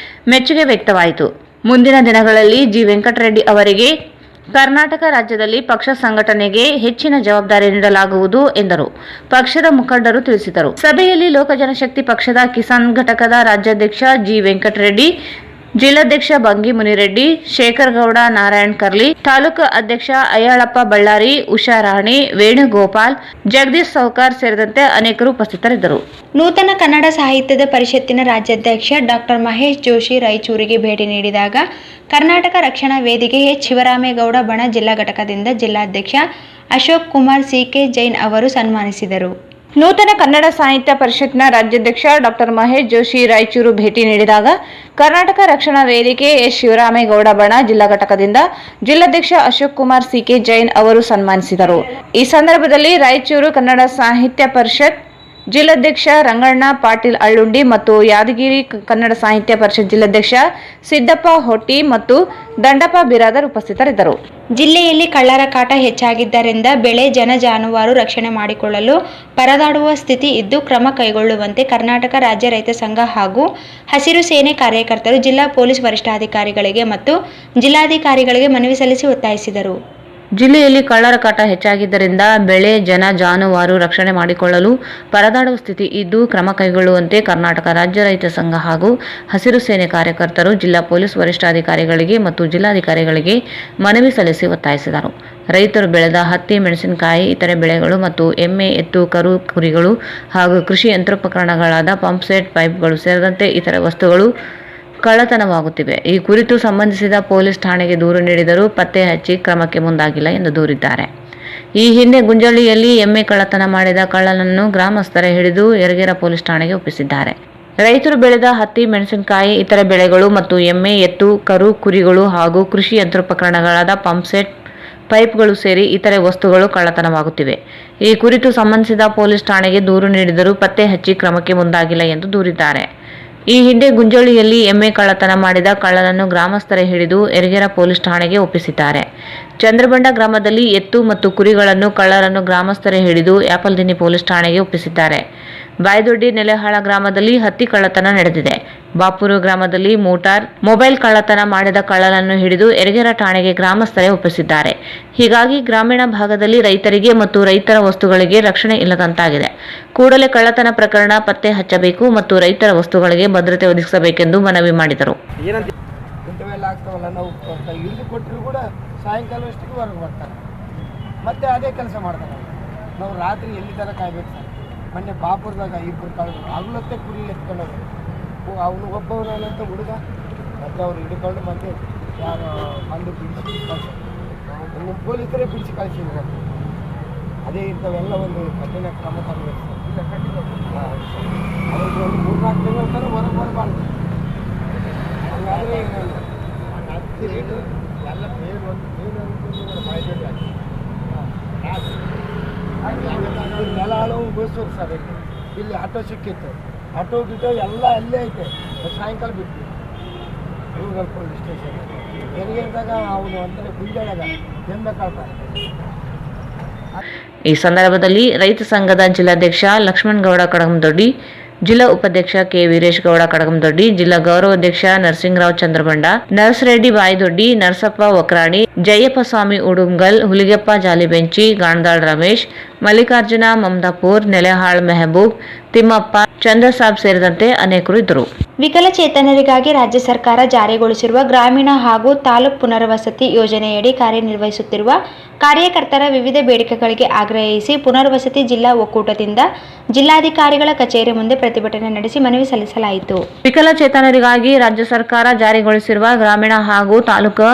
ಮೆಚ್ಚುಗೆ ವ್ಯಕ್ತವಾಯಿತು. ಮುಂದಿನ ದಿನಗಳಲ್ಲಿ ಜಿ ವೆಂಕಟರೆಡ್ಡಿ ಅವರಿಗೆ ಕರ್ನಾಟಕ ರಾಜ್ಯದಲ್ಲಿ ಪಕ್ಷ ಸಂಘಟನೆಗೆ ಹೆಚ್ಚಿನ ಜವಾಬ್ದಾರಿ ನೀಡಲಾಗುವುದು ಎಂದರು. ಪಕ್ಷದ ಮುಖಂಡರು ತಿಳಿಸಿದರು. ಸಭೆಯಲ್ಲಿ ಲೋಕ ಜನಶಕ್ತಿ ಪಕ್ಷದ ಕಿಸಾನ್ ಘಟಕದ ರಾಜ್ಯಾಧ್ಯಕ್ಷ ಜಿ ವೆಂಕಟರೆಡ್ಡಿ, ಜಿಲ್ಲಾಧ್ಯಕ್ಷ ಬಂಗಿ ಮುನಿರೆಡ್ಡಿ, ಶೇಖರ್ ಗೌಡ ನಾರಾಯಣ್ ಕರ್ಲಿ, ತಾಲೂಕು ಅಧ್ಯಕ್ಷ ಅಯ್ಯಾಳಪ್ಪ ಬಳ್ಳಾರಿ, ಉಷಾ ರಾಣಿ, ವೇಣುಗೋಪಾಲ್, ಜಗದೀಶ್ ಸೌಕಾರ್ ಸೇರಿದಂತೆ ಅನೇಕರು ಉಪಸ್ಥಿತರಿದ್ದರು. ನೂತನ ಕನ್ನಡ ಸಾಹಿತ್ಯದ ಪರಿಷತ್ತಿನ ರಾಜ್ಯಾಧ್ಯಕ್ಷ ಡಾಕ್ಟರ್ ಮಹೇಶ್ ಜೋಶಿ ರಾಯಚೂರಿಗೆ ಭೇಟಿ ನೀಡಿದಾಗ ಕರ್ನಾಟಕ ರಕ್ಷಣಾ ವೇದಿಕೆ ಎಚ್ ಶಿವರಾಮೇಗೌಡ ಬಣ ಜಿಲ್ಲಾ ಘಟಕದಿಂದ ಜಿಲ್ಲಾಧ್ಯಕ್ಷ ಅಶೋಕ್ ಕುಮಾರ್ ಸಿಕೆ ಜೈನ್ ಅವರು ಸನ್ಮಾನಿಸಿದರು. ನೂತನ ಕನ್ನಡ ಸಾಹಿತ್ಯ ಪರಿಷತ್ನ ರಾಜ್ಯಾಧ್ಯಕ್ಷ ಡಾಕ್ಟರ್ ಮಹೇಶ್ ಜೋಶಿ ರಾಯಚೂರು ಭೇಟಿ ನೀಡಿದಾಗ ಕರ್ನಾಟಕ ರಕ್ಷಣಾ ವೇದಿಕೆ ಎಸ್ ಶಿವರಾಮೇಗೌಡ ಬಣ ಜಿಲ್ಲಾ ಘಟಕದಿಂದ ಜಿಲ್ಲಾಧ್ಯಕ್ಷ ಅಶೋಕ್ ಕುಮಾರ್ ಸಿಕೆ ಜೈನ್ ಅವರು ಸನ್ಮಾನಿಸಿದರು. ಈ ಸಂದರ್ಭದಲ್ಲಿ ರಾಯಚೂರು ಕನ್ನಡ ಸಾಹಿತ್ಯ ಪರಿಷತ್ ಜಿಲ್ಲಾಧ್ಯಕ್ಷ ರಂಗಣ್ಣ ಪಾಟೀಲ್ ಅಳ್ಳುಂಡಿ ಮತ್ತು ಯಾದಗಿರಿ ಕನ್ನಡ ಸಾಹಿತ್ಯ ಪರಿಷತ್ ಜಿಲ್ಲಾಧ್ಯಕ್ಷ ಸಿದ್ದಪ್ಪ ಹೊಟ್ಟಿ ಮತ್ತು ದಂಡಪ್ಪ ಬಿರಾದರ್ ಉಪಸ್ಥಿತರಿದ್ದರು. ಜಿಲ್ಲೆಯಲ್ಲಿ ಕಳ್ಳರ ಕಾಟ ಹೆಚ್ಚಾಗಿದ್ದರಿಂದ ಬೆಳೆ ಜನ ಜಾನುವಾರು ರಕ್ಷಣೆ ಮಾಡಿಕೊಳ್ಳಲು ಪರದಾಡುವ ಸ್ಥಿತಿ ಇದ್ದು ಕ್ರಮ ಕೈಗೊಳ್ಳುವಂತೆ ಕರ್ನಾಟಕ ರಾಜ್ಯ ರೈತ ಸಂಘ ಹಾಗೂ ಹಸಿರು ಸೇನೆ ಕಾರ್ಯಕರ್ತರು ಜಿಲ್ಲಾ ಪೊಲೀಸ್ ವರಿಷ್ಠಾಧಿಕಾರಿಗಳಿಗೆ ಮತ್ತು ಜಿಲ್ಲಾಧಿಕಾರಿಗಳಿಗೆ ಮನವಿ ಸಲ್ಲಿಸಿ ಒತ್ತಾಯಿಸಿದರು. ಜಿಲ್ಲೆಯಲ್ಲಿ ಕಳ್ಳರ ಕಾಟ ಹೆಚ್ಚಾಗಿದ್ದರಿಂದ ಬೆಳೆ ಜನ ಜಾನುವಾರು ರಕ್ಷಣೆ ಮಾಡಿಕೊಳ್ಳಲು ಪರದಾಡುವ ಸ್ಥಿತಿ ಇದ್ದು ಕ್ರಮ ಕೈಗೊಳ್ಳುವಂತೆ ಕರ್ನಾಟಕ ರಾಜ್ಯ ರೈತ ಸಂಘ ಹಾಗೂ ಹಸಿರು ಸೇನೆ ಕಾರ್ಯಕರ್ತರು ಜಿಲ್ಲಾ ಪೊಲೀಸ್ ವರಿಷ್ಠಾಧಿಕಾರಿಗಳಿಗೆ ಮತ್ತು ಜಿಲ್ಲಾಧಿಕಾರಿಗಳಿಗೆ ಮನವಿ ಸಲ್ಲಿಸಿ ಒತ್ತಾಯಿಸಿದರು. ರೈತರು ಬೆಳೆದ ಹತ್ತಿ, ಮೆಣಸಿನಕಾಯಿ, ಇತರೆ ಬೆಳೆಗಳು ಮತ್ತು ಎಮ್ಮೆ, ಎತ್ತು, ಕರು, ಕುರಿಗಳು ಹಾಗೂ ಕೃಷಿ ಯಂತ್ರೋಪಕರಣಗಳಾದ ಪಂಪ್ಸೆಟ್, ಪೈಪ್ಗಳು ಸೇರಿದಂತೆ ಇತರೆ ವಸ್ತುಗಳು ಕಳ್ಳತನವಾಗುತ್ತಿವೆ. ಈ ಕುರಿತು ಸಂಬಂಧಿಸಿದ ಪೊಲೀಸ್ ಠಾಣೆಗೆ ದೂರು ನೀಡಿದರೂ ಪತ್ತೆ ಹಚ್ಚಿ ಕ್ರಮಕ್ಕೆ ಮುಂದಾಗಿಲ್ಲ ಎಂದು ದೂರಿದ್ದಾರೆ. ಈ ಹಿಂದೆ ಗುಂಜಳ್ಳಿಯಲ್ಲಿ ಎಮ್ಮೆ ಕಳ್ಳತನ ಮಾಡಿದ ಕಳ್ಳನನ್ನು ಗ್ರಾಮಸ್ಥರೇ ಹಿಡಿದು ಯರಗೇರ ಪೊಲೀಸ್ ಠಾಣೆಗೆ ಒಪ್ಪಿಸಿದ್ದಾರೆ. ರೈತರು ಬೆಳೆದ ಹತ್ತಿ, ಮೆಣಸಿನಕಾಯಿ, ಇತರೆ ಬೆಳೆಗಳು ಮತ್ತು ಎಮ್ಮೆ, ಎತ್ತು, ಕರು, ಕುರಿಗಳು ಹಾಗೂ ಕೃಷಿ ಯಂತ್ರೋಪಕರಣಗಳಾದ ಪಂಪ್ಸೆಟ್, ಪೈಪ್ಗಳು ಸೇರಿ ಇತರೆ ವಸ್ತುಗಳು ಕಳ್ಳತನವಾಗುತ್ತಿವೆ. ಈ ಕುರಿತು ಸಂಬಂಧಿಸಿದ ಪೊಲೀಸ್ ಠಾಣೆಗೆ ದೂರು ನೀಡಿದರೂ ಪತ್ತೆ ಹಚ್ಚಿ ಕ್ರಮಕ್ಕೆ ಮುಂದಾಗಿಲ್ಲ ಎಂದು ದೂರಿದ್ದಾರೆ. ಈ ಹಿಂದೆ ಗುಂಜಳ್ಳಿಯಲ್ಲಿ ಎಮ್ಮೆ ಕಳ್ಳತನ ಮಾಡಿದ ಕಳ್ಳನನ್ನು ಗ್ರಾಮಸ್ಥರೇ ಹಿಡಿದು ಯರಗೇರ ಪೊಲೀಸ್ ಠಾಣೆಗೆ ಒಪ್ಪಿಸಿದ್ದಾರೆ. ಚಂದ್ರಬಂಡ ಗ್ರಾಮದಲ್ಲಿ ಎತ್ತು ಮತ್ತು ಕುರಿಗಳನ್ನು ಕಳ್ಳರನ್ನು ಗ್ರಾಮಸ್ಥರೇ ಹಿಡಿದು ಯಾಪಲ್ದಿನ್ನಿ ಪೊಲೀಸ್ ಠಾಣೆಗೆ ಒಪ್ಪಿಸಿದ್ದಾರೆ. ಬಾಯ್ದೊಡ್ಡಿ, ನೆಲೆಹಾಳ ಗ್ರಾಮದಲ್ಲಿ ಹತ್ತಿ ಕಳ್ಳತನ ನಡೆದಿದೆ. ಬಾಪೂರು ಗ್ರಾಮದಲ್ಲಿ ಮೊಬೈಲ್ ಕಳ್ಳತನ ಮಾಡಿದ ಕಳ್ಳನನ್ನು ಹಿಡಿದು ಯರಗೇರ ಠಾಣೆಗೆ ಗ್ರಾಮಸ್ಥರೇ ಒಪ್ಪಿಸಿದ್ದಾರೆ. ಹೀಗಾಗಿ ಗ್ರಾಮೀಣ ಭಾಗದಲ್ಲಿ ರೈತರಿಗೆ ಮತ್ತು ರೈತರ ವಸ್ತುಗಳಿಗೆ ರಕ್ಷಣೆ ಇಲ್ಲದಂತಾಗಿದೆ. ಕೂಡಲೇ ಕಳ್ಳತನ ಪ್ರಕರಣ ಪತ್ತೆ ಹಚ್ಚಬೇಕು ಮತ್ತು ರೈತರ ವಸ್ತುಗಳಿಗೆ ಭದ್ರತೆ ಒದಗಿಸಬೇಕೆಂದು ಮನವಿ ಮಾಡಿದರು. ನಾವು ಹಿಡಿದು ಕೊಟ್ಟರು ಕೂಡ ಸಾಯಂಕಾಲವಷ್ಟಿಗೆ ಹೊರಗೆ ಬರ್ತಾರೆ, ಮತ್ತೆ ಅದೇ ಕೆಲಸ ಮಾಡ್ತಾರೆ. ನಾವು ರಾತ್ರಿ ಎಲ್ಲಿ ಥರ ಕಾಯ್ಬೇಕು ಸರ್. ಮೊನ್ನೆ ಬಾಪುರದಾಗ ಇಬ್ಬರು ಕಳೆದ್ರು, ಹಗಲೊತ್ತೆ ಕುರಿ ಎತ್ಕೊಂಡು ಹೋಗ್ತಾರೆ. ಅವನು ಒಬ್ಬವನಂತ ಹುಡುಗ ಮತ್ತು ಅವ್ರು ಹಿಡ್ಕೊಂಡು ಮತ್ತೆ ಯಾರು ಬಂದು ಬಿಡಿಸಿ ಕಳಿಸಿ ನಿಮ್ಮ ಪೊಲೀಸರೇ ಬಿಡಿಸಿ ಕಳಿಸಿದ್ರು. ಅದೇ ಇಂಥವೆಲ್ಲ ಒಂದು ಕಠಿಣ ಕ್ರಮ ತರಬೇಕು ಅವ್ರಿಗೆ ಒಂದು 3-4 ತಿಂಗಳ ತನಕ ಹೊರಗೆ ಬರಬಾರ್ದು. ಹಂಗಾದರೆ ಎಲ್ಲ ನೆಲ ಹಲವು ಬಯಸೋರು ಸರ್. ಇಲ್ಲಿ ಆಟೋ ಸಿಕ್ಕಿತ್ತು, ಆಟೋ ಗಿಟೋ ಎಲ್ಲ ಅಲ್ಲೇ ಐತೆ. ಸಾಯಂಕಾಲ ಬಿಟ್ಟು ರೂರಲ್ ಪೊಲೀಸ್ ಸ್ಟೇಷನ್ ಹೆರಿಗೆದಾಗ ಅವನು ಅಂದರೆ ಗುಂಜಾಳಗ ಜನ್ಮ ಕಾಳ್ತಾರೆ. ಈ ಸಂದರ್ಭದಲ್ಲಿ ರೈತ ಸಂಘದ ಜಿಲ್ಲಾಧ್ಯಕ್ಷ ಲಕ್ಷ್ಮಣಗೌಡ ಕಡಗಂದೊಡ್ಡಿ, ಜಿಲ್ಲಾ ಉಪಾಧ್ಯಕ್ಷ ಕೆ ವೀರೇಶ್ ಗೌಡ ಕಡಗಂದೊಡ್ಡಿ, ಜಿಲ್ಲಾ ಗೌರವಾಧ್ಯಕ್ಷ ನರಸಿಂಗರಾವ್ ಚಂದ್ರಬಂಡ, ನರಸರೆಡ್ಡಿ ಬಾಯಿದೊಡ್ಡಿ, ನರಸಪ್ಪ ವಕ್ರಾಣಿ, ಜಯಪ್ಪ ಸ್ವಾಮಿ ಉಡುಂಗಲ್, ಹುಲಿಗೆಪ್ಪ ಜಾಲಿಬೆಂಚಿ, ಗಾಣದಾಳ್ ರಮೇಶ್, ಮಲ್ಲಿಕಾರ್ಜುನ ಮಮದಾಪುರ್, ನೆಲೆಹಾಳ್ ಮೆಹಬೂಬ್, ತಿಮ್ಮಪ್ಪ, ಚಂದ್ರಸಾಬ್ ಸೇರಿದಂತೆ ಅನೇಕರು ಇದ್ದರು. ವಿಕಲಚೇತನರಿಗಾಗಿ ರಾಜ್ಯ ಸರ್ಕಾರ ಜಾರಿಗೊಳಿಸಿರುವ ಗ್ರಾಮೀಣ ಹಾಗೂ ತಾಲೂಕು ಪುನರ್ವಸತಿ ಯೋಜನೆಯಡಿ ಕಾರ್ಯನಿರ್ವಹಿಸುತ್ತಿರುವ ಕಾರ್ಯಕರ್ತರ ವಿವಿಧ ಬೇಡಿಕೆಗಳಿಗೆ ಆಗ್ರಹಿಸಿ ಪುನರ್ವಸತಿ ಜಿಲ್ಲಾ ಒಕ್ಕೂಟದಿಂದ ಜಿಲ್ಲಾಧಿಕಾರಿಗಳ ಕಚೇರಿ ಮುಂದೆ ಪ್ರತಿಭಟನೆ ನಡೆಸಿ ಮನವಿ ಸಲ್ಲಿಸಲಾಯಿತು. ವಿಕಲಚೇತನರಿಗಾಗಿ ರಾಜ್ಯ ಸರ್ಕಾರ ಜಾರಿಗೊಳಿಸಿರುವ ಗ್ರಾಮೀಣ ಹಾಗೂ ತಾಲೂಕು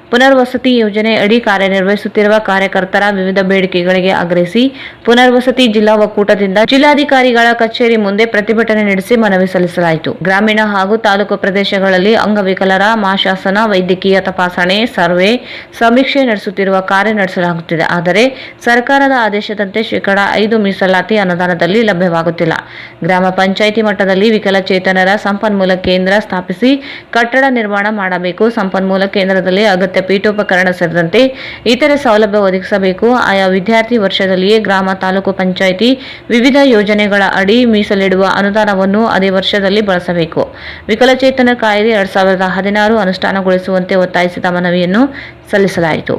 ಪುನರ್ವಸತಿ ಯೋಜನೆ ಅಡಿ ಕಾರ್ಯನಿರ್ವಹಿಸುತ್ತಿರುವ ಕಾರ್ಯಕರ್ತರ ವಿವಿಧ ಬೇಡಿಕೆಗಳಿಗೆ ಆಗ್ರಹಿಸಿ ಪುನರ್ವಸತಿ ಜಿಲ್ಲಾ ಒಕ್ಕೂಟದಿಂದ ಜಿಲ್ಲಾಧಿಕಾರಿಗಳ ಕಚೇರಿ ಮುಂದೆ ಪ್ರತಿಭಟನೆ ನಡೆಸಿ ಮನವಿ ಸಲ್ಲಿಸಲಾಯಿತು. ಗ್ರಾಮೀಣ ಹಾಗೂ ತಾಲೂಕು ಪ್ರದೇಶಗಳಲ್ಲಿ ಅಂಗವಿಕಲರ ಮಾಶಾಸನ, ವೈದ್ಯಕೀಯ ತಪಾಸಣೆ, ಸರ್ವೆ, ಸಮೀಕ್ಷೆ ನಡೆಸುತ್ತಿರುವ ಕಾರ್ಯ ನಡೆಸಲಾಗುತ್ತಿದೆ. ಆದರೆ ಸರ್ಕಾರದ ಆದೇಶದಂತೆ ಶೇಕಡಾ 5 ಮೀಸಲಾತಿ ಅನುದಾನದಲ್ಲಿ ಲಭ್ಯವಾಗುತ್ತಿಲ್ಲ. ಗ್ರಾಮ ಪಂಚಾಯಿತಿ ಮಟ್ಟದಲ್ಲಿ ವಿಕಲಚೇತನರ ಸಂಪನ್ಮೂಲ ಕೇಂದ್ರ ಸ್ಥಾಪಿಸಿ ಕಟ್ಟಡ ನಿರ್ಮಾಣ ಮಾಡಬೇಕು. ಸಂಪನ್ಮೂಲ ಕೇಂದ್ರದಲ್ಲಿ ಅಗತ್ಯ ಪೀಠೋಪಕರಣ ಸೇರಿದಂತೆ ಇತರೆ ಸೌಲಭ್ಯ ಒದಗಿಸಬೇಕು. ಆಯಾ ವಿದ್ಯಾರ್ಥಿ ವರ್ಷದಲ್ಲಿಯೇ ಗ್ರಾಮ ತಾಲೂಕು ಪಂಚಾಯಿತಿ ವಿವಿಧ ಯೋಜನೆಗಳ ಅಡಿ ಮೀಸಲಿಡುವ ಅನುದಾನವನ್ನು ಅದೇ ವರ್ಷದಲ್ಲಿ ಬಳಸಬೇಕು. ವಿಕಲಚೇತನ ಕಾಯ್ದೆ 2016 ಅನುಷ್ಠಾನಗೊಳಿಸುವಂತೆ ಒತ್ತಾಯಿಸಿದ ಮನವಿಯನ್ನು ಸಲ್ಲಿಸಲಾಯಿತು.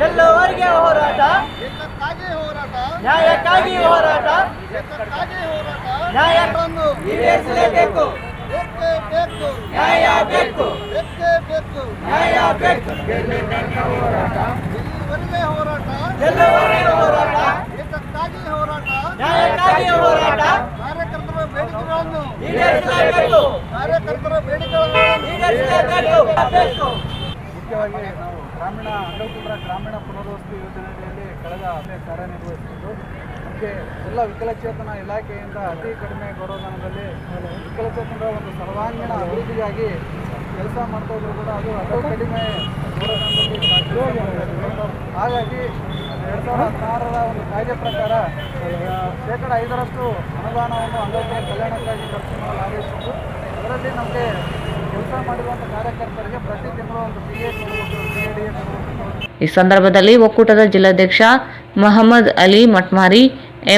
ಎಲ್ಲವರೆಗೆ ಹೋರಾಟ, ನ್ಯಾಯಕ್ಕಾಗಿ ಹೋರಾಟ, ನ್ಯಾಯವನ್ನು ಈಡೇರಿಸಲೇಬೇಕು. ನ್ಯಾಯ ಬೇಕು, ನ್ಯಾಯ ಬೇಕು. ಎಲ್ಲವರೆಗೆ ಹೋರಾಟ, ನ್ಯಾಯಕ್ಕಾಗಿ ಹೋರಾಟ, ಕಾರ್ಯಕರ್ತರ ಬೇಡಿಕೆಗಳನ್ನು ಈಡೇರಿಸಲೇಬೇಕು. ಮುಖ್ಯವಾಗಿ ನಾವು ಅಂಗವಿಕಲರ ಗ್ರಾಮೀಣ ಪುನರ್ವಸತಿ ಯೋಜನೆಯಲ್ಲಿ ಕಳೆದ ಕಾರ್ಯನಿರ್ವಹಿಸಿದ್ದು ನಮಗೆ ಎಲ್ಲ ವಿಕಲಚೇತನ ಇಲಾಖೆಯಿಂದ ಅತಿ ಕಡಿಮೆ ಗೌರವಧನದಲ್ಲಿ ವಿಕಲಚೇತನರ ಒಂದು ಸರ್ವಾಂಗೀಣ ಅಭಿವೃದ್ಧಿಗಾಗಿ ಕೆಲಸ ಮಾಡ್ತಾ ಇದ್ರು ಕೂಡ ಅದು ಅತಿ ಕಡಿಮೆ ಗೌರವಧನದಲ್ಲಿ. ಹಾಗಾಗಿ 2016ರ ಒಂದು ಕಾಯ್ದೆ ಪ್ರಕಾರ ಶೇಕಡ 5% ಅನುದಾನವನ್ನು ಅಂಗವಿಕಲರ ಕಲ್ಯಾಣಕ್ಕಾಗಿ ಖರ್ಚು ಮಾಡಲು ಆದೇಶಿಸಿದ್ದು, ಅದರಲ್ಲಿ ನಮಗೆ ಕೆಲಸ ಮಾಡಿರುವಂಥ ಕಾರ್ಯಕರ್ತರಿಗೆ ಪ್ರತಿ ತಿಂಗಳು ಒಂದು PF ಈ ಸಂದರ್ಭದಲ್ಲಿ ಒಕ್ಕೂಟದ ಜಿಲ್ಲಾಧ್ಯಕ್ಷ ಮೊಹಮ್ಮದ್ ಅಲಿ ಮಟ್ಮಾರಿ,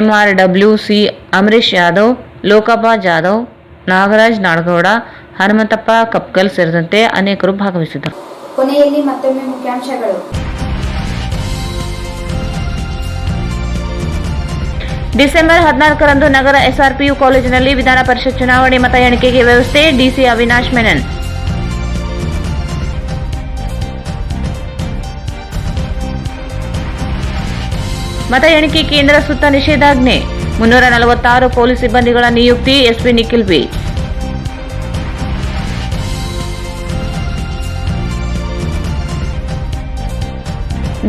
MRWC ಅಮರೀಶ್ ಯಾದವ್, ಲೋಕಪ್ಪ ಜಾಧವ್, ನಾಗರಾಜ್ ನಾಡಗೌಡ, ಹನುಮಂತಪ್ಪ ಕಪ್ಕಲ್ ಸೇರಿದಂತೆ ಅನೇಕರು ಭಾಗವಹಿಸಿದ್ದರು. ಕೊನೆಯಲ್ಲಿ ಮತ್ತೊಮ್ಮೆ ಮುಖ್ಯಾಂಶಗಳು. ಡಿಸೆಂಬರ್ 14ರಂದು ನಗರ SRPU ಕಾಲೇಜಿನಲ್ಲಿ ವಿಧಾನ ಪರಿಷತ್ ಚುನಾವಣೆ ಮತ ಎಣಿಕೆಗೆ ವ್ಯವಸ್ಥೆ. DC ಅವಿನಾಶ್ ಮೆನನ್. ಮತ ಎಣಿಕೆ ಕೇಂದ್ರ ಸುತ್ತ ನಿಷೇಧಾಜ್ಞೆ. 346 ಪೊಲೀಸ್ ಸಿಬ್ಬಂದಿಗಳ ನಿಯುಕ್ತಿ. SP Nikhil B.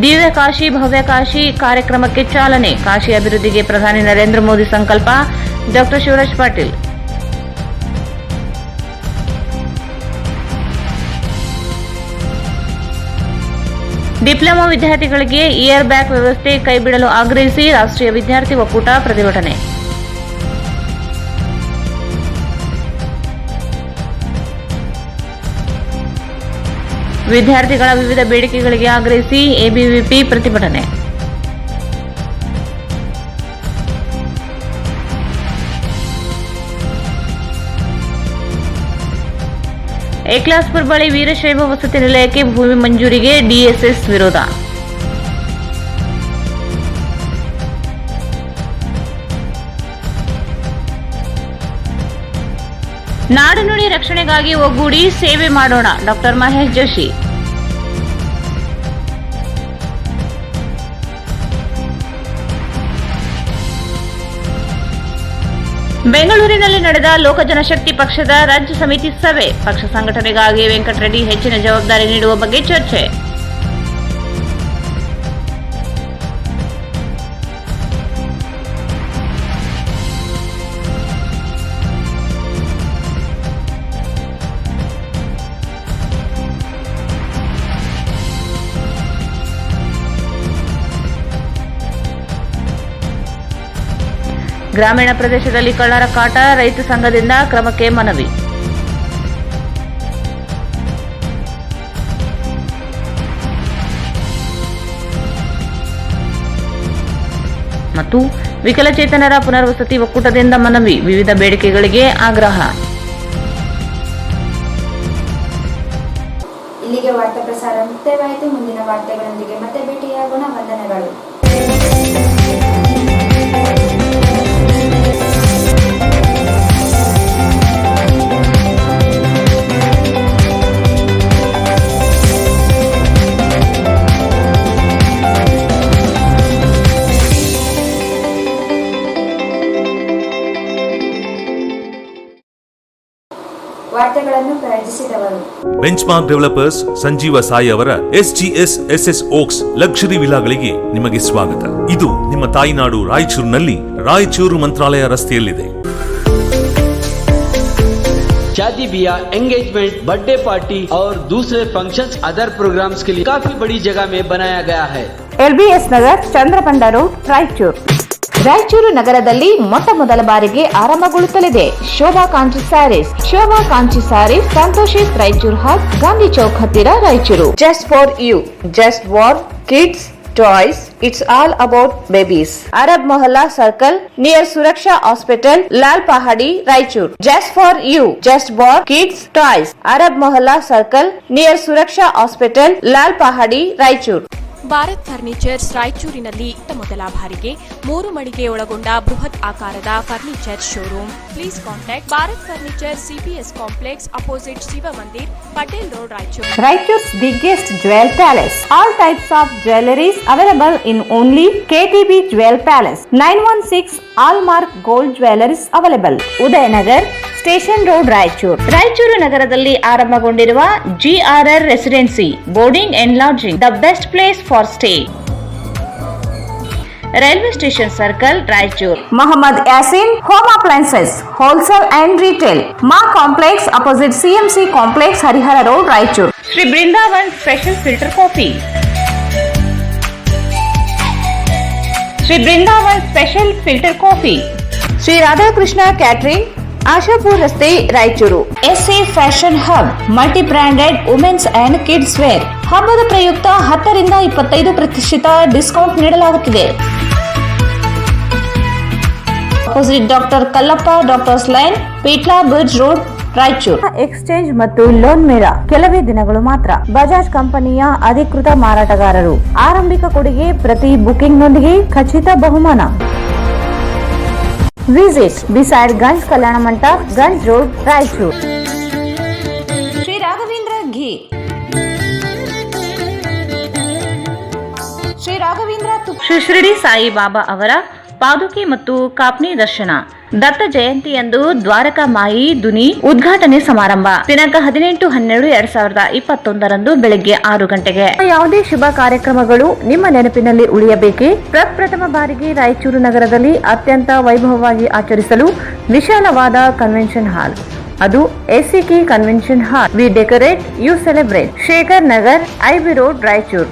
ದಿವ್ಯ ಕಾಶಿ ಭವ್ಯ ಕಾಶಿ ಕಾರ್ಯಕ್ರಮಕ್ಕೆ ಚಾಲನೆ. ಕಾಶಿ ಅಭಿವೃದ್ಧಿಗೆ ಪ್ರಧಾನಿ ನರೇಂದ್ರ ಮೋದಿ ಸಂಕಲ್ಪ. ಡಾ ಶಿವರಾಜ್ ಪಾಟೀಲ್. ಡಿಪ್ಲೊಮಾ ವಿದ್ಯಾರ್ಥಿಗಳಿಗೆ ಇಯರ್ ಬ್ಯಾಗ್ ವ್ಯವಸ್ಥೆ ಕೈಬಿಡಲು ಆಗ್ರಹಿಸಿ ರಾಷ್ಟ್ರೀಯ ವಿದ್ಯಾರ್ಥಿ ಒಕ್ಕೂಟ ಪ್ರತಿಭಟನೆ. ವಿದ್ಯಾರ್ಥಿಗಳ ವಿವಿಧ ಬೇಡಿಕೆಗಳಿಗೆ ಆಗ್ರಹಿಸಿ ABVP ಪ್ರತಿಭಟನೆ. ಏಕ್ಲಾಸ್ಪುರ್ ಬಳಿ ವೀರಶೈವ ವಸತಿ ನಿಲಯಕ್ಕೆ ಭೂಮಿ ಮಂಜೂರಿಗೆ DSS ವಿರೋಧ. ನಾಡುನುಡಿ ರಕ್ಷಣೆಗಾಗಿ ಒಗ್ಗೂಡಿ ಸೇವೆ ಮಾಡೋಣ. ಡಾಕ್ಟರ್ ಮಹೇಶ್ ಜೋಶಿ. ಬೆಂಗಳೂರಿನಲ್ಲಿ ನಡೆದ ಲೋಕ ಜನಶಕ್ತಿ ಪಕ್ಷದ ರಾಜ್ಯ ಸಮಿತಿ ಸಭೆ. ಪಕ್ಷ ಸಂಘಟನೆಗಾಗಿ ವೆಂಕಟರೆಡ್ಡಿ ಹೆಚ್ಚಿನ ಜವಾಬ್ದಾರಿ ನೀಡುವ ಬಗ್ಗೆ ಚರ್ಚೆ. ಗ್ರಾಮೀಣ ಪ್ರದೇಶದಲ್ಲಿ ಕಳ್ಳರ ಕಾಟ, ರೈತ ಸಂಘದಿಂದ ಕ್ರಮಕ್ಕೆ ಮನವಿ. ಮತ್ತು ವಿಕಲಚೇತನರ ಪುನರ್ವಸತಿ ಒಕ್ಕೂಟದಿಂದ ಮನವಿ, ವಿವಿಧ ಬೇಡಿಕೆಗಳಿಗೆ ಆಗ್ರಹ. ಇಲ್ಲಿಗೆ ವಾರ್ತಾ ಪ್ರಸಾರ ಮುಕ್ತಾಯವಾಯಿತು. ಮುಂದಿನ ವಾರ್ತೆಗಳೊಂದಿಗೆ ಮತ್ತೆ ಭೇಟಿಯಾಗೋಣ. ವಂದನೆಗಳು. ವಾರ್ತೆಗಳನ್ನು ಪ್ರಾಯೋಜಿಸಿದವರು ಬೆಂಚ್ಮಾರ್ಕ್ ಡೆವಲಪರ್ಸ್ ಸಂಜೀವ ಸಾಯಿ ಅವರ SGS SS ಓಕ್ಸ್ ಲಕ್ಸುರಿ ವಿಲಾಗಳಿಗೆ ನಿಮಗೆ ಸ್ವಾಗತ. ಇದು ನಿಮ್ಮ ತಾಯಿನಾಡು ರಾಯಚೂರಿನಲ್ಲಿ ರಾಯಚೂರು ಮಂತ್ರಾಲಯ ರಸ್ತೆಯಲ್ಲಿದೆ. शादी ब्याह, एंगेजमेंट, बर्थडे पार्टी और दूसरे फंक्शंस अदर प्रोग्राम्स के लिए काफी बड़ी जगह में बनाया गया है. LBS Nagar, Chandrabanda road, Raichur. ರಾಯಚೂರು ನಗರದಲ್ಲಿ ಮೊಟ್ಟ ಮೊದಲ ಬಾರಿಗೆ ಆರಂಭಗೊಳ್ಳುತ್ತಲಿದೆ ಶೋಭಾ ಕಾಂಚಿ ಸ್ಯಾರೀಸ್. ಶೋಭಾ ಕಾಂಚಿ ಸ್ಯಾರೀಸ್, ಸಂತೋಷಿ ರಾಯಚೂರು ಹಾಟ್, ಗಾಂಧಿ ಚೌಕ್ ಹತ್ತಿರ, Raichur. Just for you, just for kids toys, it's all about babies. Arab Mohalla Circle near Suraksha Hospital, Lal Pahadi, Raichur. Just for you, just for kids toys. Arab Mohalla Circle near Suraksha Hospital, Lal Pahadi, Raichur. Bharat furnitures ರಾಯಚೂರಿನಲ್ಲಿ ಮೊದಲ ಬಾರಿಗೆ 3 ಮಳಿಗೆ ಒಳಗೊಂಡ ಬೃಹತ್ ಆಕಾರದ furniture showroom. Please contact Bharat furniture CPS complex opposite Shiva Mandir, Patel road, Raichur. Raichur's biggest jewel palace. All types of jewelries available in only KTB Jewel Palace. 916 Allmark Gold Jewelries available. Udayanagar, station road, Raichur. Raichur ನಗರದಲ್ಲಿ ಆರಂಭಗೊಂಡಿರುವ GRR residency boarding and lodging, the best place for stay. Railway station circle, Raichur. Mohammed Yasin home appliances wholesale and retail, ಮಾ complex opposite CMC complex, Harihara road, Raichur. Shri Brindavan special filter coffee. Shri Brindavan special filter coffee. Shri Radhakrishna catering, Ashapur ರಸ್ತೆ, Raichur. SA fashion hub, multi branded women's and kids wear. ಹಬ್ಬದ ಪ್ರಯುಕ್ತ 10 ರಿಂದ 25% discount ನೀಡಲಾಗುತ್ತಿದೆ. Opposite doctor Kallappa doctors line, ಪೀಟ್ಲಾ bridge road, Raichur. Exchange ಮತ್ತು loan ಮೇಳ ಕೆಲವೇ ದಿನಗಳು ಮಾತ್ರ. ಬಜಾಜ್ ಕಂಪನಿಯ ಅಧಿಕೃತ ಮಾರಾಟಗಾರರು. ಆರಂಭಿಕ ಕೊಡುಗೆ ಪ್ರತಿ ಬುಕಿಂಗ್ನೊಂದಿಗೆ ಖಚಿತ ಬಹುಮಾನ. Visit beside Ganj Kalyana Mandap, Ganj Road, Raichur. Sri Raghavendra Ghee. Sri Raghavendra Shri Shirdi Sai Baba ಅವರ ಪಾದುಕೆ ಮತ್ತು ಕಾಪ್ನಿ ದರ್ಶನ. ದತ್ತ ಜಯಂತಿಯಂದು ದ್ವಾರಕಾ ಮಾಯಿ ದುನಿ ಉದ್ಘಾಟನೆ ಸಮಾರಂಭ ದಿನಾಂಕ 18/12/2021 ಬೆಳಗ್ಗೆ 6 ಗಂಟೆಗೆ. ಯಾವುದೇ ಶುಭ ಕಾರ್ಯಕ್ರಮಗಳು ನಿಮ್ಮ ನೆನಪಿನಲ್ಲಿ ಉಳಿಯಬೇಕೆ? ಪ್ರಪ್ರಥಮ ಬಾರಿಗೆ ರಾಯಚೂರು ನಗರದಲ್ಲಿ ಅತ್ಯಂತ ವೈಭವವಾಗಿ ಆಚರಿಸಲು ವಿಶಾಲವಾದ ಕನ್ವೆನ್ಷನ್ ಹಾಲ್, ಅದು SCK convention hall. We decorate, you celebrate. Shekhar Nagar, IB road, Raichur.